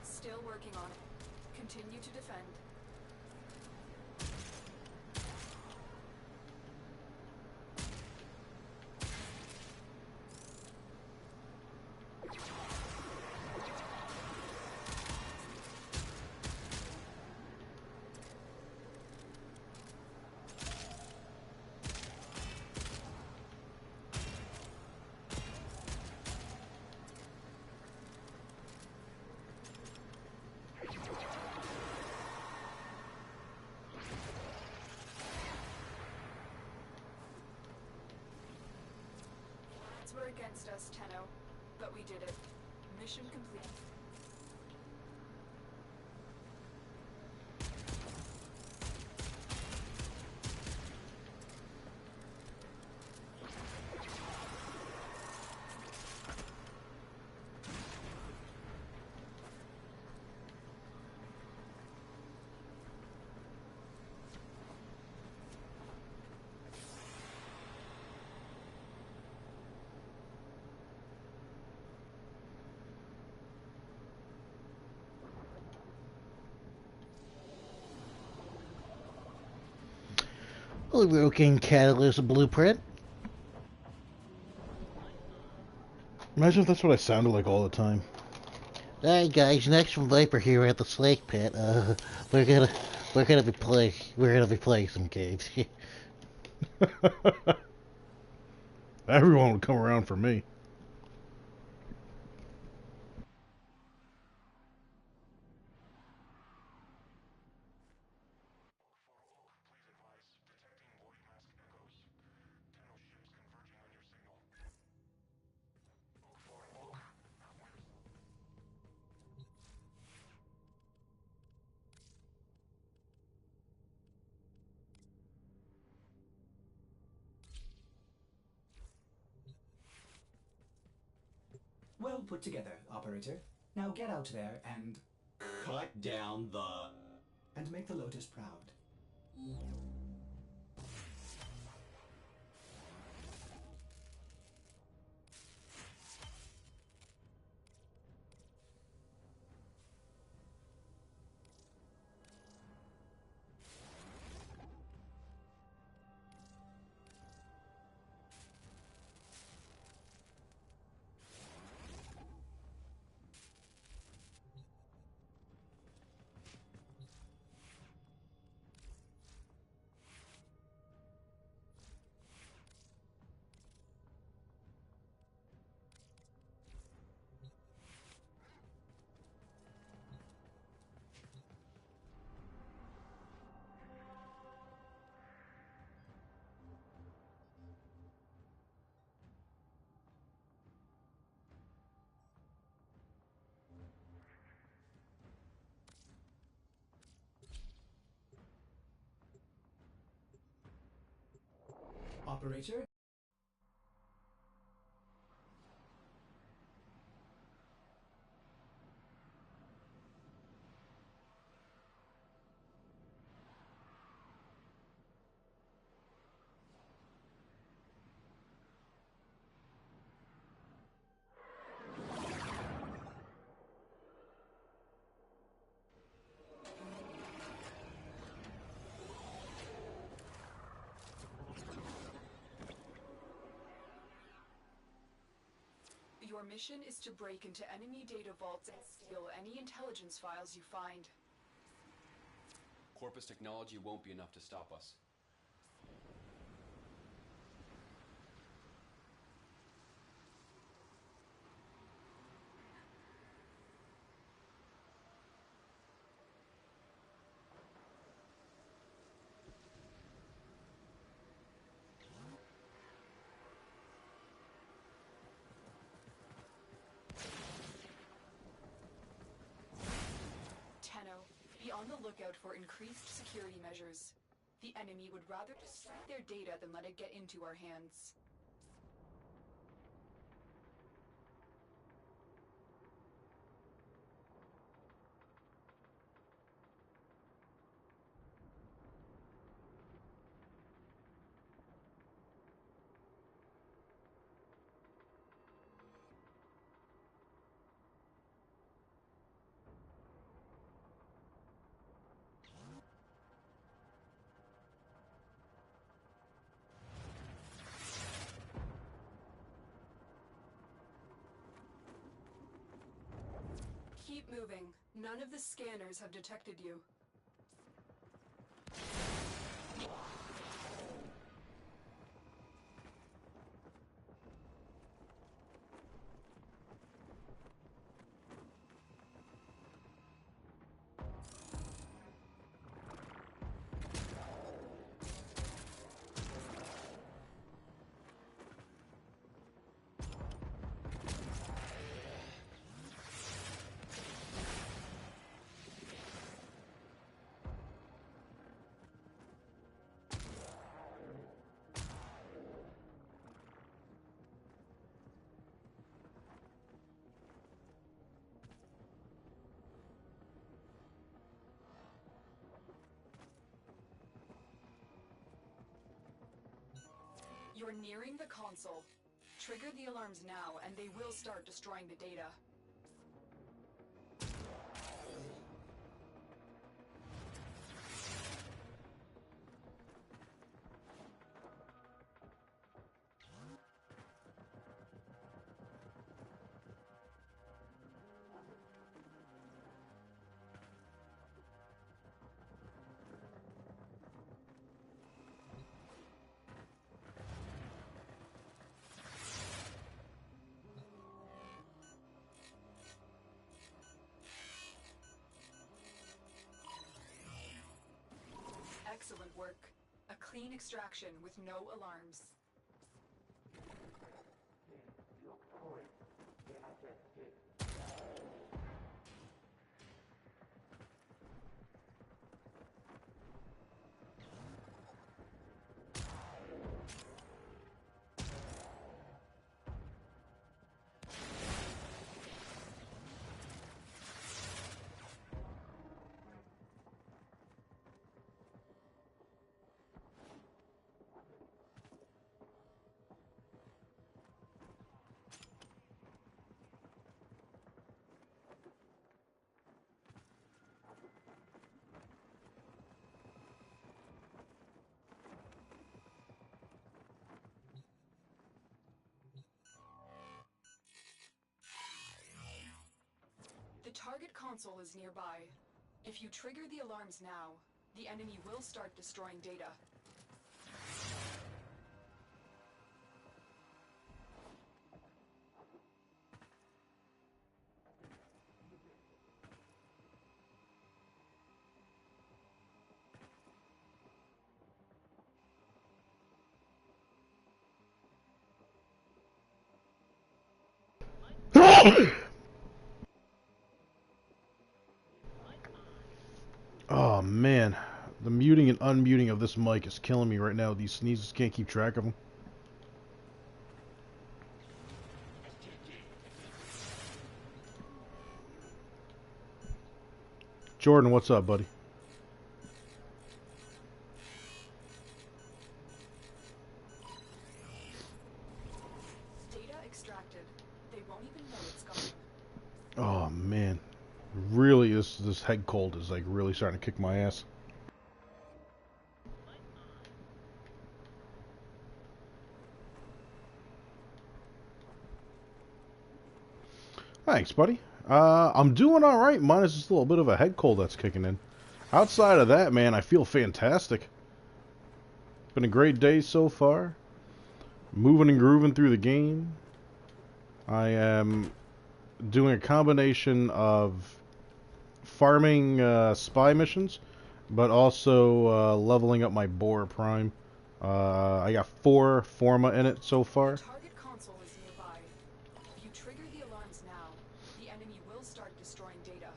Still working on it. Continue to defend. Odds were against us, Tenno, but we did it. Mission complete.
Broken Catalyst Blueprint.
Imagine if that's what I sounded like all the time.
Alright guys, next from Viper here at the Slake Pit. We're gonna be playing some games.
Everyone would come around for me.
Well put together, operator. Now get out there and...
Cut down the...
and make the Lotus proud. Operator?
Your mission is to break into enemy data vaults and steal any intelligence files you find.
Corpus technology won't be enough to stop us.
Be on the lookout for increased security measures. The enemy would rather destroy their data than let it get into our hands. Keep moving. None of the scanners have detected you. You're nearing the console. Trigger the alarms now, and they will start destroying the data. Excellent work. A clean extraction with no alarms. The target console is nearby. If you trigger the alarms now, the enemy will start destroying data.
Oh man, the muting and unmuting of this mic is killing me right now. These sneezes, can't keep track of them. Jordan, what's up, buddy?
Data extracted. They won't even know it's gone.
Oh man, really, this head cold is like really starting to kick my ass. Thanks, buddy. I'm doing all right, minus this little bit of a head cold that's kicking in. Outside of that, man, I feel fantastic. Been a great day so far. Moving and grooving through the game. I am doing a combination of farming spy missions, but also leveling up my Boar Prime. I got 4 Forma in it so far.
Target console is nearby. If you trigger the alarms now, the enemy will start destroying data.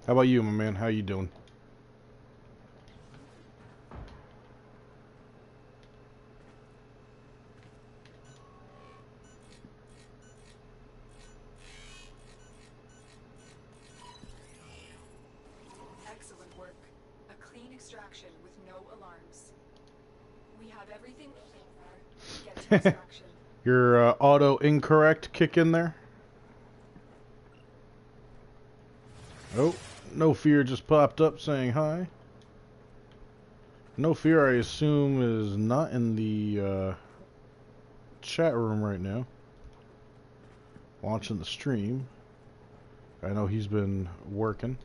How about you, my man? How you doing?
Excellent work. A clean extraction with no alarms. We have everything we get to extraction.
Your auto incorrect kick in there? Oh, No Fear just popped up saying hi. No Fear, I assume, is not in the chat room right now. Watching the stream. I know he's been working.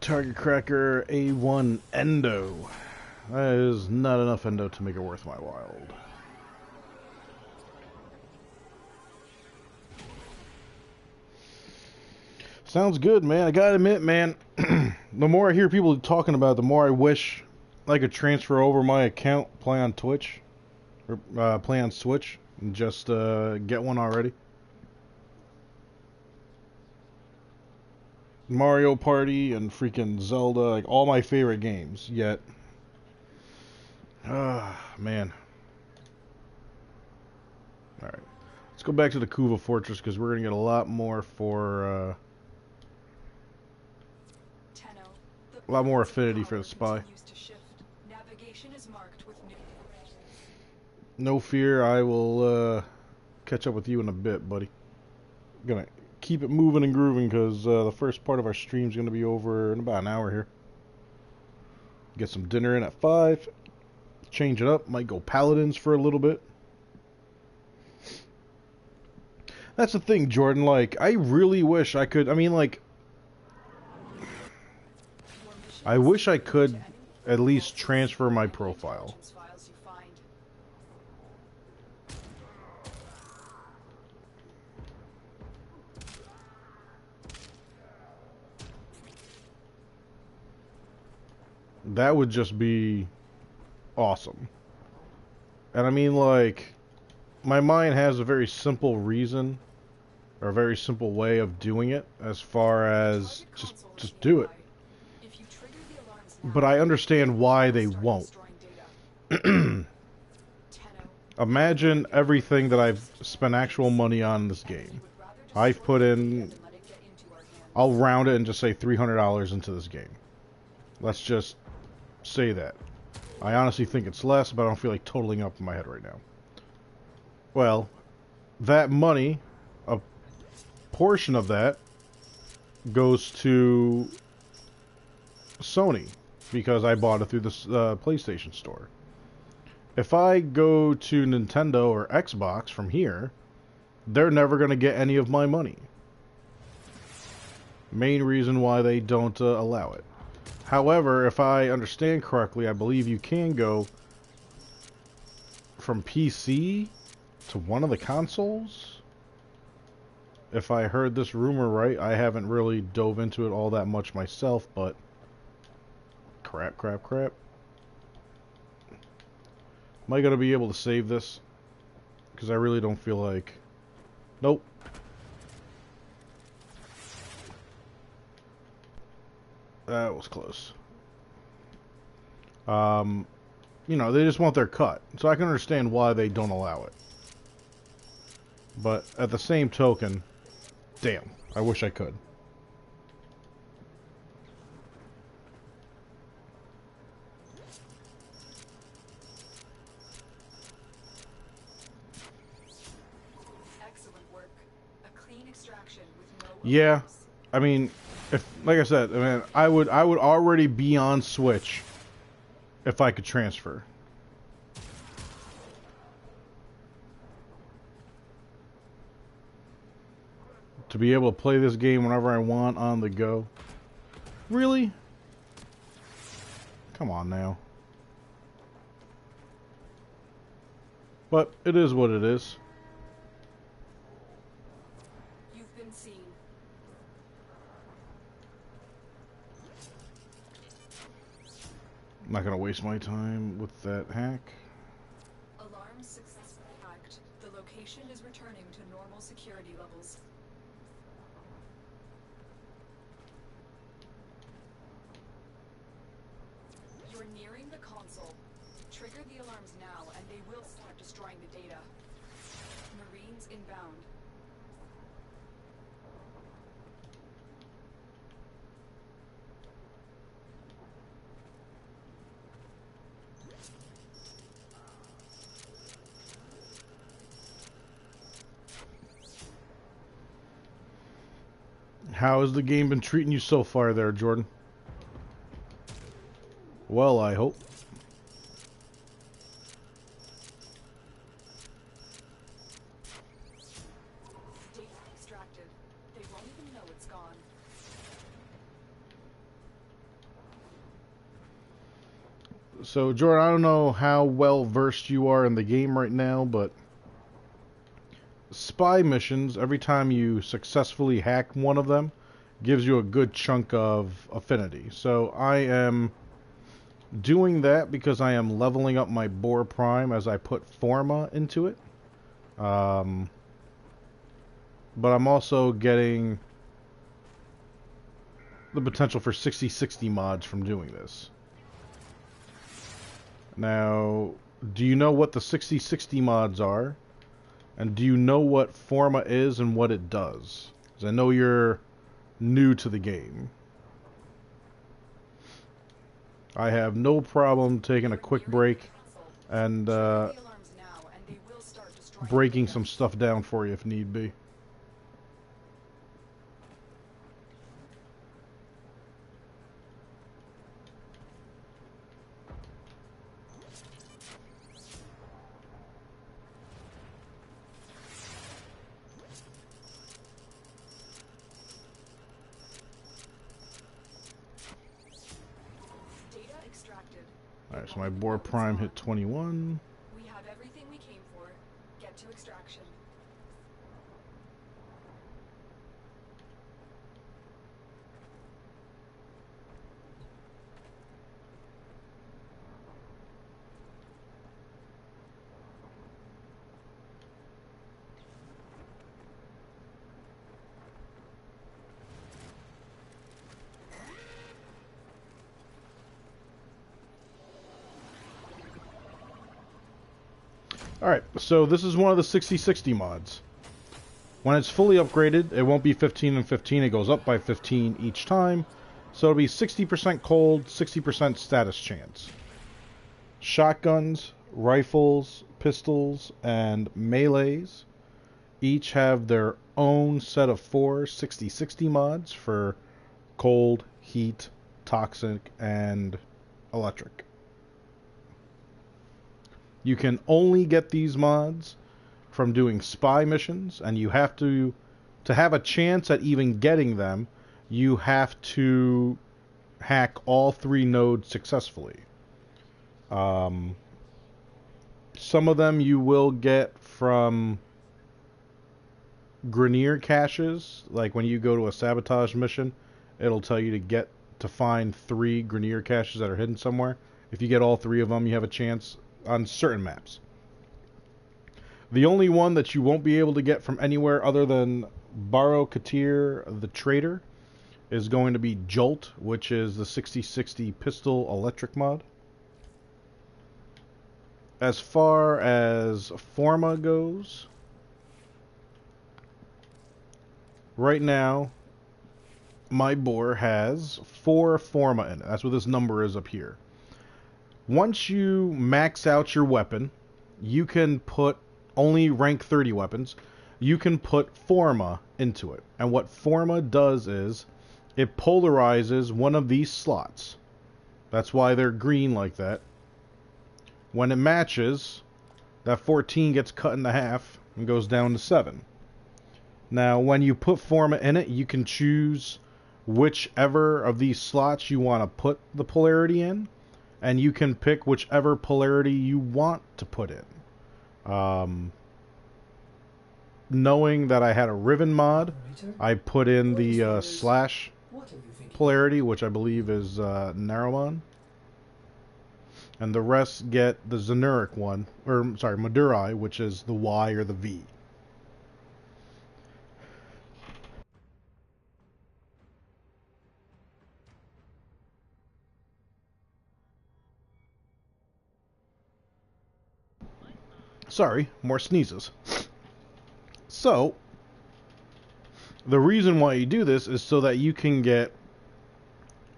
Target Cracker A1 Endo. That is not enough Endo to make it worth my while. Sounds good, man. I gotta admit, man, the more I hear people talking about it, the more I wish I could transfer over my account, play on Twitch, or play on Switch, and just get one already. Mario Party and freaking Zelda, like all my favorite games, yet, man. Alright, let's go back to the Kuva Fortress, because we're gonna get a lot more for, a lot more affinity for the spy. No fear, I will catch up with you in a bit, buddy. Gonna keep it moving and grooving because the first part of our stream is gonna be over in about an hour here. Get some dinner in at 5. Change it up. Might go Paladins for a little bit. That's the thing, Jordan. Like, I really wish I could. I mean, like, I wish I could at least transfer my profile. That would just be awesome. And I mean, like, my mind has a very simple reason, or a very simple way of doing it, as far as just do it. But I understand why they won't. Imagine everything that I've spent actual money on in this game. I've put in, I'll round it and just say $300 into this game. Let's just say that. I honestly think it's less, but I don't feel like totaling up in my head right now. Well, that money, a portion of that, goes to Sony because I bought it through the PlayStation Store. If I go to Nintendo or Xbox from here, they're never going to get any of my money. Main reason why they don't allow it. However, if I understand correctly, I believe you can go from PC to one of the consoles. If I heard this rumor right, I haven't really dove into it all that much myself, but crap. Am I going to be able to save this? Because I really don't feel like... Nope. That was close. You know, they just want their cut. So I can understand why they don't allow it. But at the same token, damn, I wish I could.
Excellent work. A clean extraction with no
Yeah,
errors.
I mean, if like I said, I mean, I would already be on Switch if I could transfer. To be able to play this game whenever I want on the go. Really? Come on now. But it is what it is.
You've been seen.
I'm not gonna waste my time with that hack.
Alarm successfully hacked. The location is returning to normal security levels. You're nearing the console. Trigger the alarms now and they will start destroying the data. Marines inbound.
How has the game been treating you so far there, Jordan? Well, I hope.
Data extracted. They won't even know it's gone.
So, Jordan, I don't know how well versed you are in the game right now, but spy missions, every time you successfully hack one of them, gives you a good chunk of affinity. So I am doing that because I am leveling up my Boar Prime as I put Forma into it. But I'm also getting the potential for 60/60 mods from doing this. Now, do you know what the 60/60 mods are? And do you know what Forma is and what it does? Because I know you're new to the game. I have no problem taking a quick break and
Trigger the alarms now and they will start destroying the
breaking
data.
some stuff down for you if need be.
Data extracted.
Alright, so my Boar Prime hit 21.
We have everything we came for. Get to extraction.
Alright, so this is one of the 60/60 mods. When it's fully upgraded, it won't be 15 and 15, it goes up by 15 each time. So it'll be 60% cold, 60% status chance. Shotguns, rifles, pistols, and melees each have their own set of 4 60/60 mods for cold, heat, toxic, and electric. You can only get these mods from doing spy missions, and you have to have a chance at even getting them, you have to hack all 3 nodes successfully. Some of them you will get from Grenier caches, like when you go to a sabotage mission, it'll tell you to find 3 Grenier caches that are hidden somewhere. If you get all 3 of them, you have a chance on certain maps. The only one that you won't be able to get from anywhere other than Baro Katir the Trader is going to be Jolt, which is the 60/60 pistol electric mod. As far as Forma goes, right now, my bore has 4 Forma in it. That's what this number is up here. Once you max out your weapon, you can put only rank 30 weapons. You can put Forma into it. And what Forma does is it polarizes one of these slots. That's why they're green like that. When it matches, that 14 gets cut into half and goes down to 7. Now, when you put Forma in it, you can choose whichever of these slots you want to put the polarity in, and you can pick whichever polarity you want to put in. Knowing that I had a Riven mod, I put in the slash polarity, which I believe is Narrowmon. And the rest get the Zenuric one, or sorry, Madurai, which is the Y or the V. Sorry, more sneezes. So, the reason why you do this is so that you can get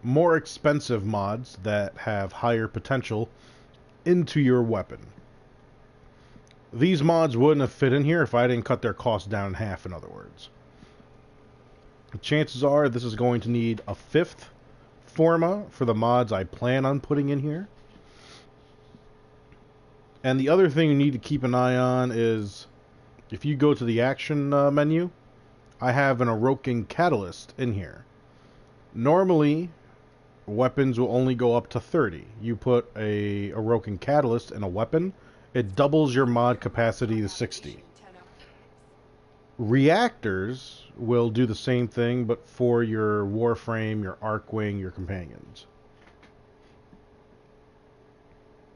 more expensive mods that have higher potential into your weapon. These mods wouldn't have fit in here if I didn't cut their cost down in half, in other words. Chances are this is going to need a 5th Forma for the mods I plan on putting in here. And the other thing you need to keep an eye on is, if you go to the action menu, I have an Orokin Catalyst in here. Normally, weapons will only go up to 30. You put a Orokin Catalyst in a weapon, it doubles your mod capacity to 60. Reactors will do the same thing, but for your Warframe, your Arcwing, your companions.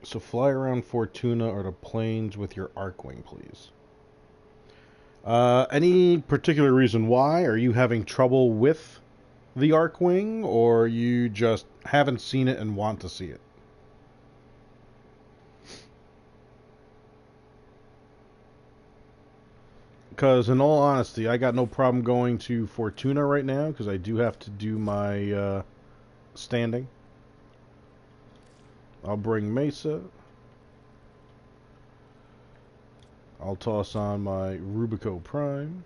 So fly around Fortuna or the plains with your Arcwing, please. Any particular reason why? Are you having trouble with the Arcwing, or you just haven't seen it and want to see it? Because in all honesty, I got no problem going to Fortuna right now, because I do have to do my standing. I'll bring Mesa. I'll toss on my Rubico Prime.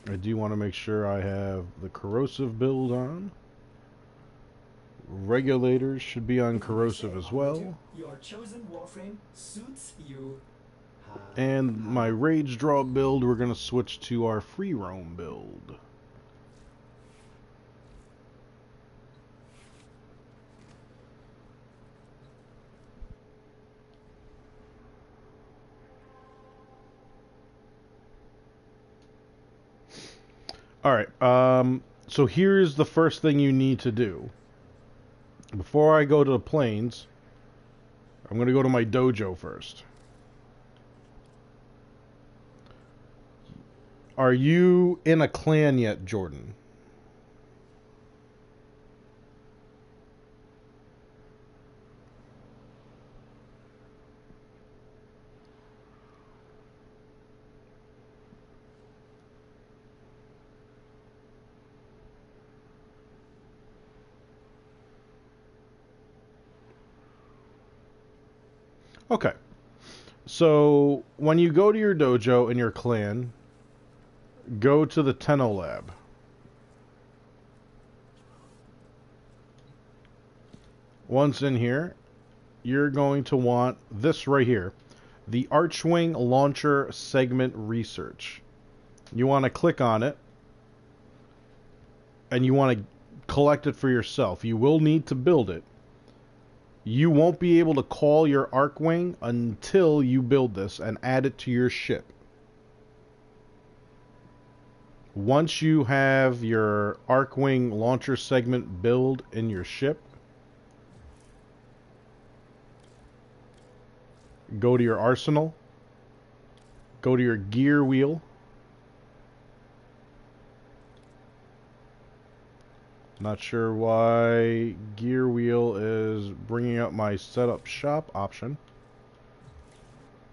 I do want to make sure I have the corrosive build on. Regulators should be on corrosive as well.
Your chosen Warframe suits you.
And my Rage Draw build, we're going to switch to our Free Roam build. Alright, so here's the first thing you need to do. Before I go to the plains, I'm going to go to my dojo first. Are you in a clan yet, Jordan? Okay. So, when you go to your dojo in your clan, go to the Tenno Lab. Once in here, you're going to want this right here. The Archwing Launcher Segment Research. You want to click on it, and you want to collect it for yourself. You will need to build it. You won't be able to call your Archwing until you build this and add it to your ship. Once you have your Archwing Launcher Segment build in your ship, go to your arsenal, go to your gear wheel, not sure why gear wheel is bringing up my setup shop option,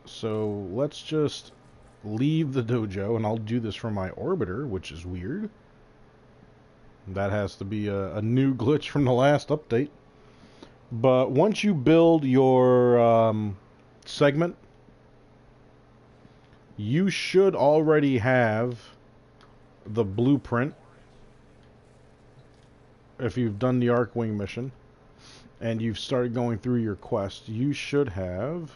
so let's just leave the dojo, and I'll do this from my orbiter, which is weird. That has to be a new glitch from the last update. But once you build your segment, you should already have the blueprint if you've done the Archwing mission and you've started going through your quest. You should have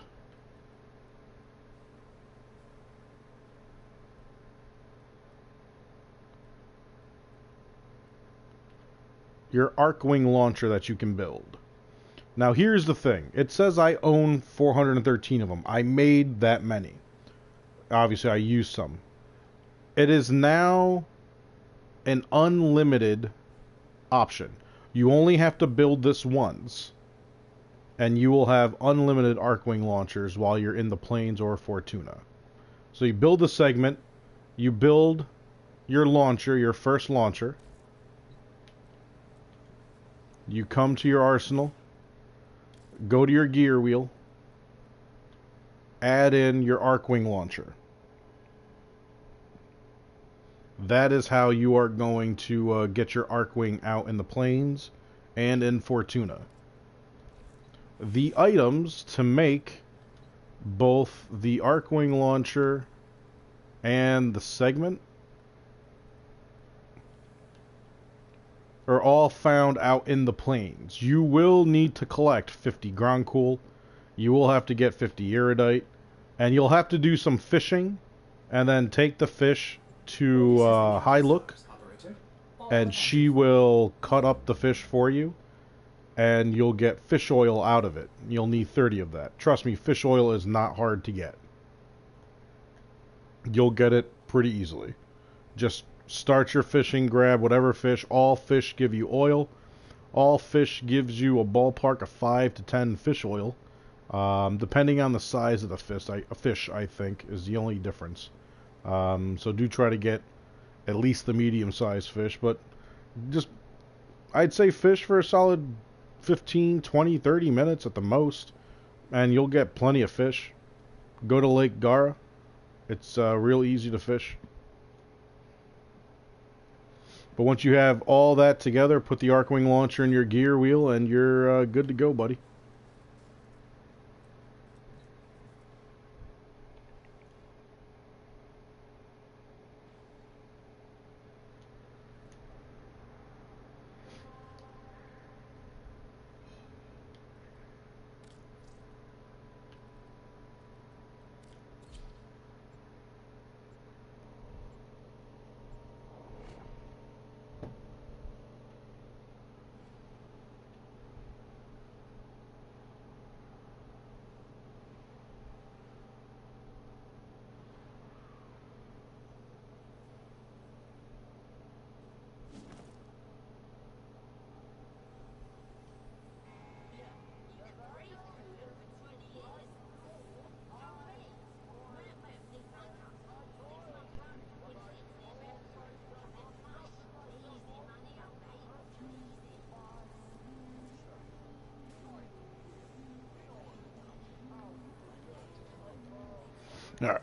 your Archwing launcher that you can build. Now here's the thing. It says I own 413 of them. I made that many. Obviously I used some. It is now an unlimited option. You only have to build this once, and you will have unlimited Archwing launchers while you're in the plains or Fortuna. So you build the segment, you build your launcher, your first launcher, you come to your arsenal, go to your gear wheel, add in your Archwing launcher. That is how you are going to get your Archwing out in the plains and in Fortuna. The items to make both the Archwing launcher and the segment are all found out in the plains. You will need to collect 50 Groncool, you will have to get 50 Iridite, and you'll have to do some fishing, and then take the fish to High Look, and she will cut up the fish for you, and you'll get fish oil out of it. You'll need 30 of that. Trust me, fish oil is not hard to get. You'll get it pretty easily. Just start your fishing, grab whatever fish. All fish give you oil. All fish gives you a ballpark of 5 to 10 fish oil. Depending on the size of the fish, I think, is the only difference. So do try to get at least the medium-sized fish, but just, I'd say fish for a solid 15, 20, 30 minutes at the most, and you'll get plenty of fish. Go to Lake Gara. It's real easy to fish. But once you have all that together, put the Archwing launcher in your gear wheel, and you're good to go, buddy. Alright,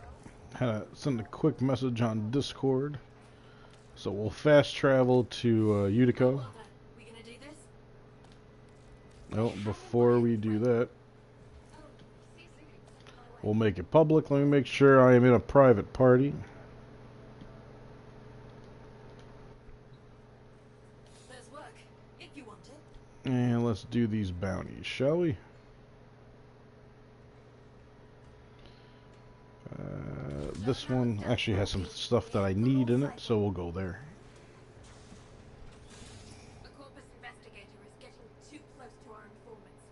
had to send a quick message on Discord. So we'll fast travel to Utica.
We gonna do this?
No, before we do that, We'll make it public. Let me make sure I am in a private party.
There's work, if you want it.
And let's do these bounties, shall we? This one actually has some stuff that I need in it, so we'll go there.
The corpus investigator is getting too close to our informants.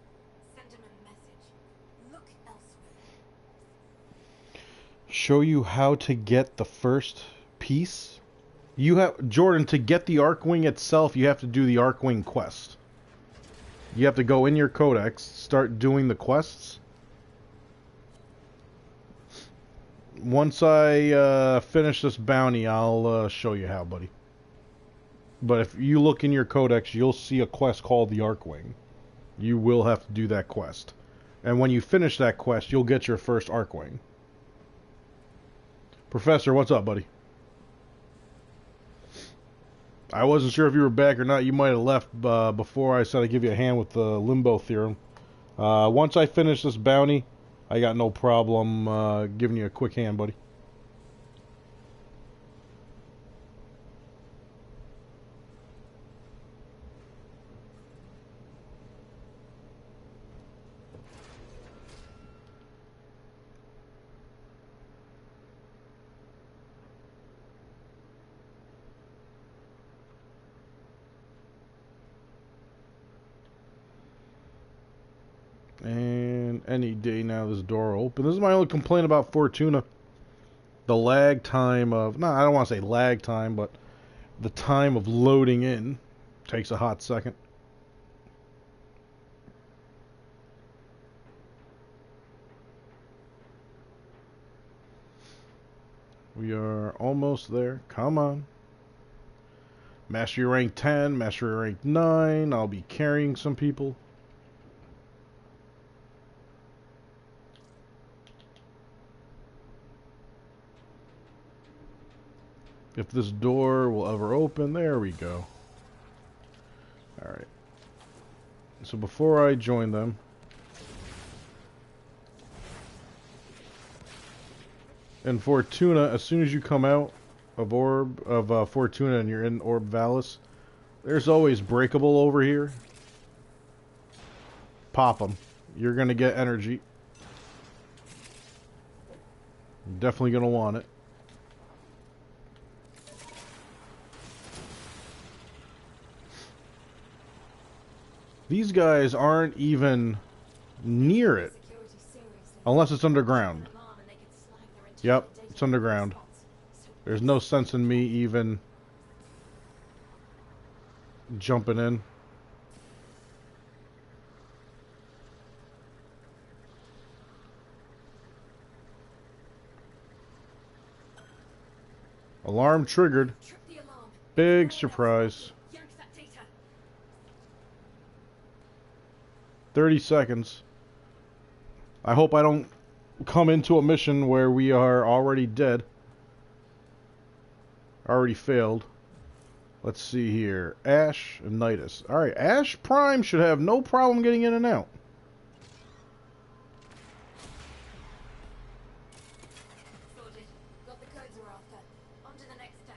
Send him a message. Look elsewhere.
Show you how to get the first piece? You have, Jordan, to get the Archwing itself, you have to do the Archwing quest. You have to go in your codex, start doing the quests. Once I finish this bounty, I'll show you how, buddy. But if you look in your codex, you'll see a quest called the Archwing. You will have to do that quest. And when you finish that quest, you'll get your first Archwing. Professor, what's up, buddy? I wasn't sure if you were back or not. You might have left before I said I'd give you a hand with the Limbo Theorem. Once I finish this bounty, I got no problem giving you a quick hand, buddy. And any day now, this door will open. This is my only complaint about Fortuna. The lag time of... No, I don't want to say lag time, but the time of loading in takes a hot second. We are almost there. Come on. Mastery rank 10, Mastery rank 9. I'll be carrying some people. If this door will ever open, there we go. Alright. So before I join them, in Fortuna, as soon as you come out of Fortuna and you're in Orb Valis, there's always breakable over here. Pop them. You're gonna get energy. You're definitely gonna want it. These guys aren't even near it. Unless it's underground. Yep, it's underground. There's no sense in me even jumping in. Alarm triggered. Big surprise. 30 seconds. I hope I don't come into a mission where we are already dead. Already failed. Let's see here. Ash and Nidus. Alright, Ash Prime should have no problem getting in and out.
Sorted. Got the codes we're after. On to the next step.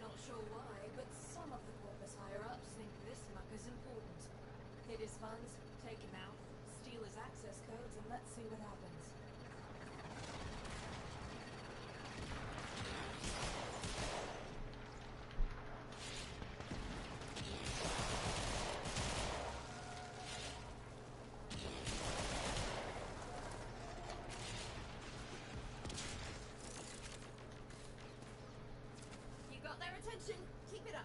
Not sure why, but some of the corpus higher-ups think this muck is important. Hit his funds, take him out, steal his access codes, and let's see what happens. You got their attention. Keep it up.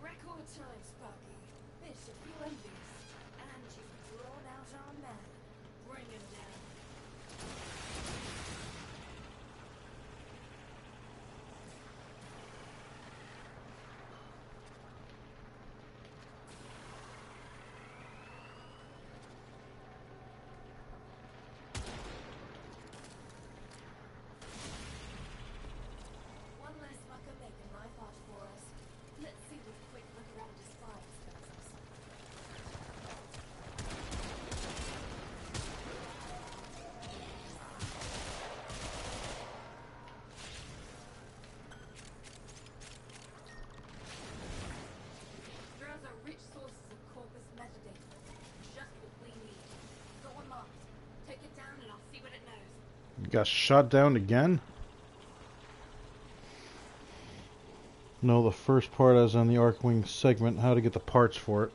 Record time, Sparky.
You got shot down again? No, the first part is on the Arcwing segment, how to get the parts for it.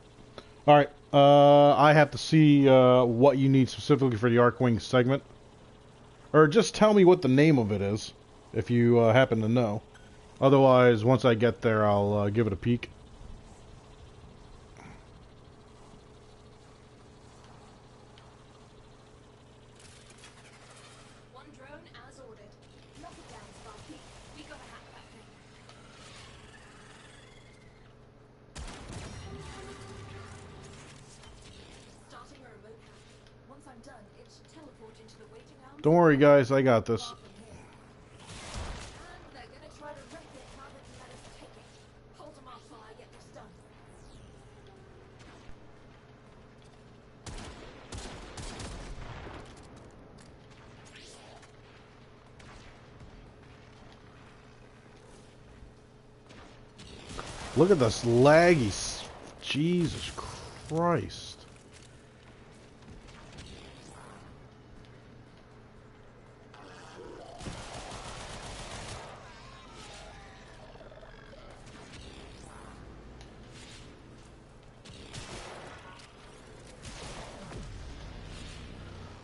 Alright, I have to see what you need specifically for the Arcwing segment. Or just tell me what the name of it is, if you happen to know. Otherwise, once I get there, I'll give it a peek.
One drone as ordered. Knock it down, Sparky. We gotta hack that thing. Starting a remote hack. Once I'm done, it should teleport into the waiting arms.
Don't worry, guys, I got this.
Far from here. And they're gonna try to wreck it rather than let us take it. Hold them off while I get this done.
Look at this laggy. Jesus Christ.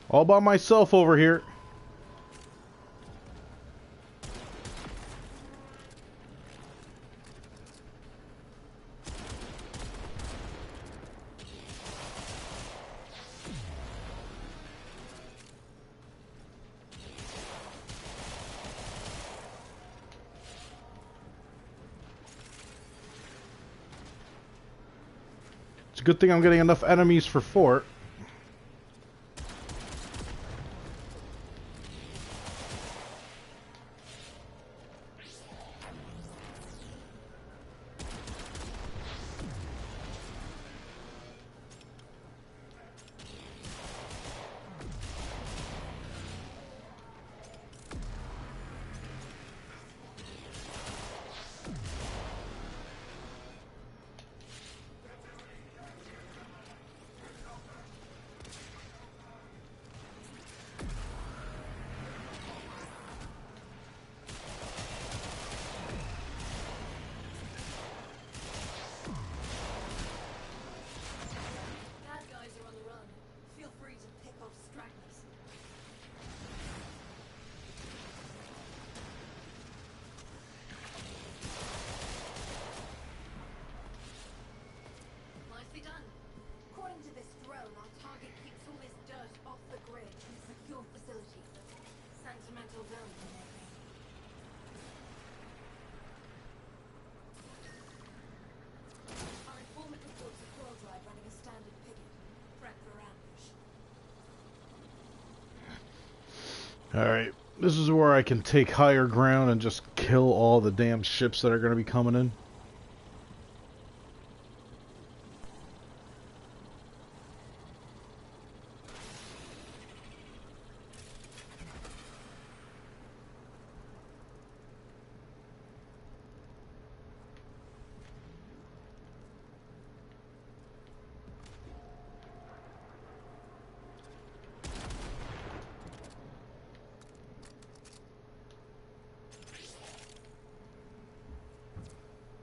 All by myself over here. It's a good thing I'm getting enough enemies for Fort.
Bad guys are on the run. Feel free to pick off stragglers. Nicely done. According to this drone, our target keeps all this dirt off the grid in secure facilities. Sentimental zone, you know. Our informant reports a coil drive running a standard picket. Prep for ambush.
Alright, this is where I can take higher ground and just kill all the damn ships that are going to be coming in.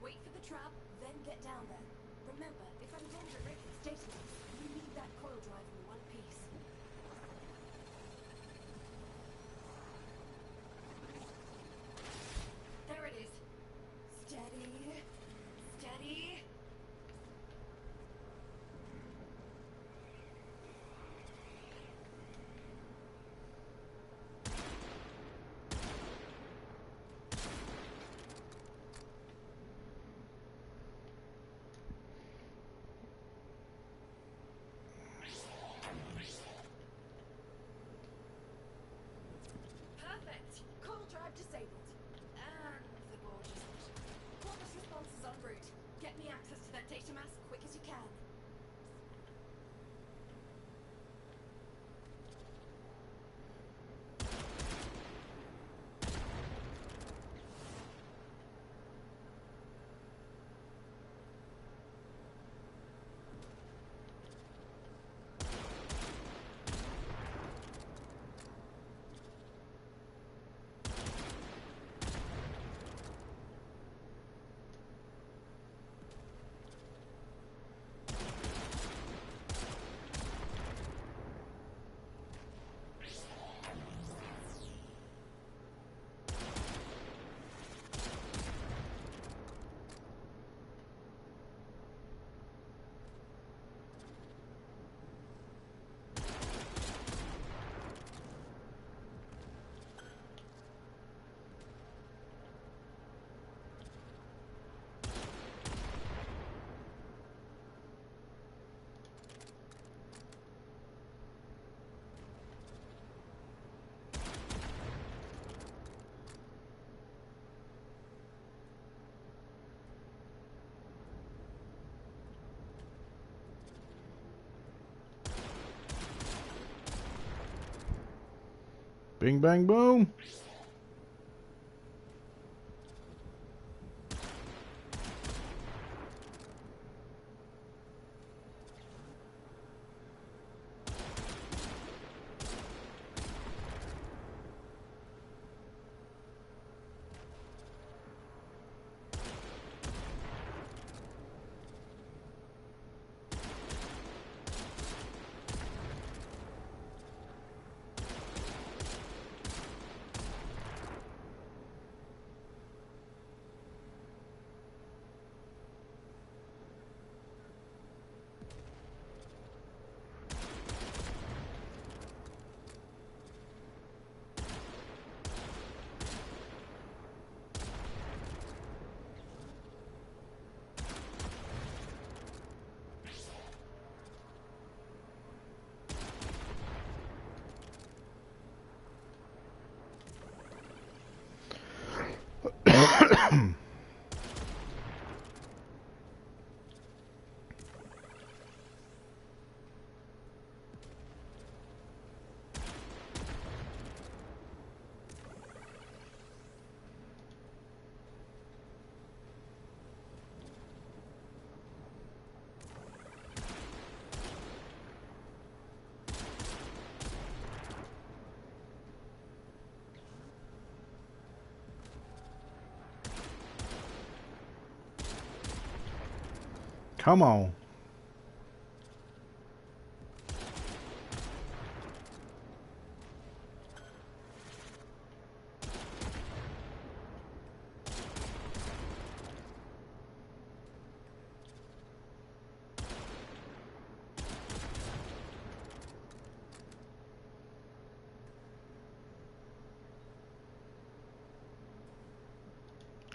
Wait for the trap, then get down there. Remember, if I'm going to wreck this database, you need that coil drive in one piece. There it is. Steady. Steady. Perfect. Coil drive disabled. And the board just Corpus response is en route. Get me access to that data mass quick as you can.
Bing, bang, boom. Come on.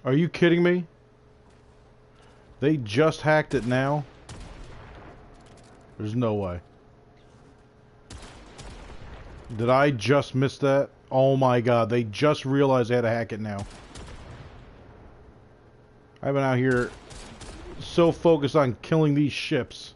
Are you kidding me? They just hacked it now? There's no way. Did I just miss that? Oh my god, they just realized they had to hack it now. I've been out here so focused on killing these ships.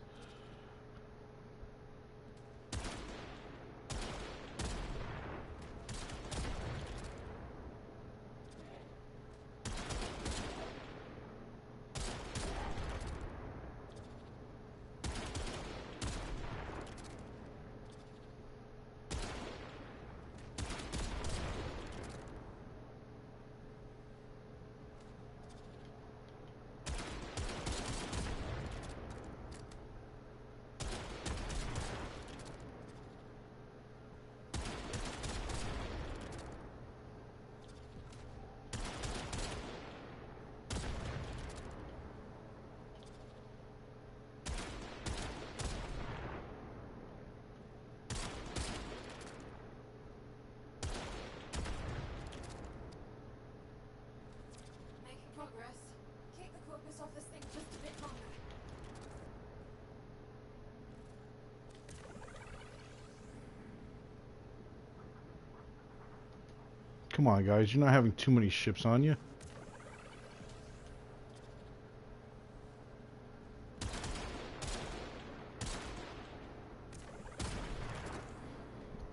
Come on, guys. You're not having too many ships on you.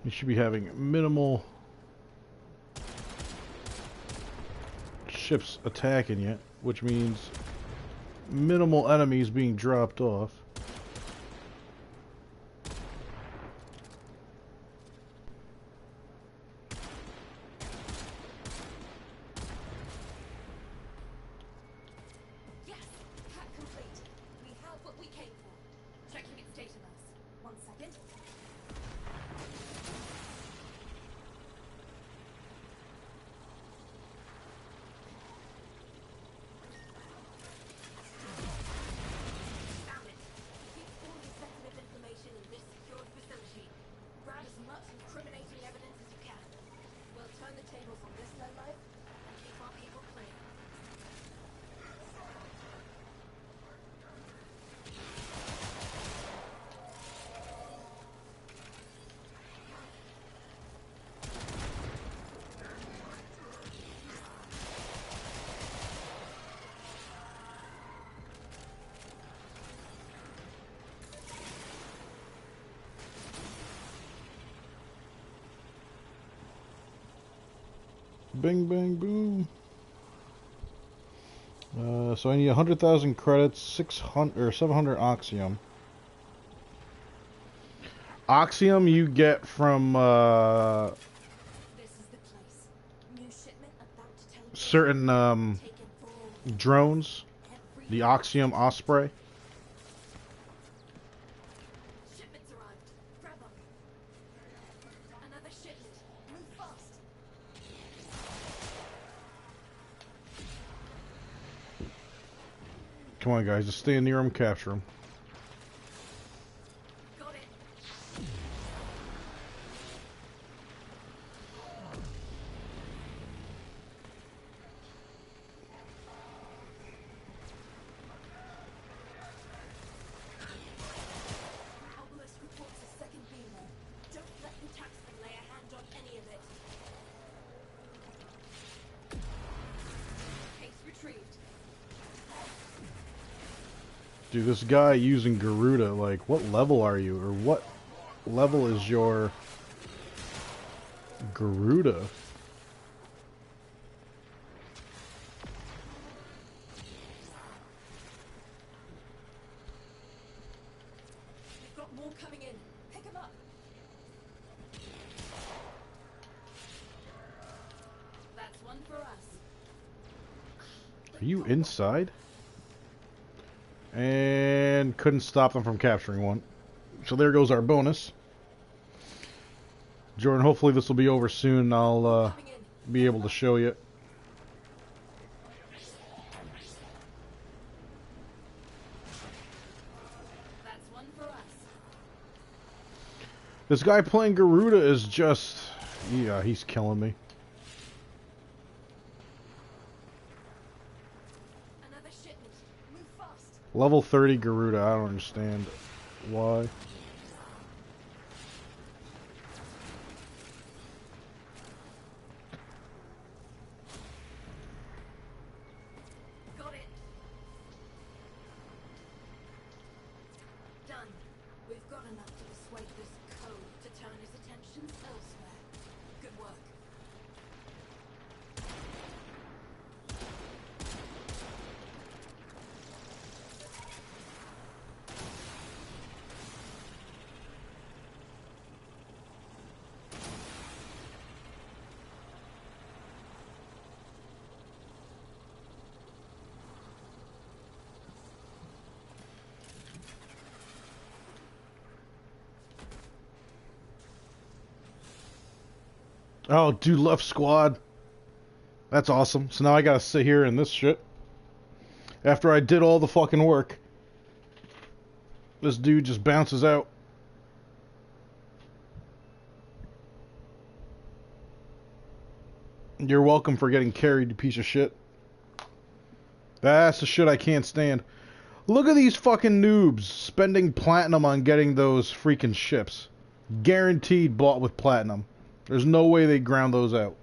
You should be having minimal ships attacking you, which means minimal enemies being dropped off. Bing, bang, boom. So I need 100,000 credits, 600 or 700 Oxium. Oxium you get from
This is the place. New shipment about to tell
certain
taken for
drones,
every
the Oxium Osprey.
shipments arrived. Grab them. Another shipment. Move fast.
Come on, guys, just stay near them, capture them.
Got it. Obelisk reports a second beam. Don't let the taxman lay a hand on any of it. Case retrieved.
Dude, this guy using Garuda, like, what level are you? Or what level is your Garuda?
We've got more coming in. Pick them up. That's one for us.
Are you inside? And couldn't stop them from capturing one. So there goes our bonus. Jordan, hopefully this will be over soon and I'll
Coming in.
be able to show you.
That's one for us.
This guy playing Garuda is just... yeah, he's killing me.
Another shipment. Move fast.
Level 30 Garuda, I don't understand why.
Got it. Done. We've got enough to persuade this code to turn his attentions elsewhere. Good work.
Oh, dude, left squad. That's awesome. So now I gotta sit here in this shit. After I did all the fucking work. This dude just bounces out. You're welcome for getting carried, you piece of shit. That's the shit I can't stand. Look at these fucking noobs spending platinum on getting those freaking ships. Guaranteed bought with platinum. There's no way they ground those out.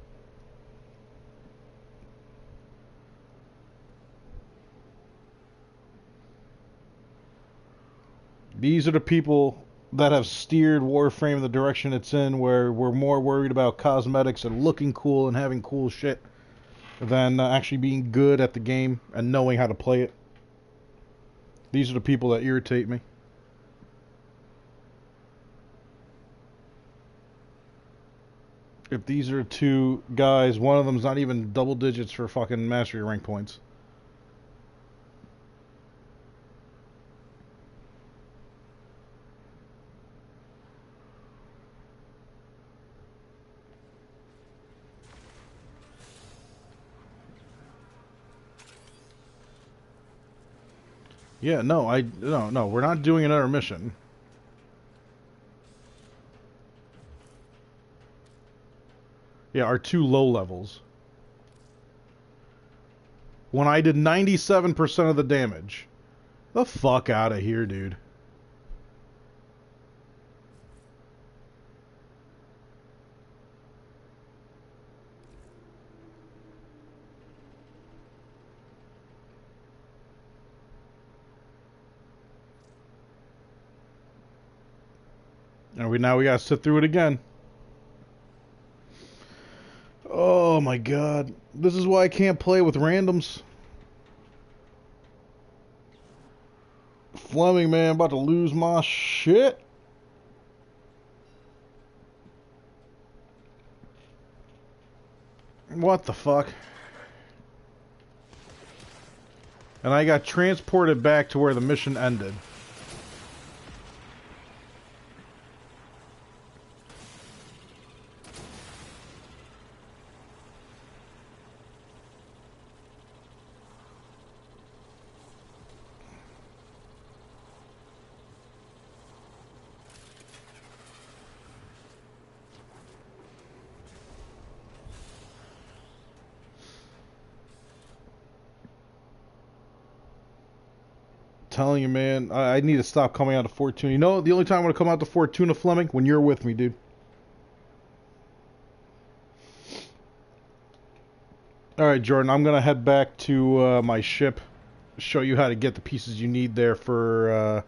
These are the people that have steered Warframe in the direction it's in, where we're more worried about cosmetics and looking cool and having cool shit than actually being good at the game and knowing how to play it. These are the people that irritate me. If these are two guys, one of them's not even double digits for fucking mastery rank points. Yeah, no, no, we're not doing another mission. Yeah, our two low levels. When I did 97% of the damage. The fuck out of here, dude. And now we gotta sit through it again. Oh. Oh my god. This is why I can't play with randoms. Fleming, man, about to lose my shit. What the fuck? And I got transported back to where the mission ended. Telling you, man, I need to stop coming out to Fortuna. You know, the only time I want to come out to Fortuna, Fleming, when you're with me, dude. All right, Jordan, I'm gonna head back to my ship, show you how to get the pieces you need there for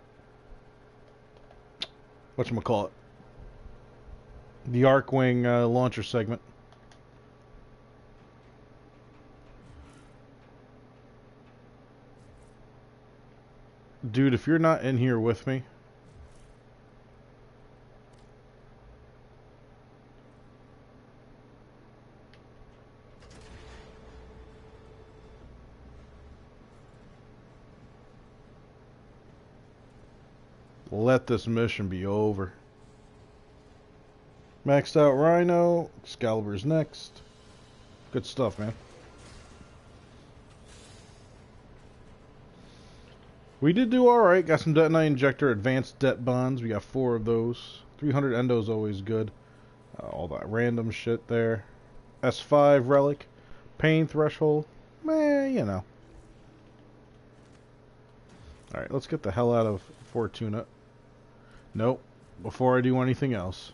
whatchamacallit, the Arcwing launcher segment. Dude, if you're not in here with me, let this mission be over. Maxed out Rhino, Excalibur's next. Good stuff, man. We did do alright. Got some detonite injector, advanced det bonds. We got 4 of those. 300 endo's always good. All that random shit there. S5 relic. Pain threshold. Meh, you know. Alright, let's get the hell out of Fortuna. Nope. Before I do anything else.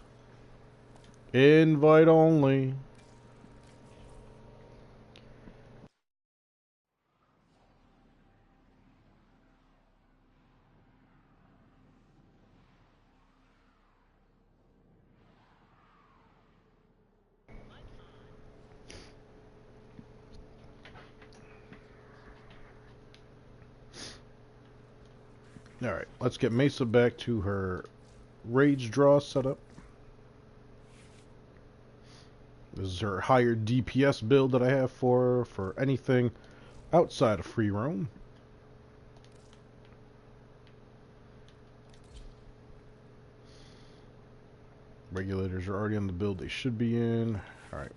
Invite only. Alright, let's get Mesa back to her rage draw setup. This is her higher DPS build that I have for anything outside of free roam. Regulators are already on the build they should be in. Alright.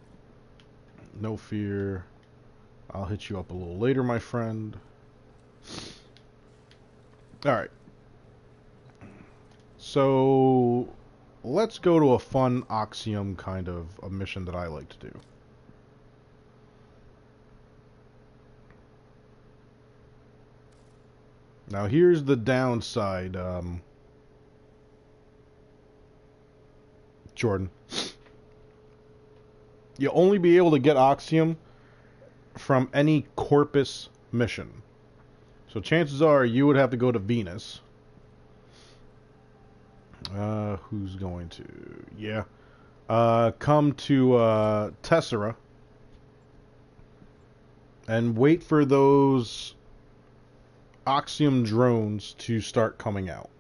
No fear. I'll hit you up a little later, my friend. Alright. So, let's go to a fun Axiom kind of a mission that I like to do. Now, here's the downside, Jordan. You'll only be able to get Axiom from any Corpus mission. So chances are you would have to go to Venus. Who's going to? Yeah. Come to Tessera. And wait for those Axiom drones to start coming out.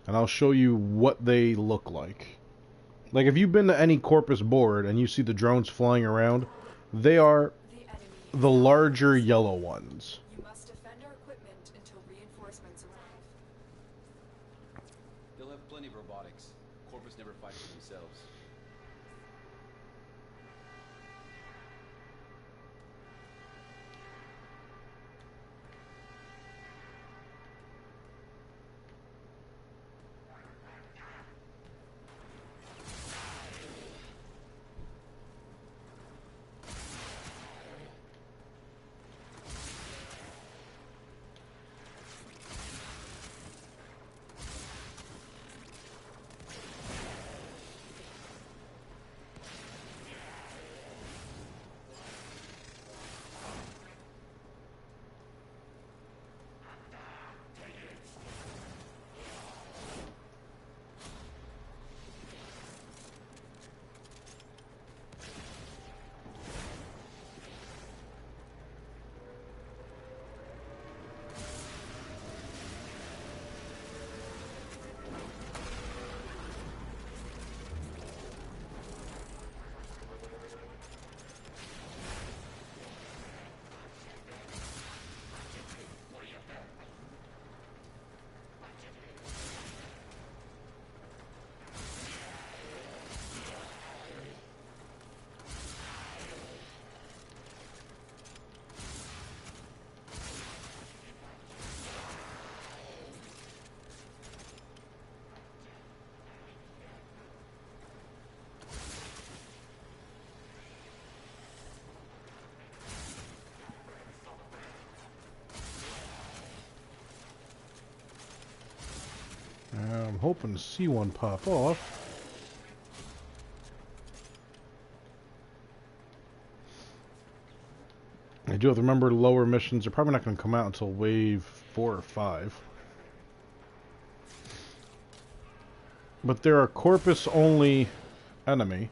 And I'll show you what they look like. Like, if you've been to any Corpus board and you see the drones flying around, they are the larger yellow ones.
You must defend our equipment until reinforcements arrive.
They'll have plenty of robotics. Corpus never fight for themselves.
hoping to see one pop off. I do have to remember lower missions are probably not going to come out until wave 4 or 5. But they're a corpus-only enemy.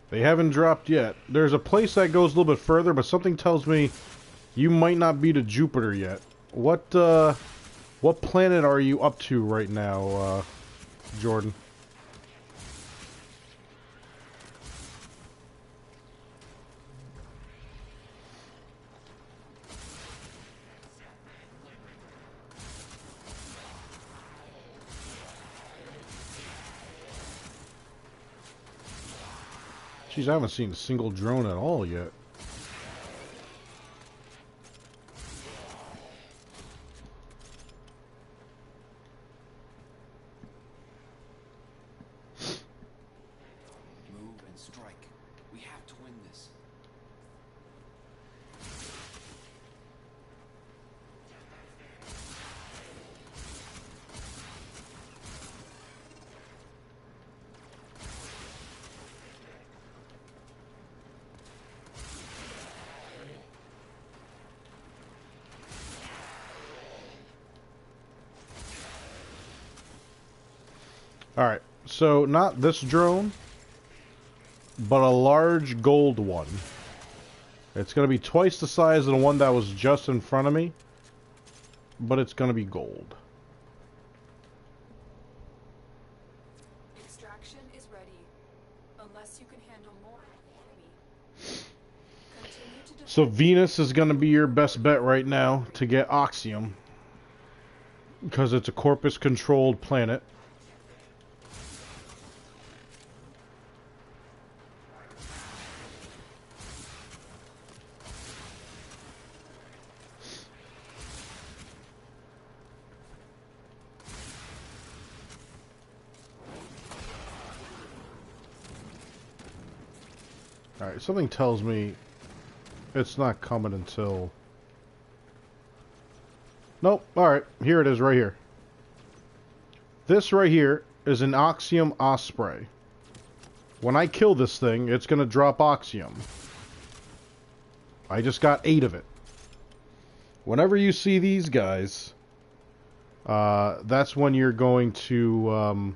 They haven't dropped yet. There's a place that goes a little bit further, but something tells me you might not be to Jupiter yet. What planet are you up to right now, Jordan? Jeez, I haven't seen a single drone at all yet.
Move and strike. We have to win this.
Alright, so not this drone, but a large gold one. It's going to be twice the size of the one that was just in front of me, but it's going to be gold.
Extraction is ready. Unless you can handle more enemy. Continue to
So Venus is going to be your best bet right now to get Oxium, because it's a Corpus-controlled planet. Alright, something tells me it's not coming until... Nope, alright, here it is right here. This right here is an Oxium Osprey. When I kill this thing, it's going to drop Oxium. I just got 8 of it. Whenever you see these guys, that's when you're going to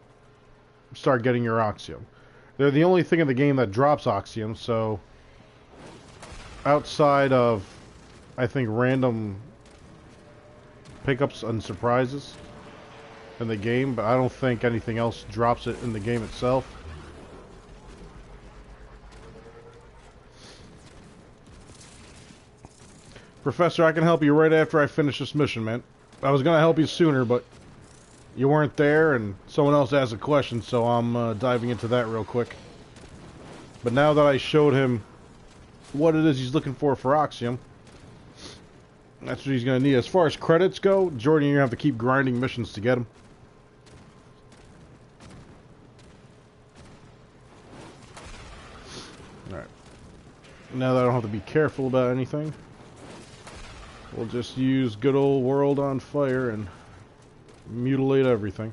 start getting your Oxium. They're the only thing in the game that drops Oxium, so outside of, I think, random pickups and surprises in the game, but I don't think anything else drops it in the game itself. Professor, I can help you right after I finish this mission, man. I was going to help you sooner, but you weren't there, and someone else asked a question, so I'm diving into that real quick. But now that I showed him what it is he's looking for Oxium, that's what he's going to need. As far as credits go, Jordan, you're going to have to keep grinding missions to get them. Alright. Now that I don't have to be careful about anything, we'll just use good old World on Fire and mutilate everything.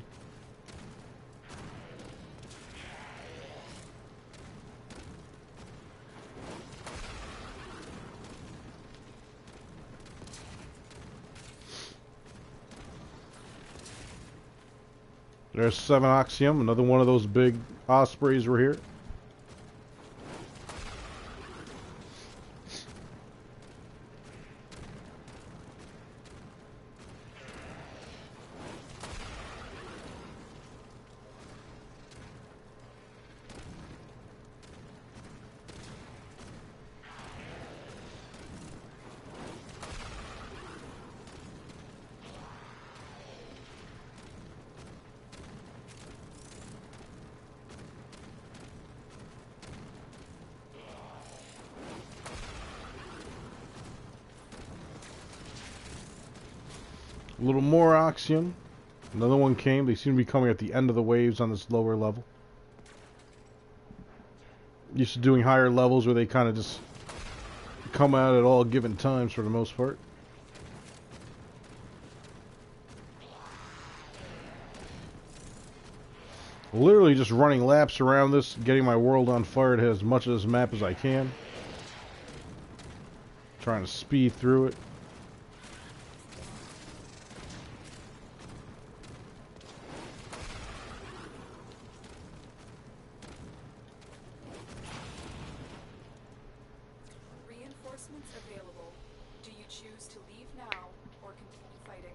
There's 7 Oxium, another one of those big Ospreys were here. A little more oxygen. Another one came. They seem to be coming at the end of the waves on this lower level. Used to doing higher levels where they kind of just come out at all given times for the most part. Literally just running laps around this, getting my world on fire to hit as much of this map as I can. Trying to speed through it.
Reinforcements available. Do you choose to leave now or continue fighting?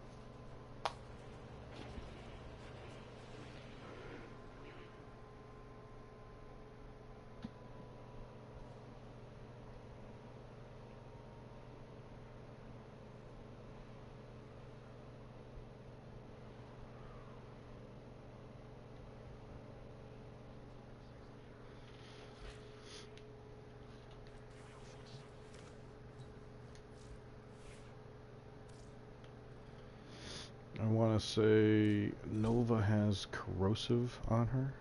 I want to say Nova has corrosive on her.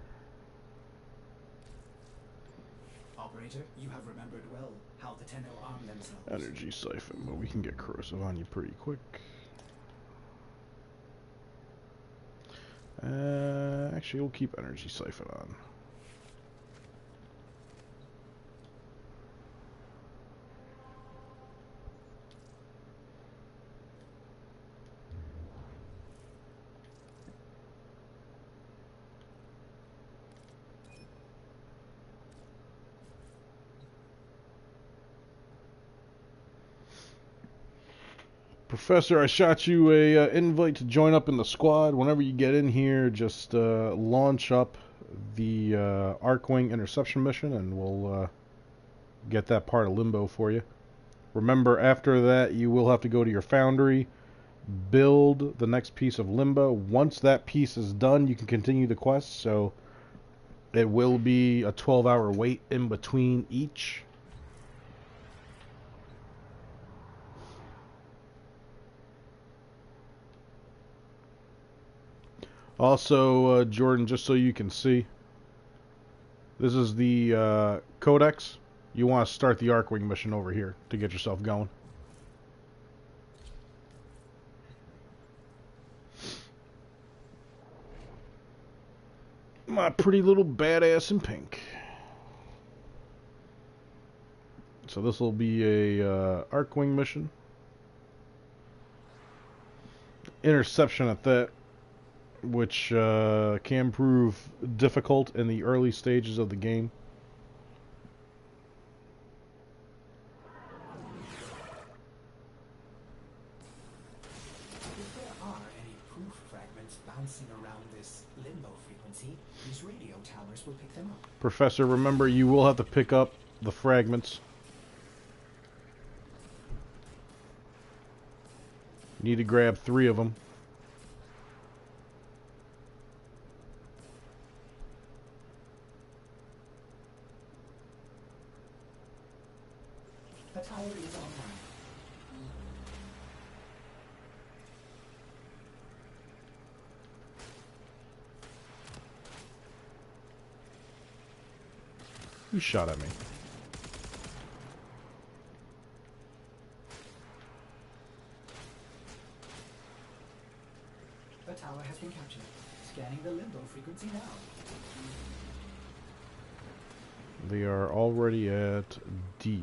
Operator, you have remembered well how the Tenno arm themselves.
Energy siphon, but we can get corrosive on you pretty quick. Actually, we'll keep energy siphon on. Professor, I shot you a invite to join up in the squad. Whenever you get in here, just launch up the Arcwing interception mission, and we'll get that part of Limbo for you. Remember, after that, you will have to go to your foundry, build the next piece of Limbo. Once that piece is done, you can continue the quest, so it will be a 12-hour wait in between each. Also, Jordan, just so you can see, this is the Codex. You want to start the Arcwing mission over here to get yourself going. My pretty little badass in pink. So this will be a Arcwing mission. Interception at that, which can prove difficult in the early stages of the game.
If there are any proof fragments bouncing around this limbo frequency, these radio towers will pick them up.
Professor, remember, you will have to pick up the fragments. You need to grab 3 of them.
The tower is online.
Who shot at me?
The tower has been captured. Scanning the limbo frequency now.
They are already at D.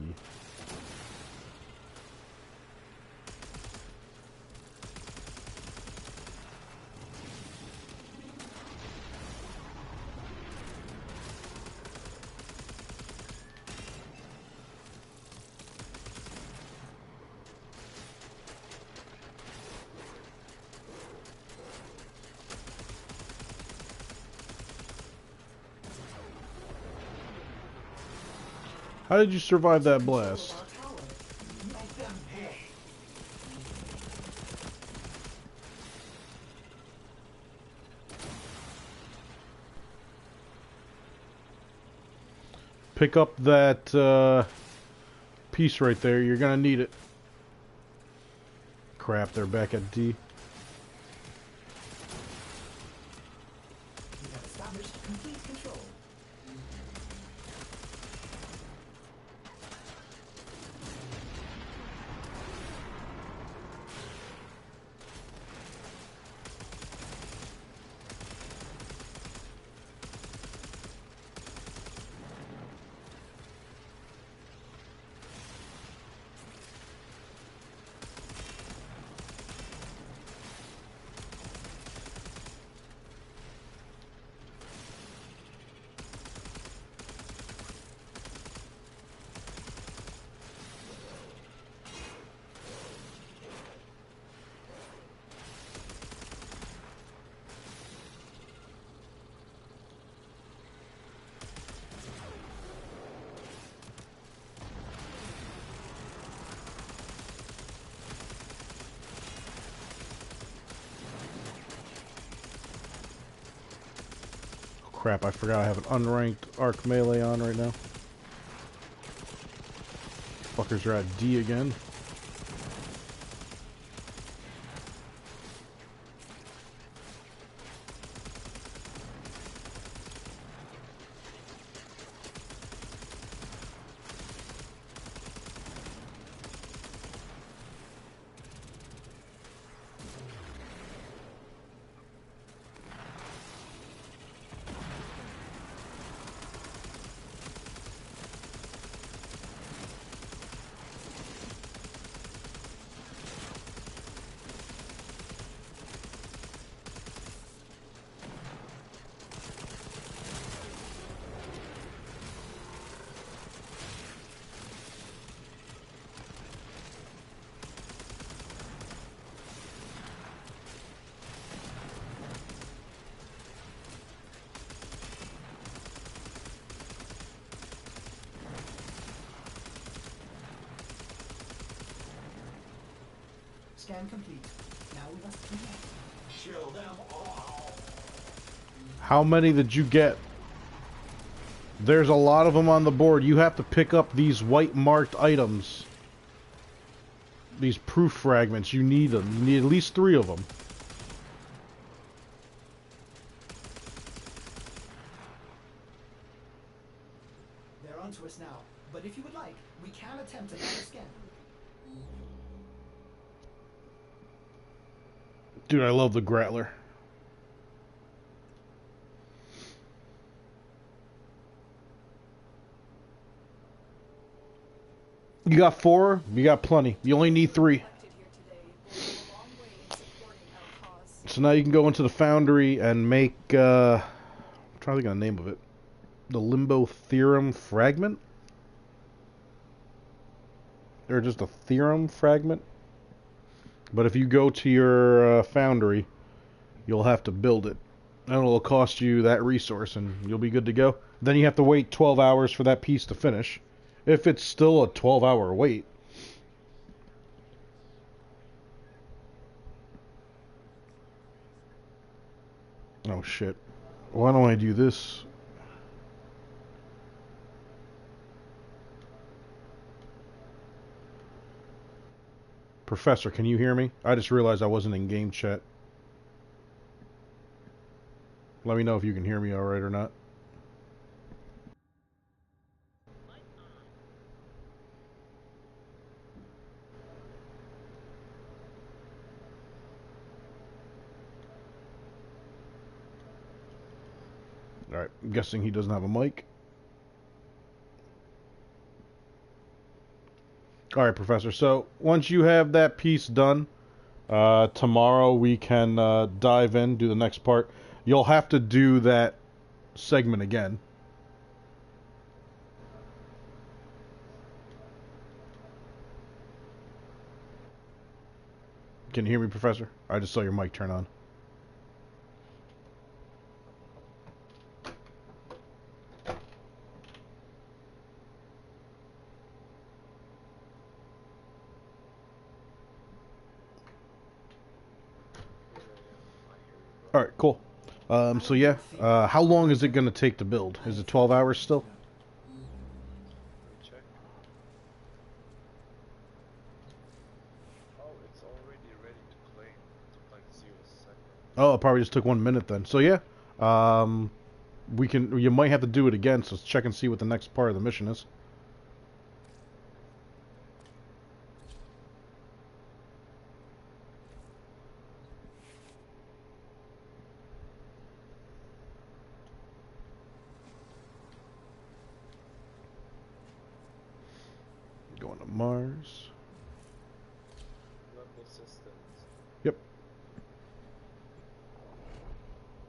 How did you survive that blast?
Make them pay.
Pick up that piece right there. You're gonna need it. Crap, they're back at D.
establish complete control.
Crap, I forgot I have an unranked arc melee on right now. Fuckers are at D again.
Scan complete. Now we must connect.
Kill them all.
How many did you get? There's a lot of them on the board. You have to pick up these white marked items. These proof fragments. You need them. You need at least 3 of them.
They're onto us now, but if you would like, we can attempt another scan.
Dude, I love the Grattler. You got 4? You got plenty. You only need 3. So now you can go into the foundry and make, I'm trying to think of the name of it. The Limbo Theorem Fragment? Or just a Theorem Fragment? But if you go to your foundry, you'll have to build it. And it'll cost you that resource, and you'll be good to go. Then you have to wait 12 hours for that piece to finish. If it's still a 12-hour wait. Oh, shit. Why don't I do this? Professor, can you hear me? I just realized I wasn't in game chat. Let me know if you can hear me alright or not. Alright, I'm guessing he doesn't have a mic. Alright, Professor, so once you have that piece done, tomorrow we can dive in, do the next part. You'll have to do that segment again. Can you hear me, Professor? I just saw your mic turn on. Alright, cool. So yeah, how long is it going to take to build? Is it 12 hours still?
Check. Oh, it's already ready to play. It took like 0 seconds.
Oh, it probably just took 1 minute then. So yeah, You might have to do it again, so let's check and see what the next part of the mission is. Going to Mars.
Local systems.
Yep.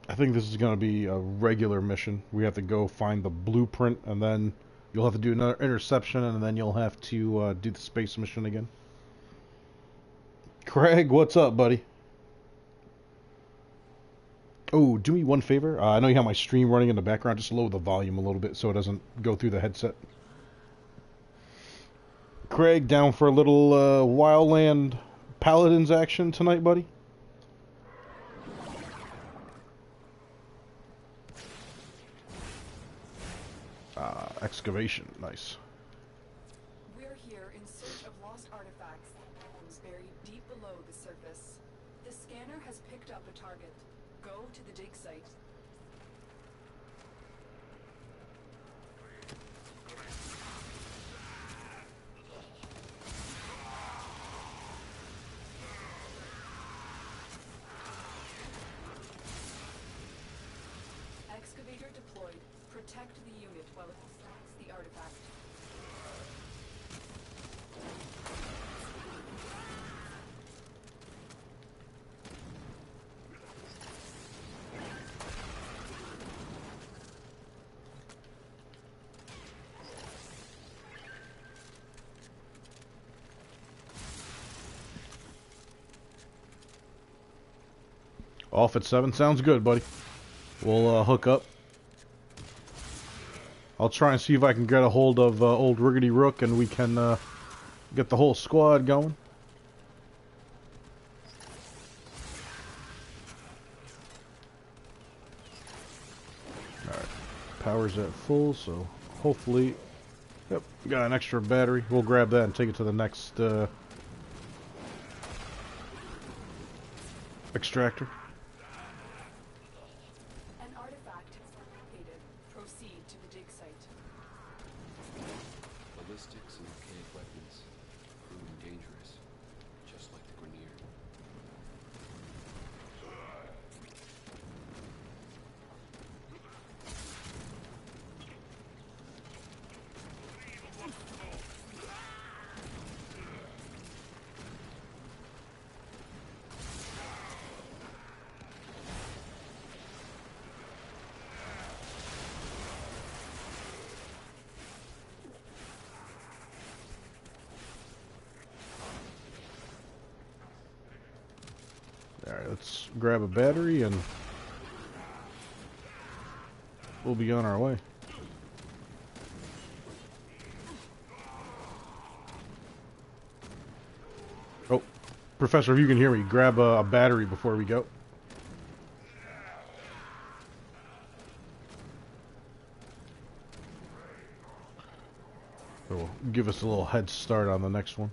I think this is going to be a regular mission. We have to go find the blueprint, and then you'll have to do another interception, and then you'll have to do the space mission again. Craig, what's up, buddy? Oh, do me one favor. I know you have my stream running in the background. Just lower the volume a little bit so it doesn't go through the headset. Craig, down for a little Wildland Paladins action tonight, buddy? Excavation. Nice.
We're here in search of lost artifacts buried deep below the surface. The scanner has picked up a target. Go to the dig site. Excavator deployed. Protect the unit while it extracts the artifact.
Off at 7. Sounds good, buddy. We'll hook up. I'll try and see if I can get a hold of old Riggedy Rook, and we can get the whole squad going. Alright. Power's at full, so hopefully... Yep, got an extra battery. We'll grab that and take it to the next extractor.
An artifact has been located. Proceed to the dig site.
Ballistics and archaic weapons, proven dangerous, just like the Grenier.
Alright, let's grab a battery and we'll be on our way. Oh, Professor, if you can hear me, grab a battery before we go. It'll give us a little head start on the next one.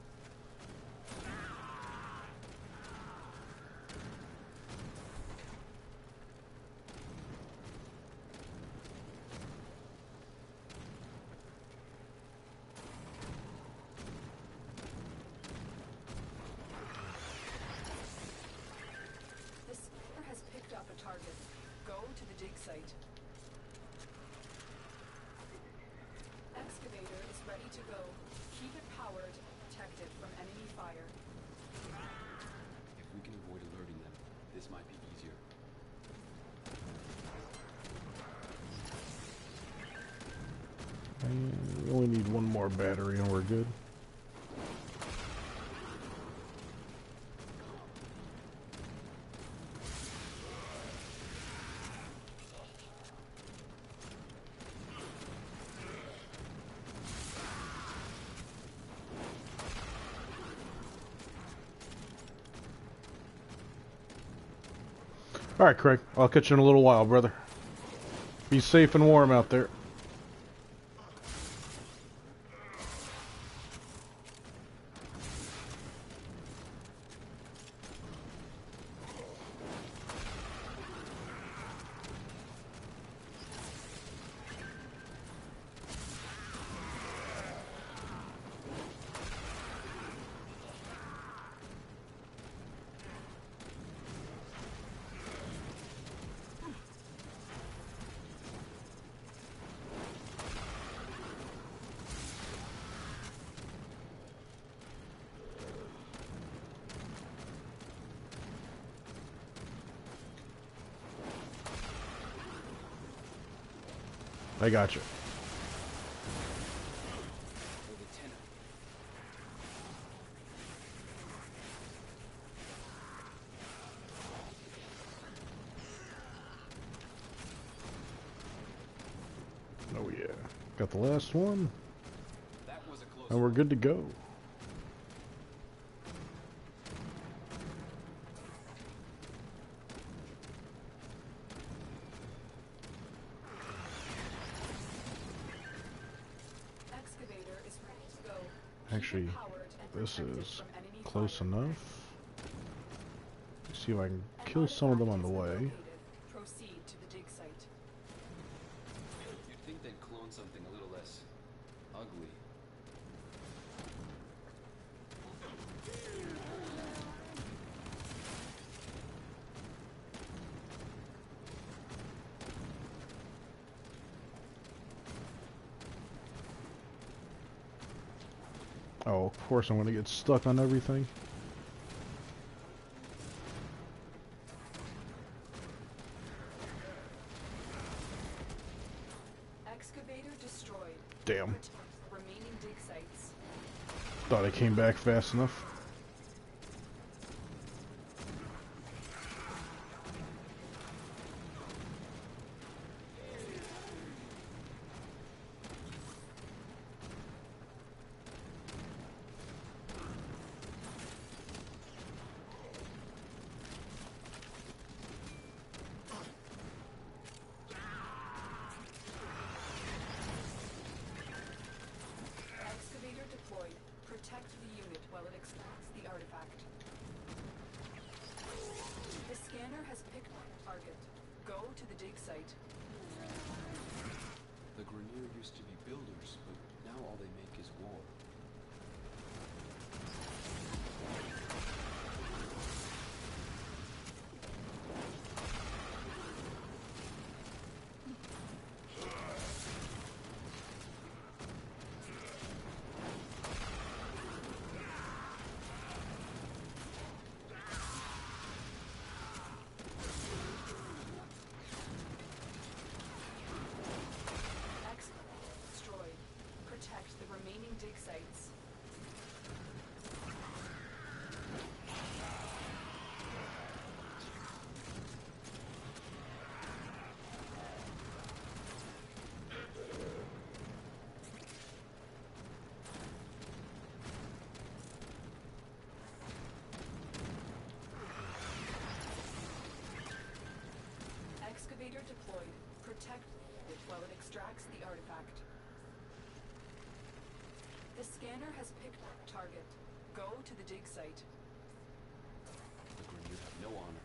The scanner has picked up a target. Go to the dig site. Excavator is ready to go. Keep it powered and protected from enemy fire.
If we can avoid alerting them, this might be easier.
We only need one more battery and we're good. Alright, Craig. I'll catch you in a little while, brother. Be safe and warm out there. I got you.
Hey, Lieutenant.
Oh yeah. Got the last one.
That was a close
And we're
one.
good to go.
Excavator is ready to go.
Actually,
Keep it powered and
this
protected
is
from enemy
close
fire.
enough. See if I can
An
kill some of them on
artifact
the
has been
way.
located. Proceed to the dig site.
You'd think they'd clone something a little less ugly.
Oh, of course I'm gonna get stuck on everything.
Excavator destroyed.
Damn.
Protect remaining dig sites.
Thought I came back fast enough.
Excavator deployed. Protect the unit while it extracts the artifact. The scanner has picked target. Go to the dig site.
The Grenier used to be builders, but now all they make is war.
Excavator destroyed. Protect the remaining dig sites. Excavator deployed. Protect it while it extracts the artifact. The scanner has picked target. Go to the dig site.
The Grenier have no honor.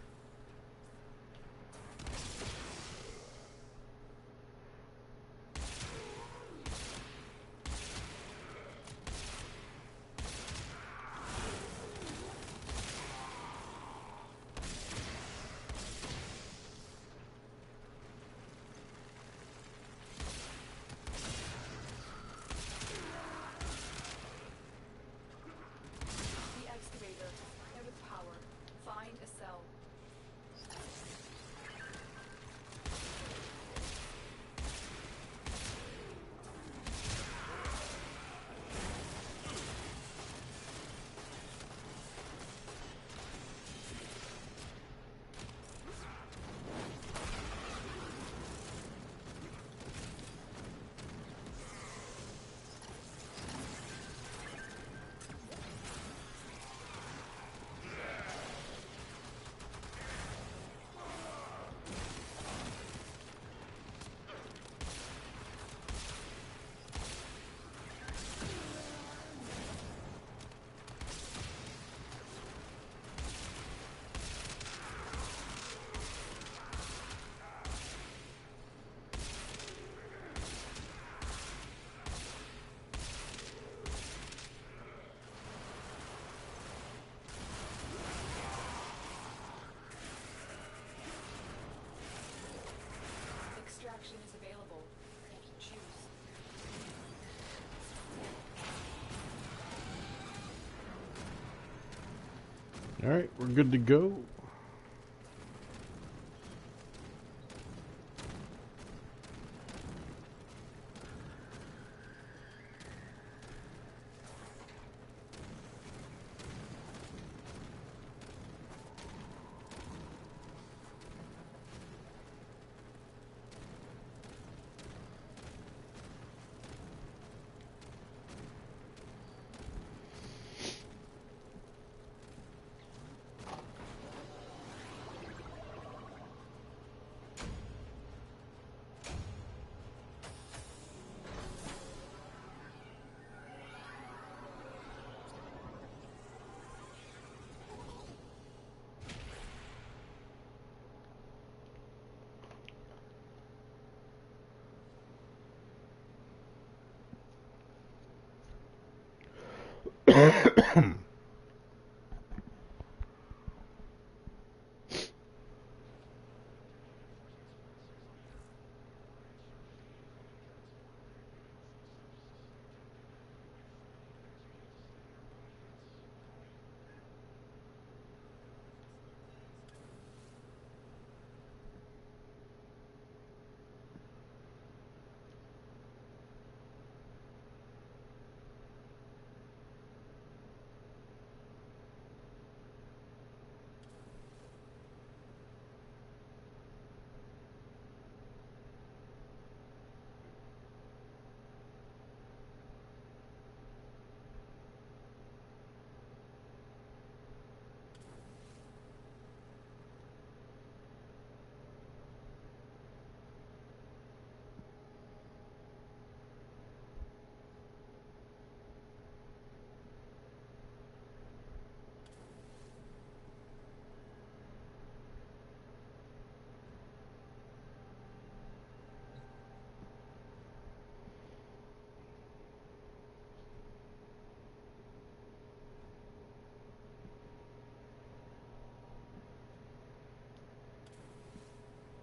The excavator. With power. Find a cell. Extraction is available. Choose.
Alright, we're good to go.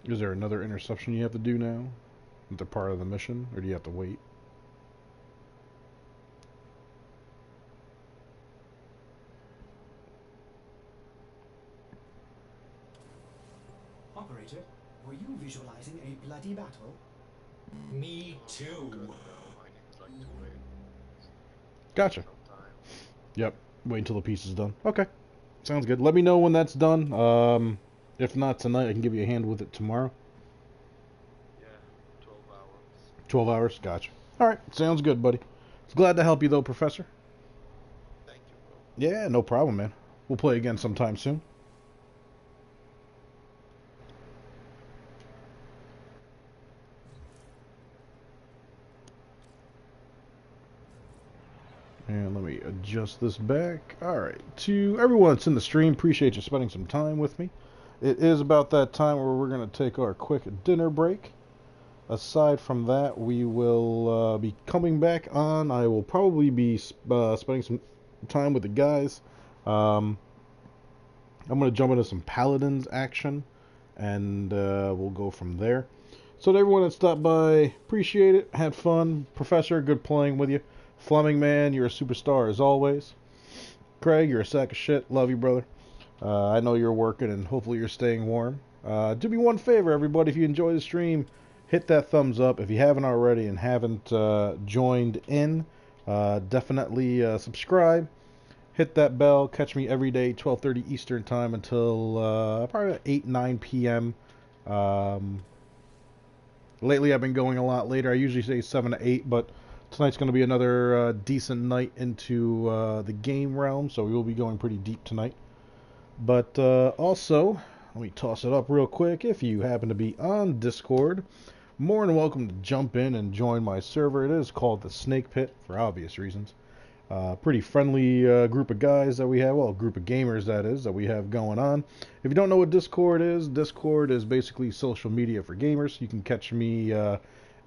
Is there another interception you have to do now? Is it part of the mission, or do you have to wait?
Operator, were you visualizing a bloody battle?
Me too.
Gotcha. Yep. Wait until the piece is done. Okay. Sounds good. Let me know when that's done. If not tonight, I can give you a hand with it tomorrow.
Yeah, 12 hours.
12 hours? Gotcha. Alright. Sounds good, buddy. Glad to help you, though, Professor.
Thank you, bro.
Yeah, no problem, man. We'll play again sometime soon. And let me adjust this back. Alright, to everyone that's in the stream, appreciate you spending some time with me. It is about that time where we're going to take our quick dinner break. Aside from that, we will be coming back on. I will probably be spending some time with the guys. I'm going to jump into some Paladins action, and we'll go from there. So to everyone that stopped by, appreciate it. Had fun. Professor, good playing with you. Fleming, man, you're a superstar as always. Craig, you're a sack of shit. Love you, brother. I know you're working, and hopefully you're staying warm. Do me one favor, everybody. If you enjoy the stream, hit that thumbs up. If you haven't already and haven't joined in, definitely subscribe. Hit that bell. Catch me every day, 12:30 Eastern Time until probably 8, 9 p.m. Lately, I've been going a lot later. I usually say 7 to 8, but tonight's going to be another decent night into the game realm, so we will be going pretty deep tonight. But also, let me toss it up real quick. If you happen to be on Discord, more than welcome to jump in and join my server. It is called the Snake Pit for obvious reasons. Pretty friendly group of guys that we have, well, group of gamers that is, that we have going on. If you don't know what Discord is basically social media for gamers. You can catch me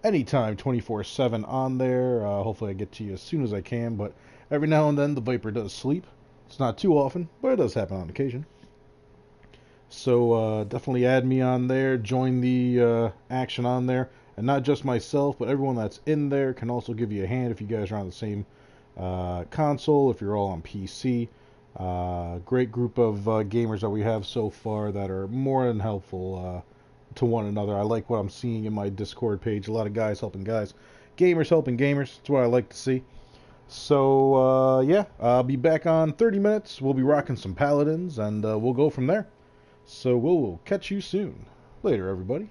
anytime, 24/7 on there. Hopefully I get to you as soon as I can, but every now and then the Viper does sleep. It's not too often, but it does happen on occasion. So definitely add me on there, join the action on there, and not just myself, but everyone that's in there can also give you a hand if you guys are on the same console, if you're all on PC. Great group of gamers that we have so far that are more than helpful to one another. I like what I'm seeing in my Discord page. A lot of guys helping guys. Gamers helping gamers. That's what I like to see. So, yeah, I'll be back on 30 minutes. We'll be rocking some Paladins, and we'll go from there. So we'll catch you soon. Later, everybody.